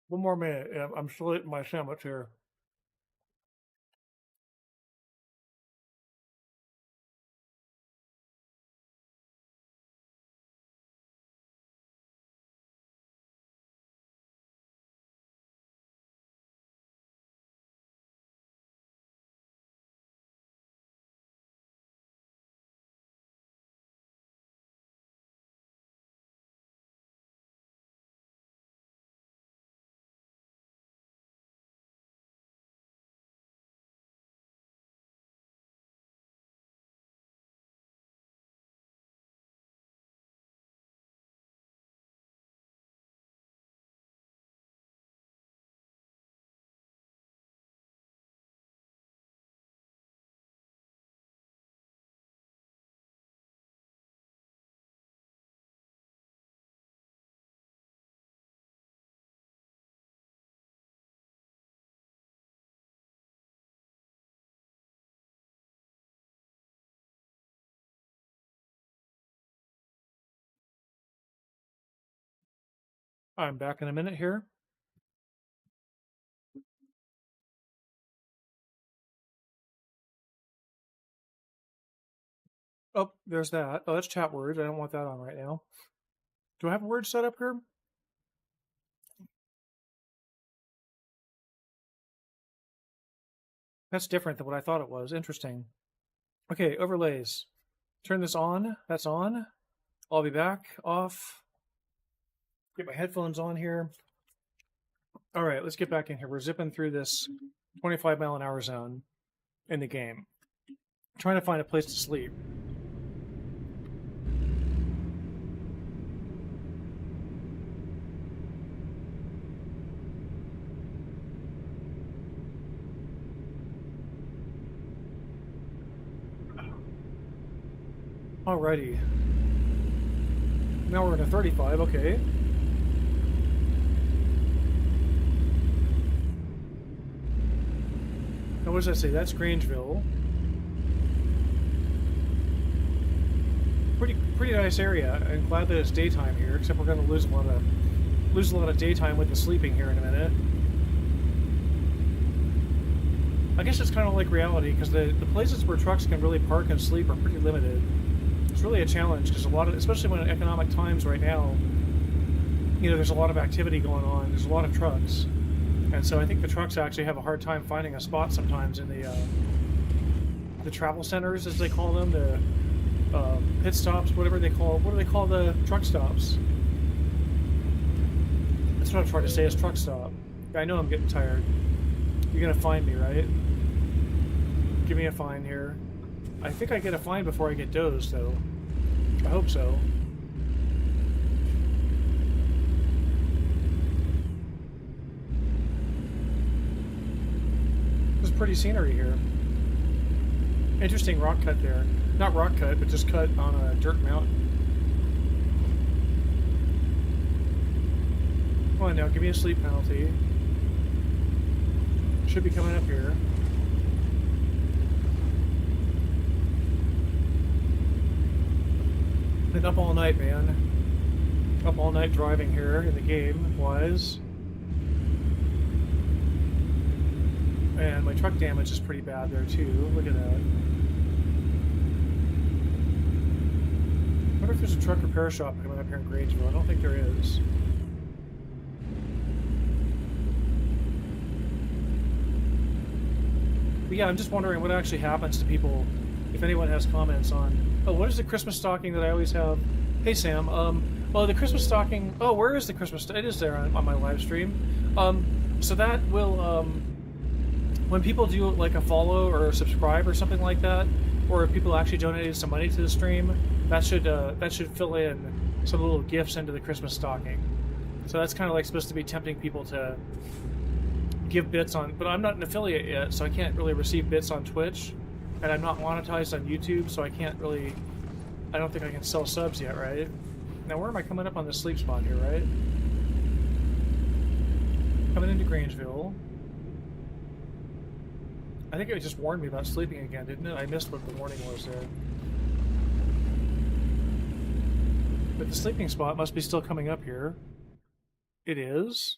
One more minute. I'm still eating my sandwich here. I'm back in a minute here. Oh, there's that. Oh, that's chat words. I don't want that on right now. Do I have words set up here? That's different than what I thought it was. Interesting. Okay, overlays. Turn this on. That's on. I'll be back. Off. Get my headphones on here. All right, let's get back in here. We're zipping through this 25-mile-an-hour zone in the game. Trying to find a place to sleep. Alrighty. Now we're in a 35, okay. Now what does that say? That's Grangeville. Pretty nice area. I'm glad that it's daytime here, except we're gonna lose a lot of daytime with the sleeping here in a minute. I guess it's kind of like reality, because the places where trucks can really park and sleep are pretty limited. It's really a challenge, because especially when in economic times right now, you know, there's a lot of activity going on. There's a lot of trucks, and so I think the trucks actually have a hard time finding a spot sometimes in the travel centers, as they call them, the pit stops, whatever they call. What do they call the truck stops? That's what I'm trying to say. Is truck stop. I know I'm getting tired. You're gonna find me, right? Give me a fine here. I think I get a fine before I get dozed, though. I hope so. This is pretty scenery here. Interesting rock cut there. Not rock cut, but just cut on a dirt mountain. Come on now, give me a sleep penalty. Should be coming up here. Been up all night, man. Up all night driving here in the game was. And my truck damage is pretty bad there too. Look at that. I wonder if there's a truck repair shop coming up here in Grangeville. I don't think there is. But yeah, I'm just wondering what actually happens to people, if anyone has comments on, oh, what is the Christmas stocking that I always have? Hey, Sam. Well, the Christmas stocking, oh, where is the Christmas, it is there on my live stream. So that will, when people do like a follow or a subscribe or something like that, or if people actually donated some money to the stream, that should fill in some little gifts into the Christmas stocking. So that's kind of like supposed to be tempting people to give bits on, but I'm not an affiliate yet, so I can't really receive bits on Twitch, and I'm not monetized on YouTube, so I can't really, I don't think I can sell subs yet, right? Now where am I coming up on this sleep spot here, right? Coming into Grangeville. I think it just warned me about sleeping again, didn't it? I missed what the warning was there. But the sleeping spot must be still coming up here. It is.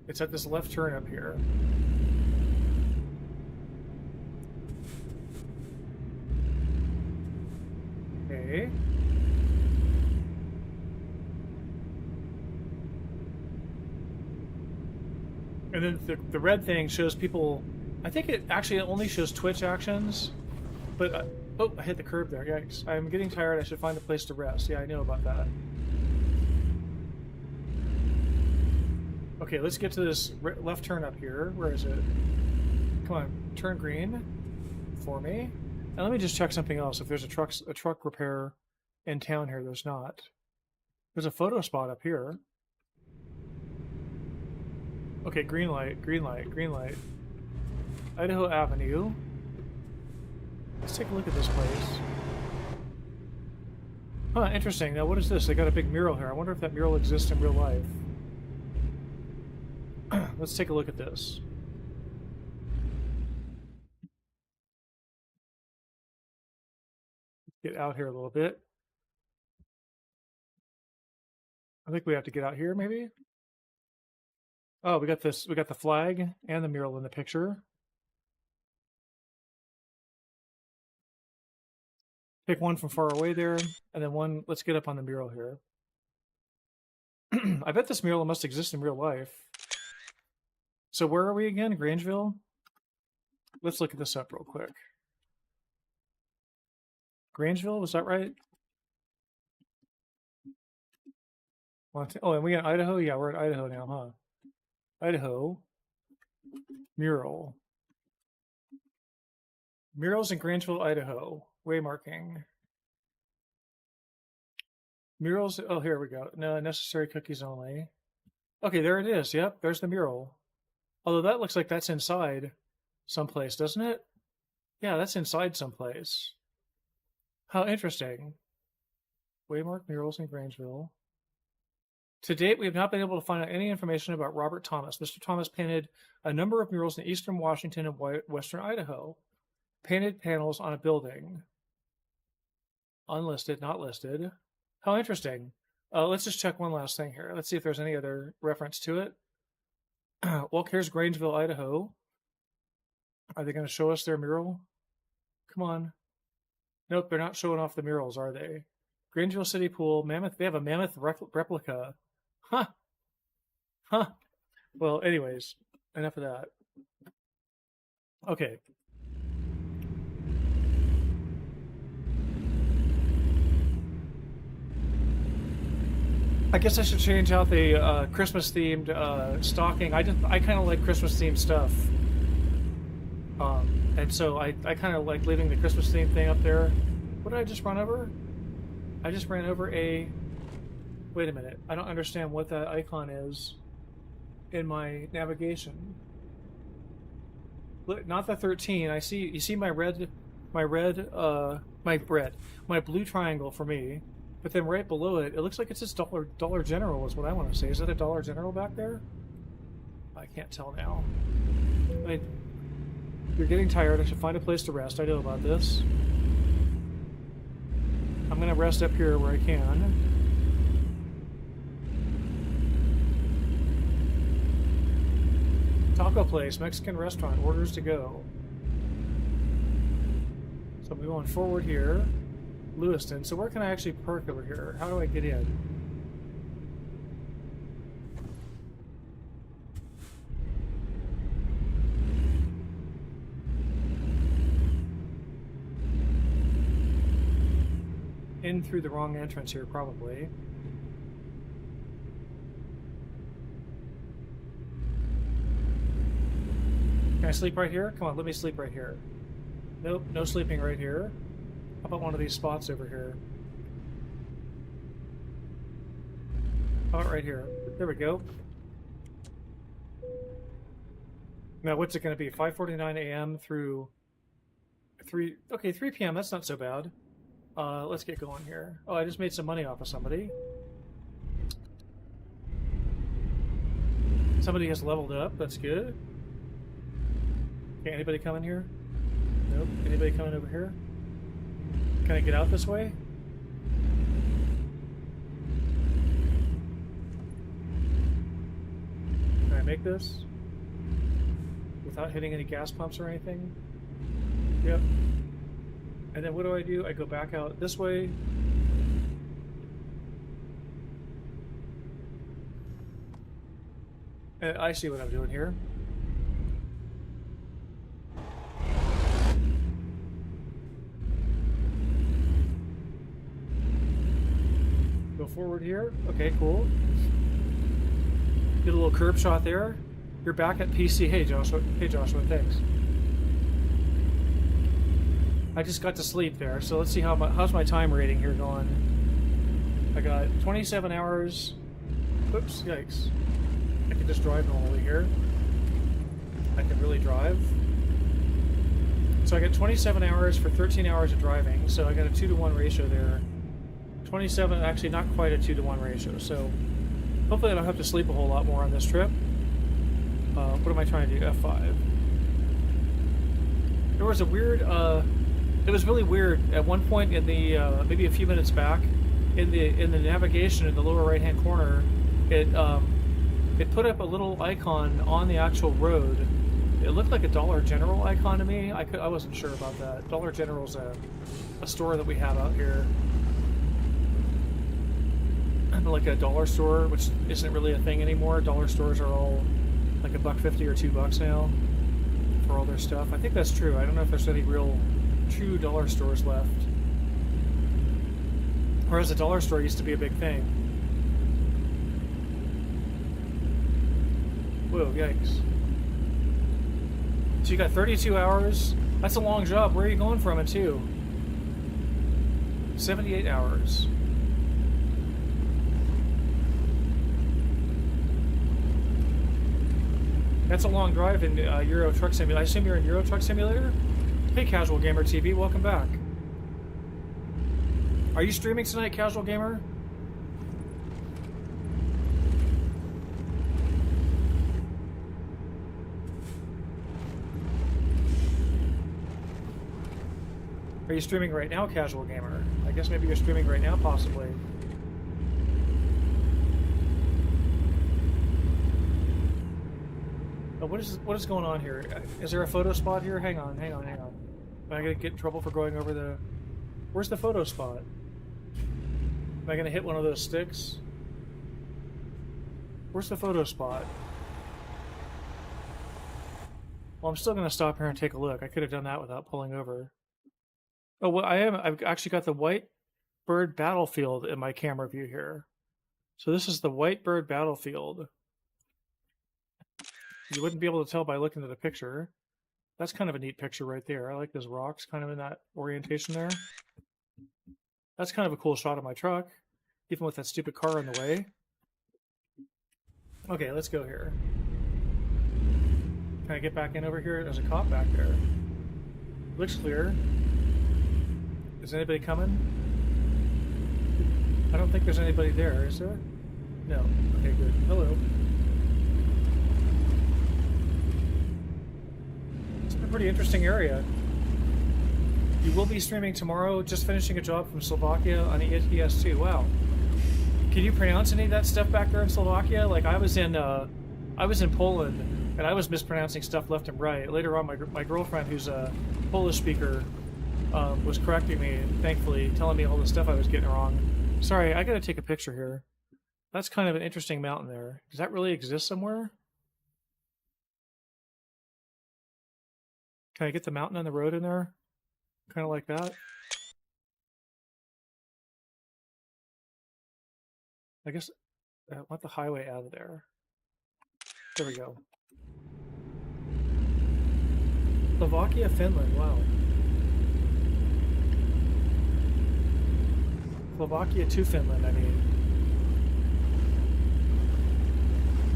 It's at this left turn up here. Okay. And then the red thing shows people, I think it actually only shows Twitch actions, but, oh, I hit the curb there, yikes. I'm getting tired, I should find a place to rest. Yeah, I know about that. Okay, let's get to this left turn up here. Where is it? Come on, turn green for me. And let me just check something else. If there's a truck repair in town here, there's not. There's a photo spot up here. Okay, green light, green light, green light. Idaho Avenue. Let's take a look at this place. Huh, interesting. Now what is this? They got a big mural here. I wonder if that mural exists in real life. Let's take a look at this. Get out here a little bit. I think we have to get out here, maybe? Oh, we got this. We got the flag and the mural in the picture. Pick one from far away there, and then one. Let's get up on the mural here. I bet this mural must exist in real life. So where are we again? Grangeville? Let's look at this up real quick. Grangeville, was that right? Oh, and we got Idaho? Yeah, we're at Idaho now, huh? Idaho. Mural. Murals in Grangeville, Idaho. Waymarking. Murals, oh, here we go. No, necessary cookies only. Okay, there it is. Yep, there's the mural. Although that looks like that's inside someplace, doesn't it? Yeah, that's inside someplace. How interesting. Waymark murals in Grangeville. To date, we have not been able to find out any information about Robert Thomas. Mr. Thomas painted a number of murals in eastern Washington and western Idaho. Painted panels on a building. Unlisted, not listed. How interesting. Let's just check one last thing here. Let's see if there's any other reference to it. Well, here's Grangeville, Idaho. Are they going to show us their mural? Come on. Nope, they're not showing off the murals, are they? Grangeville City Pool, Mammoth. They have a mammoth replica. Huh. Huh. Well, anyways, enough of that. Okay. I guess I should change out the Christmas-themed stocking. I kind of like Christmas-themed stuff, and so I kind of like leaving the Christmas-themed thing up there. What did I just run over? I just ran over a. Wait a minute. I don't understand what that icon is in my navigation. Look, not the 13. I see. You see my blue triangle for me. But then right below it, it looks like it says Dollar General is what I want to say. Is that a Dollar General back there? I can't tell now. I mean, you're getting tired. I should find a place to rest. I know about this. I'm going to rest up here where I can. Taco place, Mexican restaurant, orders to go. So we're going forward here. Lewiston. So where can I actually park over here? How do I get in? In through the wrong entrance here, probably. Can I sleep right here? Come on, let me sleep right here. Nope, no sleeping right here. How about one of these spots over here? How about right here? There we go. Now, what's it going to be? 5:49 a.m. through 3 p.m. That's not so bad. Let's get going here. Oh, I just made some money off of somebody. Somebody has leveled up. That's good. Okay, anybody coming here? Nope. Anybody coming over here? Can I get out this way? Can I make this? Without hitting any gas pumps or anything? Yep. And then what do? I go back out this way. I see what I'm doing here. Go forward here. Okay, cool. Get a little curb shot there. You're back at PC. Hey, Joshua. Hey, Joshua. Thanks. I just got to sleep there, so let's see how's my time rating here going. I got 27 hours. Oops, yikes. I can just drive normally here. I can really drive. So I got 27 hours for 13 hours of driving, so I got a 2-to-1 ratio there. 27, actually not quite a 2-to-1 ratio, so hopefully I don't have to sleep a whole lot more on this trip. What am I trying to do? F5. There was a weird, it was really weird at one point in the maybe a few minutes back in the navigation in the lower right hand corner. It put up a little icon on the actual road. It looked like a Dollar General icon to me. I wasn't sure about that. Dollar General's a store that we have out here, like a dollar store, which isn't really a thing anymore. Dollar stores are all like $1.50 or $2 now for all their stuff. I think that's true. I don't know if there's any real true dollar stores left. Whereas a dollar store used to be a big thing. Whoa, yikes. So you got 32 hours. That's a long job. Where are you going from it to? 78 hours. That's a long drive in Euro Truck Simulator. I assume you're in Euro Truck Simulator? Hey, Casual Gamer TV, welcome back. Are you streaming tonight, Casual Gamer? Are you streaming right now, Casual Gamer? I guess maybe you're streaming right now, possibly. Oh, what is going on here? Is there a photo spot here? Hang on. Am I gonna get in trouble for going over the... Where's the photo spot? Am I gonna hit one of those sticks? Where's the photo spot? Well, I'm still gonna stop here and take a look. I could have done that without pulling over. Oh, well, I've actually got the White Bird Battlefield in my camera view here. So this is the White Bird Battlefield. You wouldn't be able to tell by looking at the picture. That's kind of a neat picture right there. I like those rocks kind of in that orientation there. That's kind of a cool shot of my truck, even with that stupid car in the way. Okay, let's go here. Can I get back in over here? There's a cop back there. Looks clear. Is anybody coming? I don't think there's anybody there, is there? No. Okay, good. Hello. It's a pretty interesting area. You will be streaming tomorrow, just finishing a job from Slovakia on ES2. Wow. Can you pronounce any of that stuff back there in Slovakia? Like I was in Poland, And I was mispronouncing stuff left and right. Later on, my girlfriend, who's a Polish speaker, was correcting me, thankfully, telling me all the stuff I was getting wrong. Sorry, I gotta take a picture here. That's kind of an interesting mountain there. Does that really exist somewhere? Can I get the mountain and the road in there? Kind of like that? I guess I want the highway out of there. There we go. Slovakia, Finland, wow. Slovakia to Finland, I mean.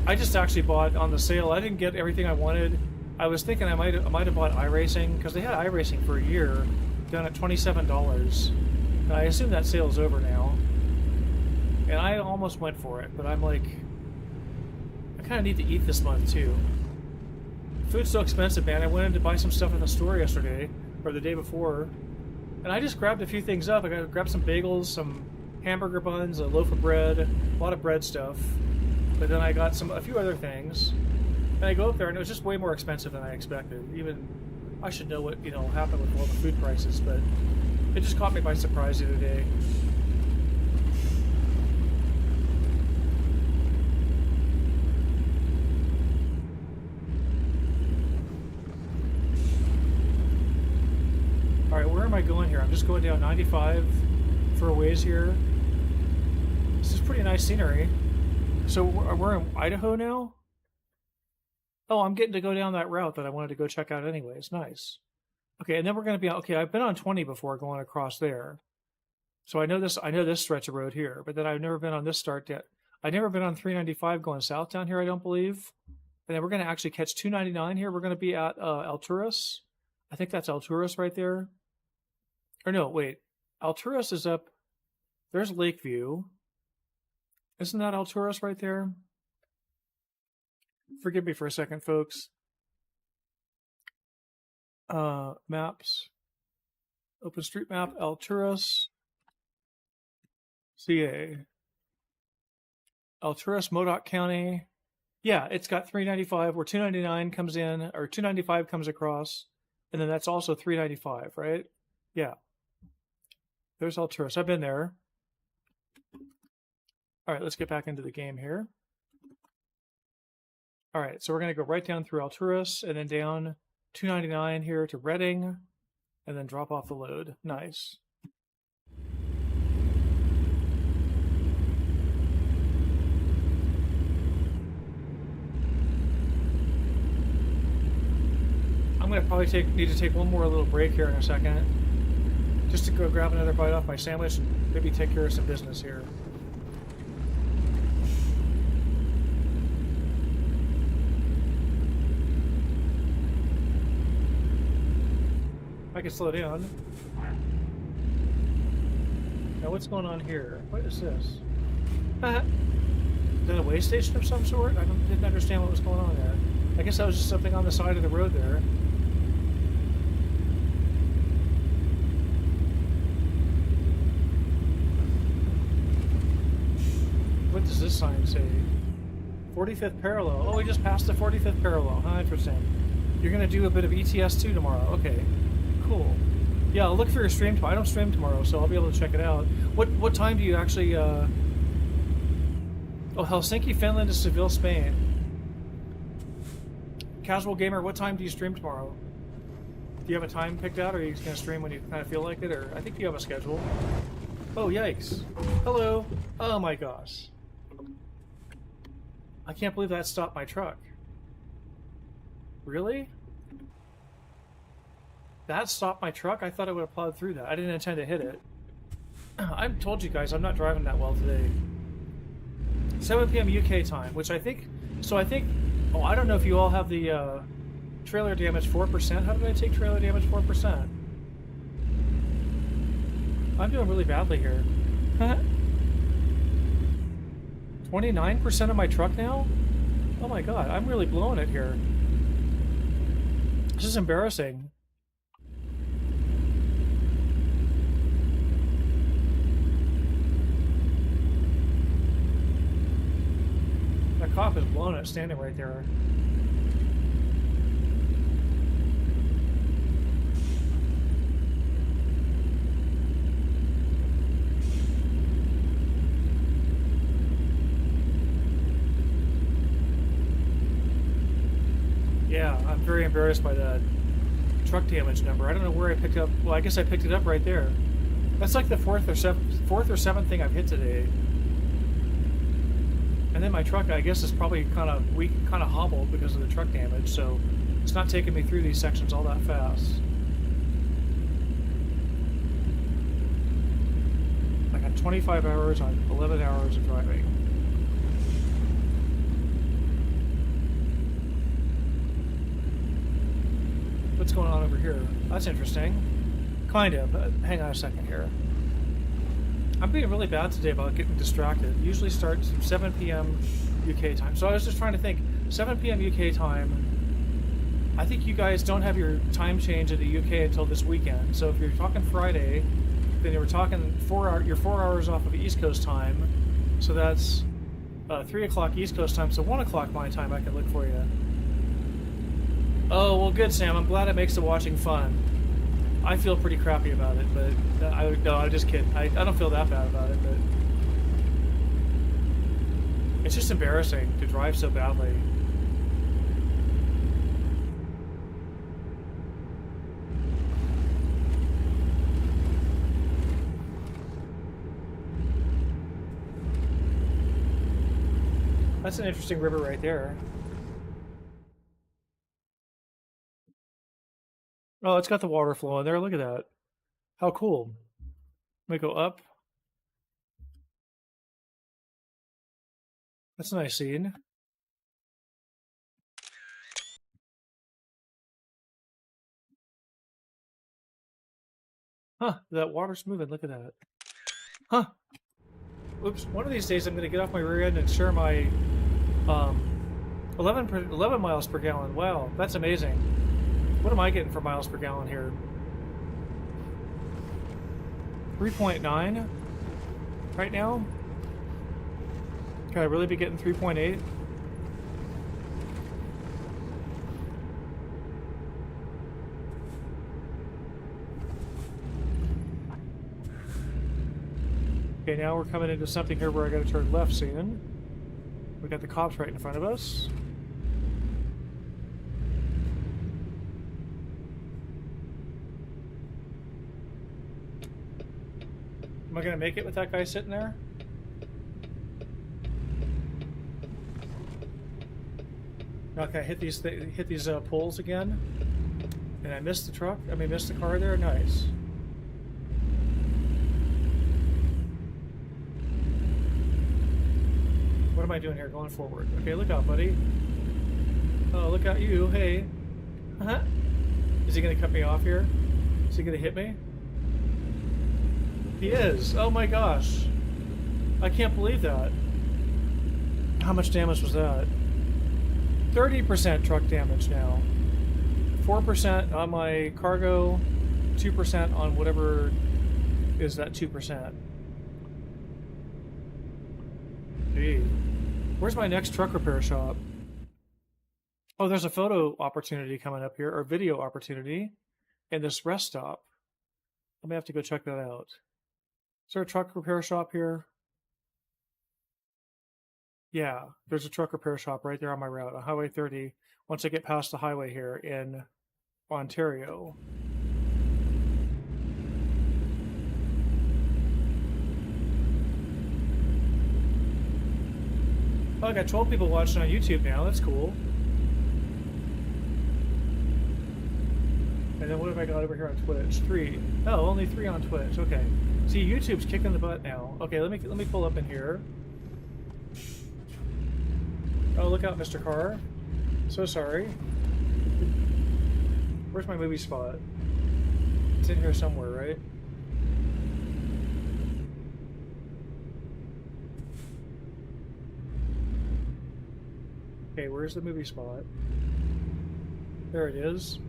I just actually bought on the sale. I didn't get everything I wanted. I was thinking I might have bought iRacing, because they had iRacing for a year, down at $27. And I assume that sale's over now. And I almost went for it, but I'm like, I kind of need to eat this month too. Food's so expensive, man. I went in to buy some stuff at the store yesterday, or the day before, and I just grabbed a few things up. I grabbed some bagels, some hamburger buns, a loaf of bread, a lot of bread stuff. But then I got a few other things, and I go up there, and it was just way more expensive than I expected. Even I should know what happened with all the food prices, but it just caught me by surprise the other day. Alright, where am I going here? I'm just going down 95 for a ways here. This is pretty nice scenery. So we're in Idaho now? Oh, I'm getting to go down that route that I wanted to go check out anyways. Nice. Okay, and then we're going to be on... Okay, I've been on 20 before going across there. So I know this stretch of road here, but then I've never been on this start yet. I've never been on 395 going south down here, I don't believe. And then we're going to actually catch 299 here. We're going to be at Alturas. I think that's Alturas right there. Or no, wait. Alturas is up. There's Lakeview. Isn't that Alturas right there? Forgive me for a second, folks. Maps. OpenStreetMap, Alturas. CA. Alturas, Modoc County. Yeah, it's got 395 where 299 comes in, or 295 comes across. And then that's also 395, right? Yeah. There's Alturas. I've been there. All right, let's get back into the game here. All right, so we're going to go right down through Alturas and then down 299 here to Reading and then drop off the load. Nice. I'm going to probably need to take one more little break here in a second, just to go grab another bite off my sandwich and maybe take care of some business here. I can slow down. Now what's going on here? What is this? Is that a way station of some sort? I didn't understand what was going on there. I guess that was just something on the side of the road there. What does this sign say? 45th parallel. Oh, we just passed the 45th parallel. Huh, interesting. You're going to do a bit of ETS2 tomorrow. Okay, cool. Yeah, I'll look for your stream tomorrow. I don't stream tomorrow, so I'll be able to check it out. What time do you actually... Oh, Helsinki, Finland to Seville, Spain. Casual Gamer, what time do you stream tomorrow? Do you have a time picked out, or are you just going to stream when you kind of feel like it? Or I think you have a schedule. Oh, yikes. Hello. Oh my gosh. I can't believe that stopped my truck. Really? That stopped my truck? I thought I would have plowed through that. I didn't intend to hit it. I told you guys, I'm not driving that well today. 7 p.m. UK time, which I think... So I think... Oh, I don't know if you all have the trailer damage 4%. How did I take trailer damage 4%? I'm doing really badly here. 29% of my truck now? Oh my god, I'm really blowing it here. This is embarrassing. That cop is blowing it standing right there. Yeah, I'm very embarrassed by that truck damage number. I don't know where I picked up. Well, I guess I picked it up right there. That's like the fourth or seventh thing I've hit today. And then my truck, I guess, is probably kind of weak, kind of hobbled because of the truck damage. So it's not taking me through these sections all that fast. I got 25 hours on 11 hours of driving. What's going on over here? That's interesting. Kind of. Hang on a second here. I'm being really bad today about getting distracted. It usually starts 7 p.m. UK time. So I was just trying to think. 7 p.m. UK time. I think you guys don't have your time change in the UK until this weekend. So if you're talking Friday, then you were talking you're 4 hours off of East Coast time. So that's 3 o'clock East Coast time. So 1 o'clock my time I can look for you. Oh, well, good, Sam. I'm glad it makes the watching fun. I feel pretty crappy about it, but no, I'm just kidding. I don't feel that bad about it, but it's just embarrassing to drive so badly. That's an interesting river right there. Oh, it's got the water flowing there. Look at that. How cool. Let me go up. That's a nice scene. Huh, that water's moving. Look at that. Huh. Oops. One of these days I'm going to get off my rear end and share my 11 miles per gallon. Wow, that's amazing. What am I getting for miles per gallon here? 3.9 right now? Can I really be getting 3.8? Okay, now we're coming into something here where I gotta turn left soon. We got the cops right in front of us. Am I gonna make it with that guy sitting there? Now can I hit these poles again? And I missed the truck. I mean, missed the car there. Nice. What am I doing here? Going forward. Okay, look out, buddy. Oh, look out, you. Hey. Uh-huh. Is he gonna cut me off here? Is he gonna hit me? He is. Oh my gosh. I can't believe that. How much damage was that? 30% truck damage now. 4% on my cargo, 2% on whatever is that 2%. Gee. Where's my next truck repair shop? Oh, there's a photo opportunity coming up here, or video opportunity, in this rest stop. I may have to go check that out. Is there a truck repair shop here? Yeah, there's a truck repair shop right there on my route on Highway 30 once I get past the highway here in Ontario. Oh, I got 12 people watching on YouTube now. That's cool. And then what have I got over here on Twitch? 3. Oh, only 3 on Twitch. Okay. See, YouTube's kicking the butt now. Okay, let me pull up in here. Oh, look out, Mr. Carr. So sorry. Where's my movie spot? It's in here somewhere, right? Okay, where's the movie spot? There it is.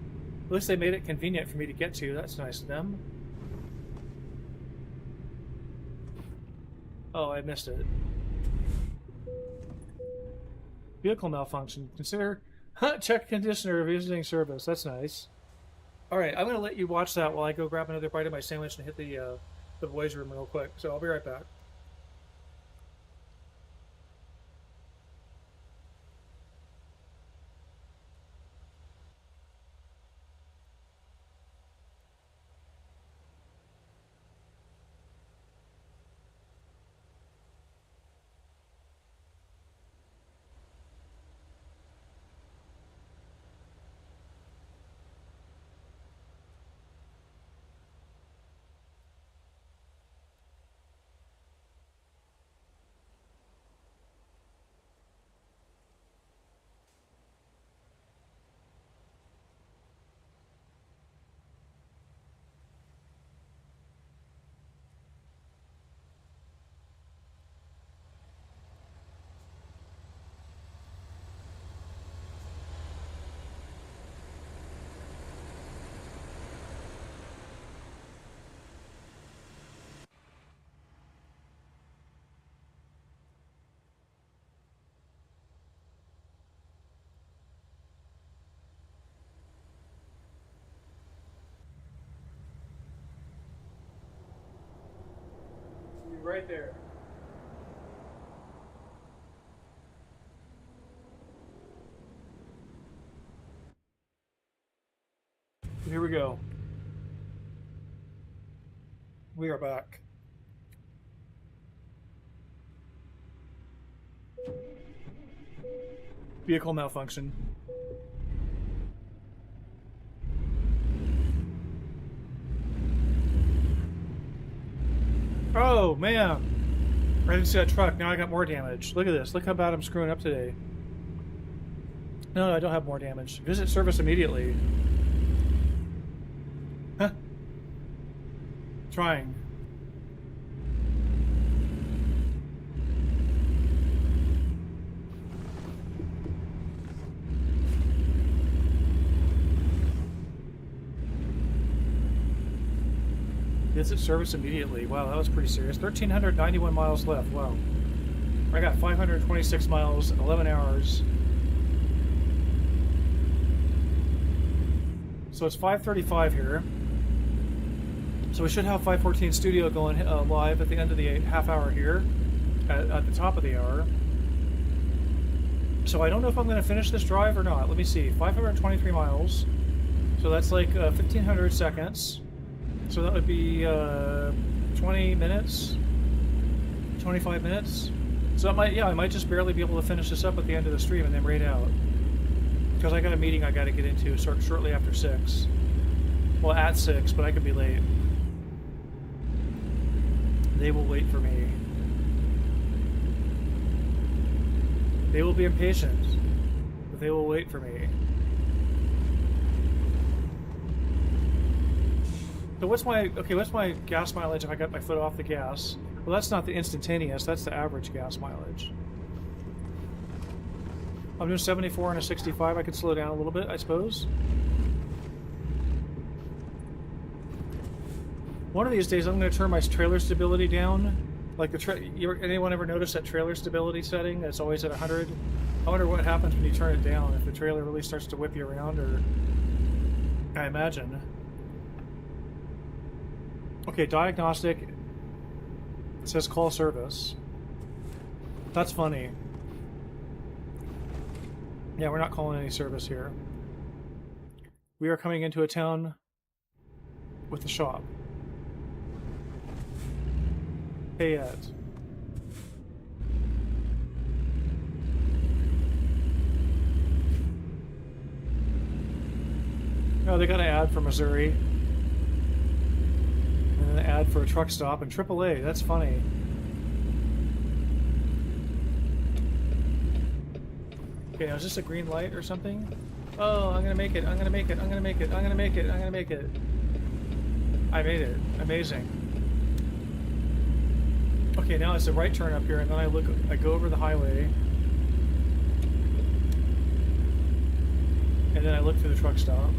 At least they made it convenient for me to get to. That's nice of them. Oh, I missed it. Vehicle malfunction. Consider check conditioner visiting service. That's nice. All right, I'm going to let you watch that while I go grab another bite of my sandwich and hit the boys' room real quick. So I'll be right back. right there. Here we go. We are back. Vehicle malfunction. Oh, man. I didn't see that truck. Now I got more damage. Look at this. Look how bad I'm screwing up today. No, I don't have more damage. Visit service immediately. Huh. Trying. Visit service immediately. Wow, that was pretty serious. 1,391 miles left. Wow. I got 526 miles in 11 hours. So it's 5:35 here. So we should have 514 Studio going live at the end of the half hour here, at the top of the hour. So I don't know if I'm going to finish this drive or not. Let me see. 523 miles. So that's like 1,500 seconds. So that would be 20 minutes, 25 minutes. So I might just barely be able to finish this up at the end of the stream and then raid out. Because I got a meeting I got to get into shortly after 6. Well, at 6, but I could be late. They will wait for me. They will be impatient, but they will wait for me. So what's my gas mileage if I got my foot off the gas? Well, that's not the instantaneous, that's the average gas mileage. I'm doing 74 and a 65. I could slow down a little bit, I suppose. One of these days, I'm going to turn my trailer stability down. Like anyone ever notice that trailer stability setting that's always at 100? I wonder what happens when you turn it down, if the trailer really starts to whip you around, or I imagine. Okay, diagnostic. It says call service. That's funny. Yeah, we're not calling any service here. We are coming into a town with a shop. Hey, Ed. Oh, they got an ad for Missouri. And an ad for a truck stop and AAA. That's funny. Okay, now is this a green light or something? Oh, I'm gonna make it. I'm gonna make it. I'm gonna make it. I'm gonna make it. I'm gonna make it. I made it. Amazing. Okay, now it's a right turn up here, and then I go over the highway. And then I look through the truck stop.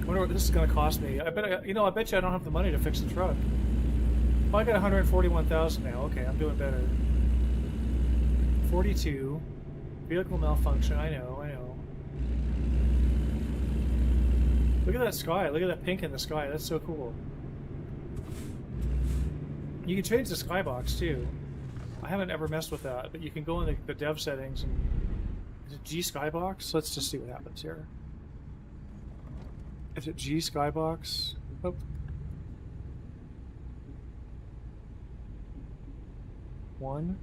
I wonder what this is going to cost me. I bet you I don't have the money to fix the truck. Well, I got 141,000 now. Okay, I'm doing better. 42. Vehicle malfunction. I know. Look at that sky. Look at that pink in the sky. That's so cool. You can change the skybox too. I haven't ever messed with that, but you can go in the dev settings and is it G skybox? Let's just see what happens here. Is it G skybox? Oh. One.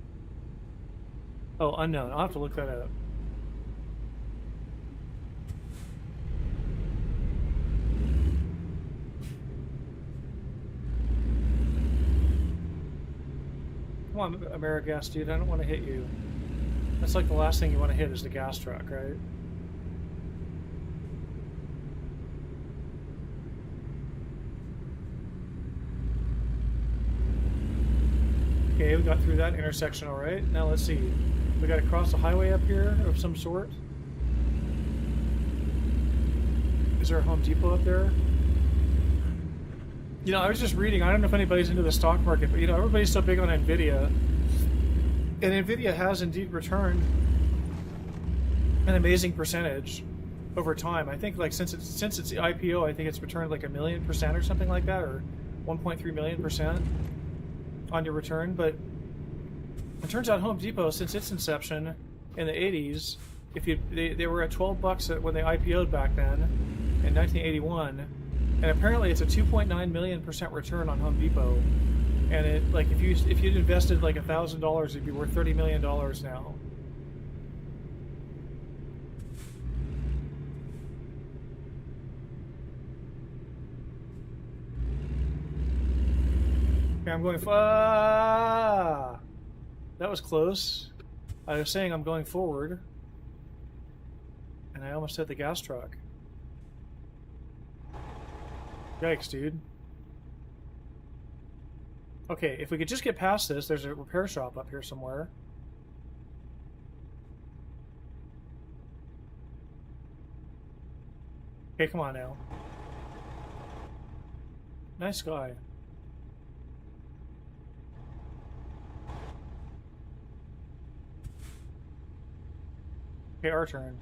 Oh, unknown. I'll have to look that up. Come on, AmeriGas, dude. I don't want to hit you. That's like the last thing you want to hit is the gas truck, right? Okay, we got through that intersection all right. Now let's see. We got to cross a highway up here of some sort. Is there a Home Depot up there? You know, I was just reading, I don't know if anybody's into the stock market, but you know, everybody's so big on NVIDIA. And NVIDIA has indeed returned an amazing percentage over time. I think like since its IPO, I think it's returned like 1,000,000% or something like that, or 1.3 million% on your return. But it turns out Home Depot, since its inception in the 80s, they were at $12 when they IPO'd back then in 1981, and apparently it's a 2.9 million% return on Home Depot. And it, like, if you'd invested like $1,000, it'd be worth $30 million now. Okay, I'm going. That was close. I was saying I'm going forward, and I almost hit the gas truck. Yikes, dude. Okay, if we could just get past this, there's a repair shop up here somewhere. Okay, come on now. Nice guy. Okay, our turn.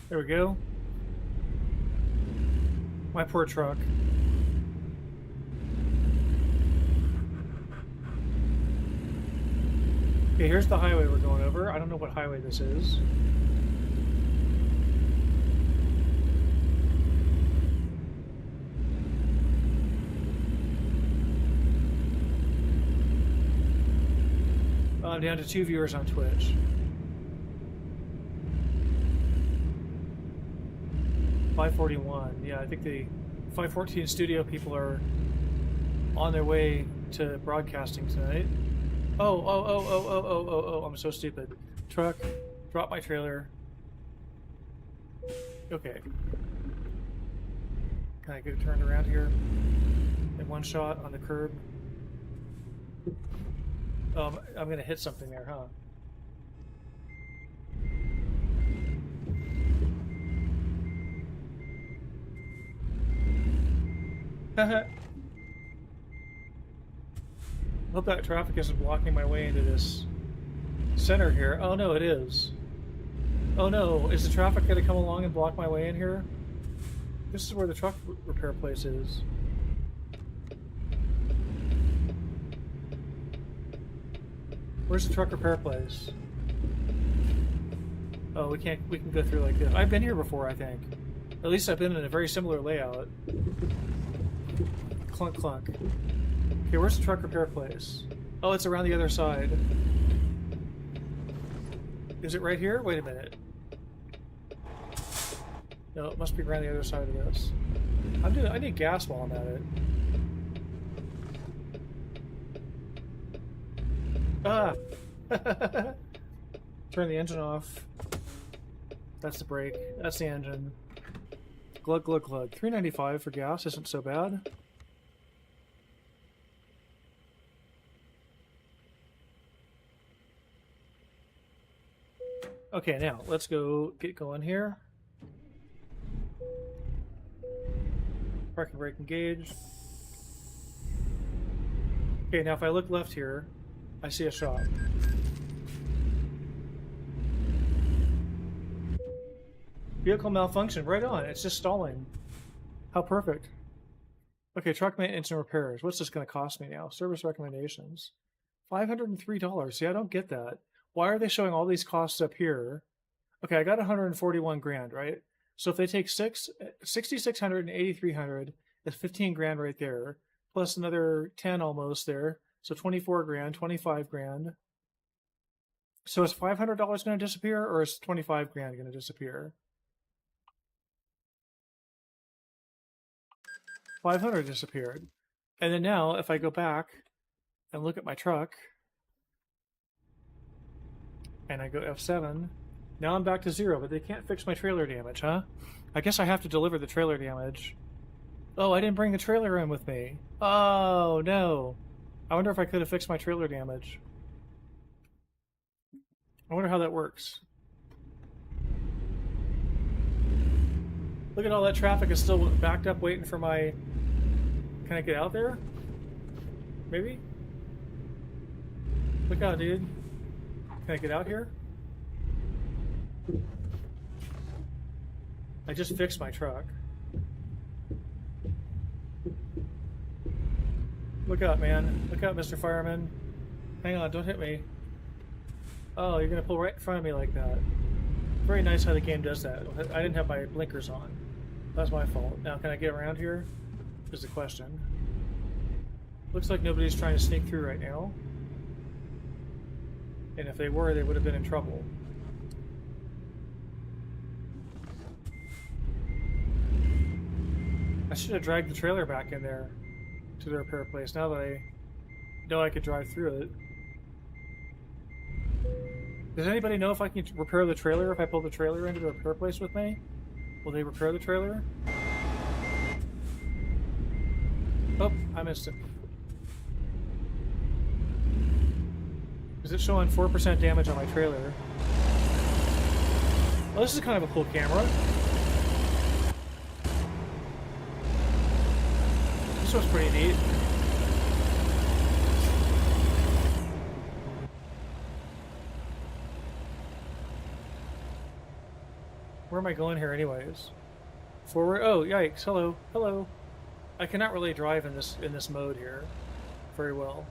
There we go. My poor truck. Okay, here's the highway we're going over. I don't know what highway this is. I'm down to 2 viewers on Twitch. $541. Yeah, I think the 514 studio people are on their way to broadcasting tonight. Oh, I'm so stupid. Truck, drop my trailer. Okay. Can I get turned around here? In one shot on the curb. I'm gonna hit something there, huh? Hope that traffic isn't blocking my way into this center here. Oh no, it is. Oh no, is the traffic gonna come along and block my way in here? This is where the truck repair place is. Where's the truck repair place? Oh, we can go through like this. I've been here before, I think. At least I've been in a very similar layout. Clunk, clunk. Okay, where's the truck repair place? Oh, it's around the other side. Is it right here? Wait a minute. No, it must be around the other side of this. I need gas while I'm at it. Ah! Turn the engine off. That's the brake. That's the engine. Glug, glug, glug. $3.95 for gas isn't so bad. Okay, now let's go get going here. Park and brake engaged. Okay, now if I look left here, I see a shop. Vehicle malfunction, right on. It's just stalling. How perfect. Okay, truck maintenance and repairs. What's this going to cost me now? Service recommendations. $503. See, I don't get that. Why are they showing all these costs up here? Okay, I got 141 grand, right? So if they take 6,600 and 8,300, that's 15 grand right there, plus another 10 almost there. So 24 grand, 25 grand. So is $500 going to disappear, or is 25 grand going to disappear? 500 disappeared. And then now, if I go back and look at my truck, and I go F7, now I'm back to 0, but they can't fix my trailer damage, huh? I guess I have to deliver the trailer damage. Oh, I didn't bring the trailer in with me. Oh, no. I wonder if I could have fixed my trailer damage. I wonder how that works. Look at all that traffic is still backed up waiting for my... Can I get out there? Maybe? Look out, dude. Can I get out here? I just fixed my truck. Look out, man. Look out, Mr. Fireman. Hang on, don't hit me. Oh, you're gonna pull right in front of me like that. Very nice how the game does that. I didn't have my blinkers on. That's my fault. Now, can I get around here? Is the question. Looks like nobody's trying to sneak through right now. And if they were, they would have been in trouble. I should have dragged the trailer back in there to the repair place now that I know I could drive through it. Does anybody know if I can repair the trailer if I pull the trailer into the repair place with me? Will they repair the trailer? Oh, I missed it. Is it showing 4% damage on my trailer? Well, this is kind of a cool camera. This one's pretty neat. Where am I going here anyways? Forward? Oh, yikes. Hello. Hello. I cannot really drive in this mode here very well.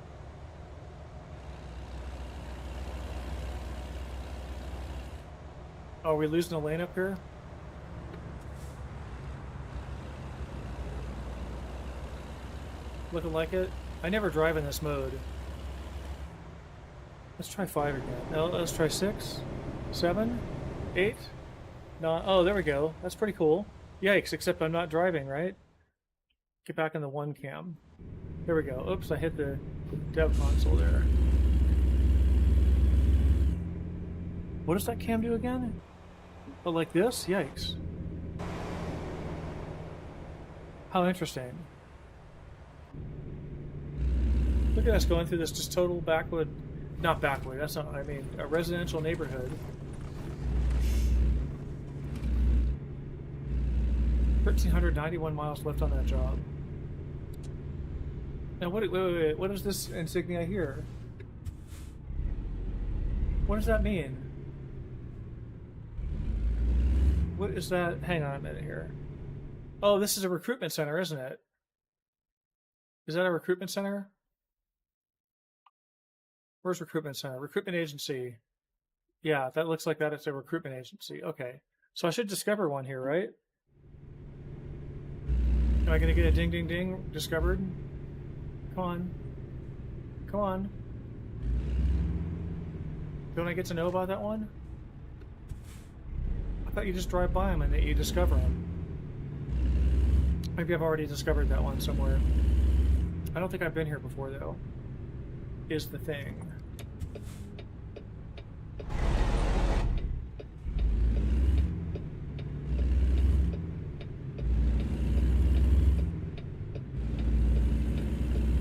Oh, are we losing a lane up here? Looking like it. I never drive in this mode. Let's try 5 again. No, let's try 6, 7, 8, 9. Oh, there we go. That's pretty cool. Yikes, except I'm not driving, right? Get back in the 1 cam. There we go. Oops, I hit the dev console there. What does that cam do again? Oh, like this? Yikes. How interesting. Look at us going through this just total backwood, not backwood, that's not what I mean, a residential neighborhood. 1,391 miles left on that job. Now, wait, what is this insignia here? What does that mean? What is that? Hang on a minute here. Oh, this is a recruitment center, isn't it? Is that a recruitment center? Where's recruitment center? Recruitment agency. Yeah, that looks like that. It's a recruitment agency. Okay. So I should discover one here, right? Am I going to get a ding, ding, ding? Discovered? Come on. Come on. Don't I get to know about that one? I thought you just drive by them and that you discover them. Maybe I've already discovered that one somewhere. I don't think I've been here before, though. Is the thing.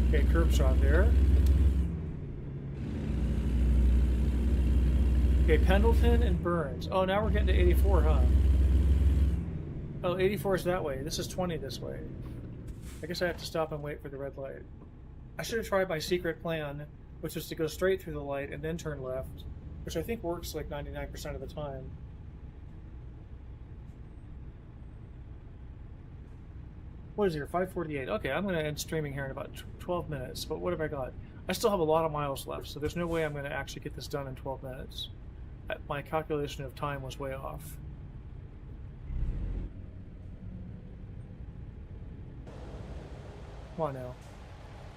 Okay, curb shot there. Okay, Pendleton and Burns. Oh, now we're getting to 84, huh? Oh, 84 is that way. This is 20 this way. I guess I have to stop and wait for the red light. I should have tried my secret plan, which is to go straight through the light and then turn left, which I think works like 99% of the time. What is here? 5:48. Okay, I'm going to end streaming here in about 12 minutes, but what have I got? I still have a lot of miles left, so there's no way I'm going to actually get this done in 12 minutes. My calculation of time was way off. Come on now.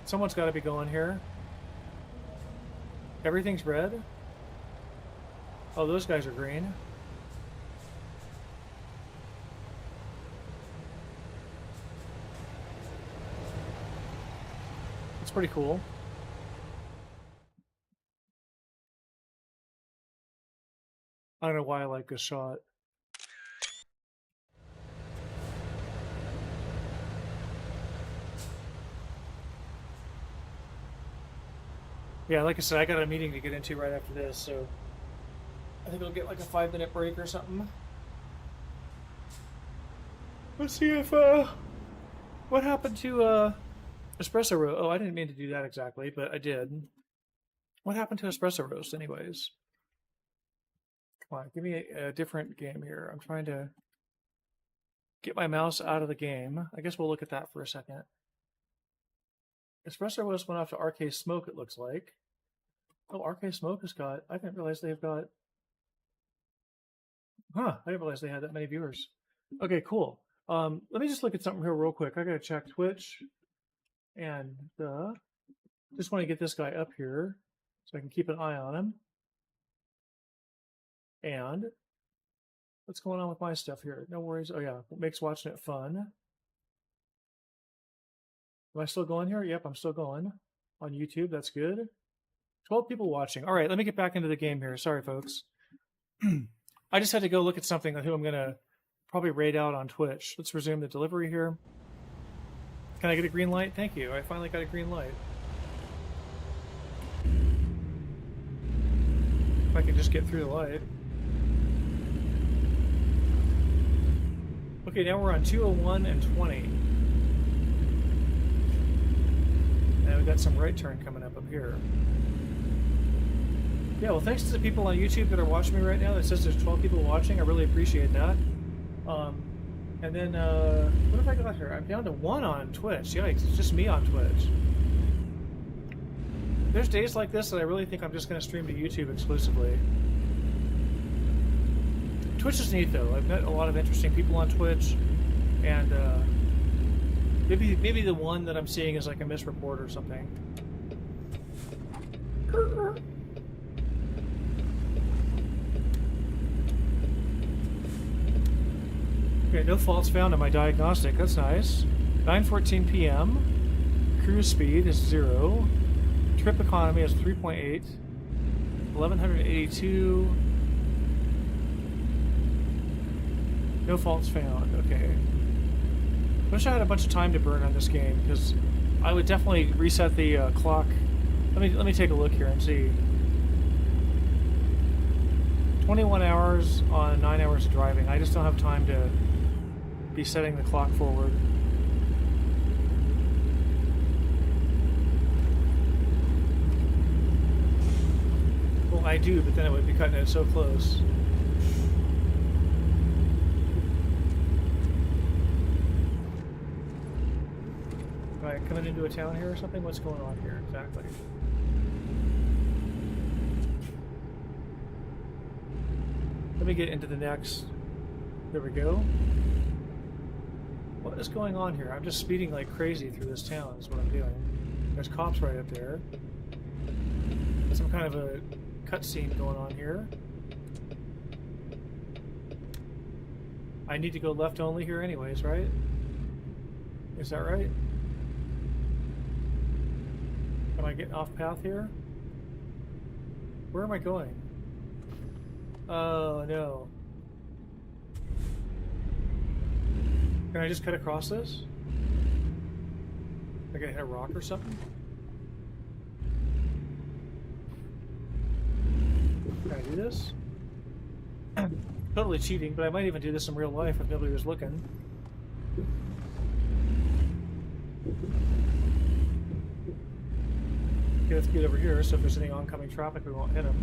Someone's got to be going here. Everything's red? Oh, those guys are green. It's pretty cool. I don't know why I like this shot. Yeah, like I said, I got a meeting to get into right after this, so I think I'll get like a 5-minute break or something. Let's see if, what happened to, Espresso Roast? Oh, I didn't mean to do that exactly, but I did. What happened to Espresso Roast, anyways? Come on, give me a different game here. I'm trying to get my mouse out of the game. I guess we'll look at that for a second. Espresso Roast went off to RK Smoke, it looks like. Oh, RK Smoke has got... I didn't realize they've got... Huh, I didn't realize they had that many viewers. Okay, cool. Let me just look at something here real quick. I gotta check Twitch. And just want to get this guy up here so I can keep an eye on him. And what's going on with my stuff here? No worries. Oh yeah, what makes watching it fun? Am I still going here? Yep, I'm still going on YouTube. That's good. 12 people watching. All right, let me get back into the game here. Sorry, folks. I just had to go look at something who I'm going to probably raid out on Twitch. Let's resume the delivery here. Can I get a green light? Thank you. I finally got a green light. If I can just get through the light. Okay, now we're on 201 and 20. And we've got some right turn coming up here. Yeah, well, thanks to the people on YouTube that are watching me right now. It says there's 12 people watching. I really appreciate that. And then, what have I got here? I'm down to 1 on Twitch. Yikes, it's just me on Twitch. There's days like this that I really think I'm just going to stream to YouTube exclusively. Twitch is neat, though. I've met a lot of interesting people on Twitch, and maybe the one that I'm seeing is like a misreport or something. Okay, no faults found on my diagnostic. That's nice. 9:14 p.m. Cruise speed is 0. Trip economy is 3.8. 1182. No faults found. Okay. Wish I had a bunch of time to burn on this game, because I would definitely reset the clock. Let me take a look here and see. 21 hours on 9 hours of driving. I just don't have time to be setting the clock forward. Well, I do, but then it would be cutting it so close. Am I coming into a town here or something? What's going on here exactly? Let me get into the next. There we go. What is going on here? I'm just speeding like crazy through this town is what I'm doing. There's cops right up there. There's some kind of a cutscene going on here. I need to go left only here anyways, right? Is that right? Am I getting off path here? Where am I going? Oh no. Can I just cut across this? Am I gonna hit a rock or something? Can I do this? Totally cheating, but I might even do this in real life if nobody was looking. Okay, let's get over here, so if there's any oncoming traffic, we won't hit them.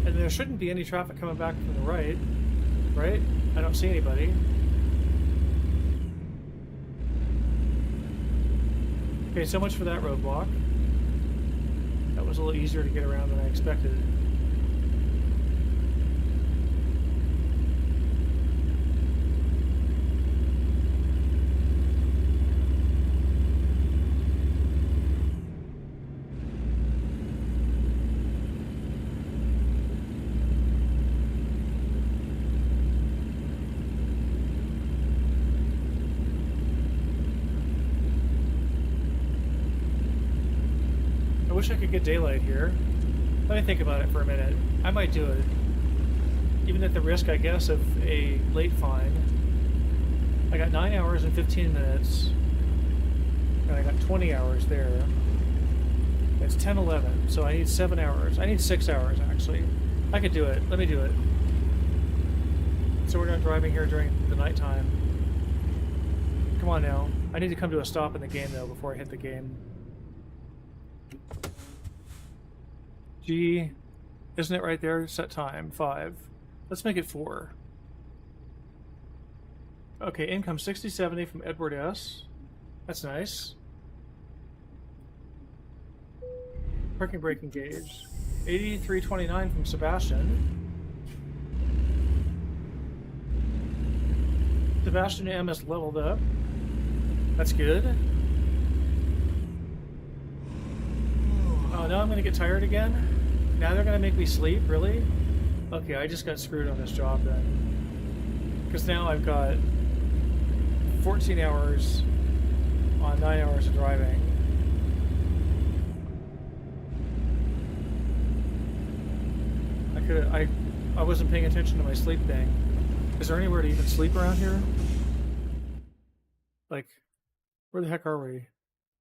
And there shouldn't be any traffic coming back from the right, right? I don't see anybody. Okay, so much for that roadblock. That was a little easier to get around than I expected. I wish I could get daylight here. Let me think about it for a minute. I might do it. Even at the risk, I guess, of a late fine. I got 9 hours and 15 minutes. And I got 20 hours there. It's 10:11, so I need 7 hours. I need 6 hours, actually. I could do it. Let me do it. So we're not driving here during the nighttime. Come on now. I need to come to a stop in the game, though, before I hit the game. G, Isn't it right there? Set time 5. Let's make it 4. Okay, income 6070 from Edward S. That's nice. Parking brake engaged. 8329 from Sebastian. Sebastian M has leveled up. That's good. Oh, now I'm gonna get tired again? Now they're gonna make me sleep? Really? Okay, I just got screwed on this job then. Because now I've got 14 hours on 9 hours of driving. I wasn't paying attention to my sleep thing. Is there anywhere to even sleep around here? Like, where the heck are we?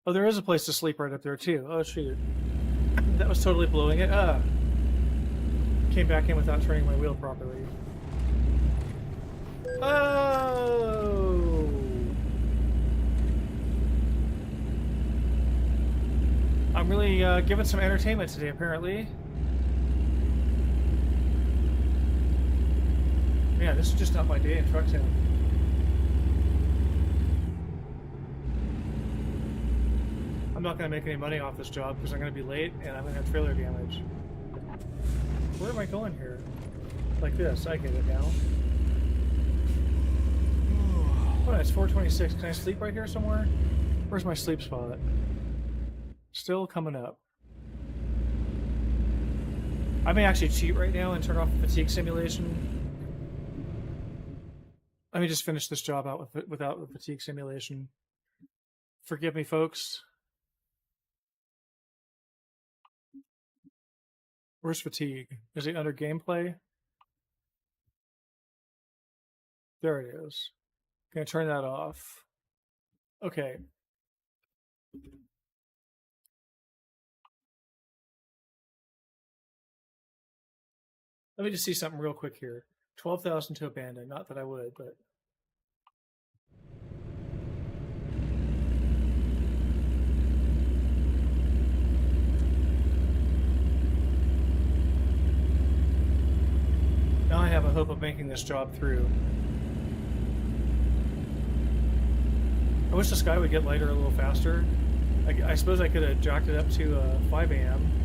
Oh, there is a place to sleep right up there too. Oh shoot. That was totally blowing it. Came back in without turning my wheel properly. Oh! I'm really given some entertainment today, apparently. Yeah, this is just not my day in Truck Town. I'm not going to make any money off this job because I'm going to be late and I'm going to have trailer damage. Where am I going here? Like this. I get it now. Oh, it's 4:26. Can I sleep right here somewhere? Where's my sleep spot? Still coming up. I may actually cheat right now and turn off the fatigue simulation. Let me just finish this job out without the fatigue simulation. Forgive me, folks. Where's fatigue? Is it under gameplay? There it is. Gonna turn that off. Okay. Let me just see something real quick here. 12,000 to abandon. Not that I would, but... Now I have a hope of making this job through. I wish the sky would get lighter a little faster. I suppose I could have jacked it up to 5 a.m.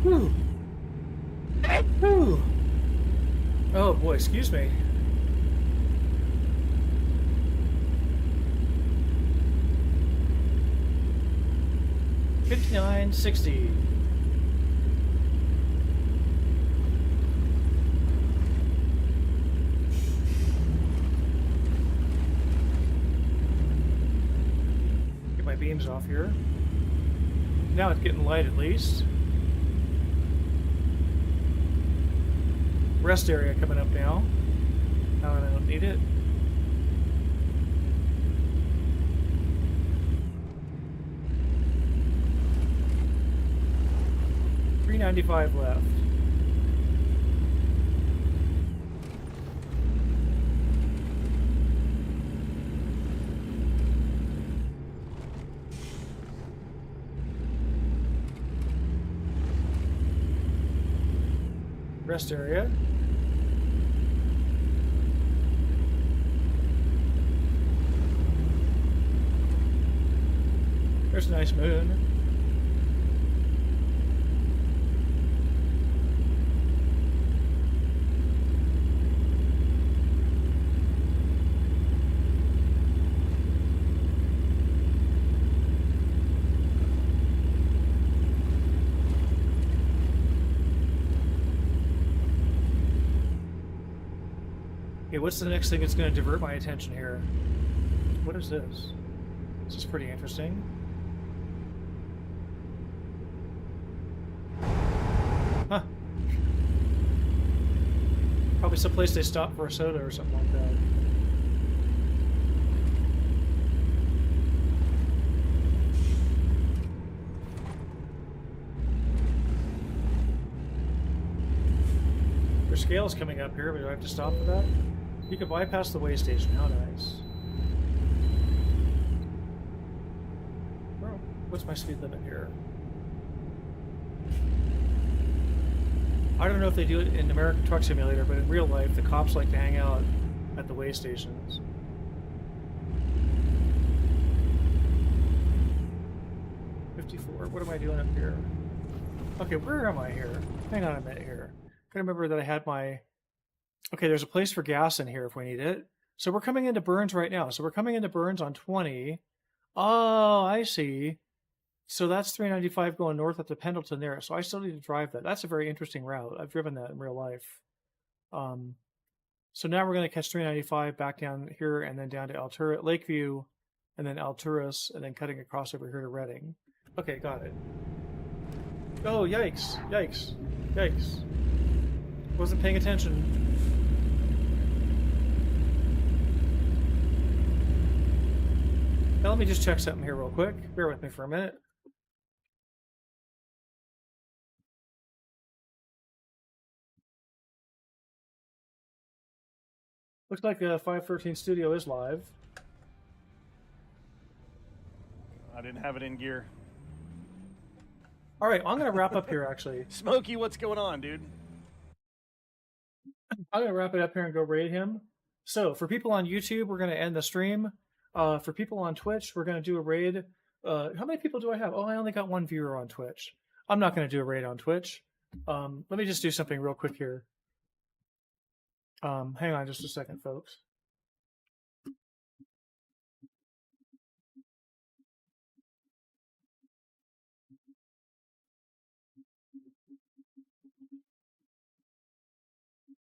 Whew. Whew. Oh boy, excuse me. $59.60. Get my beams off here. Now it's getting light at least. Rest area coming up now. Now I don't need it. $3.95 left. Rest area. There's a nice moon. Okay, what's the next thing that's going to divert my attention here? What is this? This is pretty interesting. Huh. Probably someplace they stop for a soda or something like that. There's scales coming up here, but do I have to stop for that? You can bypass the way station. How nice. What's my speed limit here? I don't know if they do it in American Truck Simulator, but in real life, the cops like to hang out at the way stations. What am I doing up here? Okay, where am I here? Hang on a minute here. I remember that I had my... Okay, there's a place for gas in here if we need it. So we're coming into Burns right now. So we're coming into Burns on 20. Oh, I see. So that's 395 going north up to Pendleton there. So I still need to drive that. That's a very interesting route. I've driven that in real life. So now we're going to catch 395 back down here and then down to Altura, Lakeview, and then Alturas, and then cutting across over here to Reading. Okay, got it. Oh, yikes, yikes, yikes. Wasn't paying attention. Now let me just check something here real quick. Bear with me for a minute. Looks like the 513 Studio is live. I didn't have it in gear. All right, I'm going to wrap up here, actually. Smokey, what's going on, dude? I'm going to wrap it up here and go raid him. So, for people on YouTube, we're going to end the stream. For people on Twitch, we're going to do a raid. How many people do I have? Oh, I only got one viewer on Twitch. I'm not going to do a raid on Twitch. Let me just do something real quick here. Hang on just a second, folks.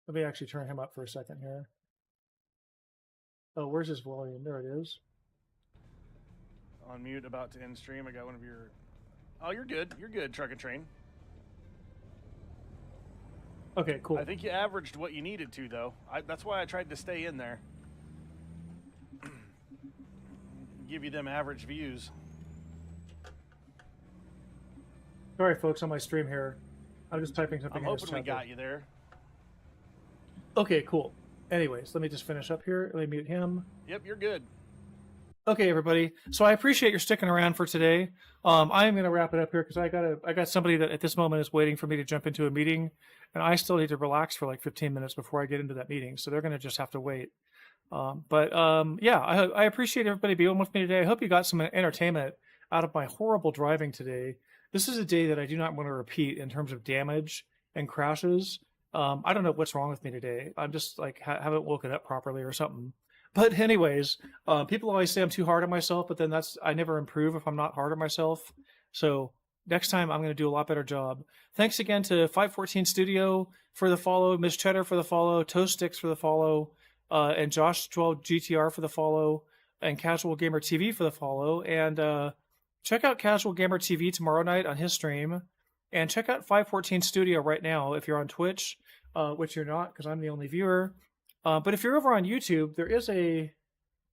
Let me actually turn him up for a second here. Oh, where's his volume? There it is. On mute, about to end stream. I got one of your... Oh, you're good. You're good, Truck and Train. Okay, cool. I think you averaged what you needed to, though. That's why I tried to stay in there. Give you them average views. Sorry, folks, on my stream here. I'm just typing something I'm in this hoping we chat. got you there. Okay, cool. Anyways, let me just finish up here. Let me mute him. Yep, you're good. Okay, everybody. So I appreciate your sticking around for today. I am going to wrap it up here because I got somebody that at this moment is waiting for me to jump into a meeting, and I still need to relax for like 15 minutes before I get into that meeting. So they're going to just have to wait. Yeah, I appreciate everybody being with me today. I hope you got some entertainment out of my horrible driving today. This is a day that I do not want to repeat in terms of damage and crashes. I don't know what's wrong with me today. I'm just like haven't woken up properly or something. But anyways, people always say I'm too hard on myself, but then I never improve if I'm not hard on myself. So next time I'm going to do a lot better job. Thanks again to 514 Studio for the follow, Miss Cheddar for the follow, Toast Sticks for the follow, and Josh 12 GTR for the follow, and Casual Gamer TV for the follow. And check out Casual Gamer TV tomorrow night on his stream. And check out 514 Studio right now if you're on Twitch, which you're not because I'm the only viewer. But if you're over on YouTube, there is I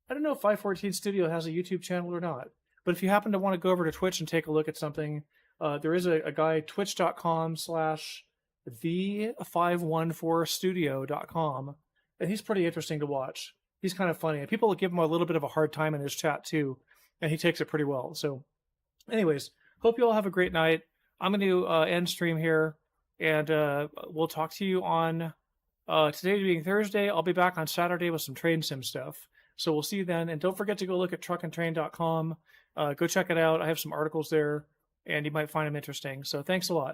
don't know if 514 Studio has a YouTube channel or not. But if you happen to want to go over to Twitch and take a look at something, there is a guy, twitch.com/the514studio.com. And he's pretty interesting to watch. He's kind of funny. And people give him a little bit of a hard time in his chat too. And he takes it pretty well. So anyways, hope you all have a great night. I'm going to end stream here, and we'll talk to you on today being Thursday. I'll be back on Saturday with some train sim stuff. So we'll see you then. And don't forget to go look at truckandtrain.com. Go check it out. I have some articles there, and you might find them interesting. So thanks a lot.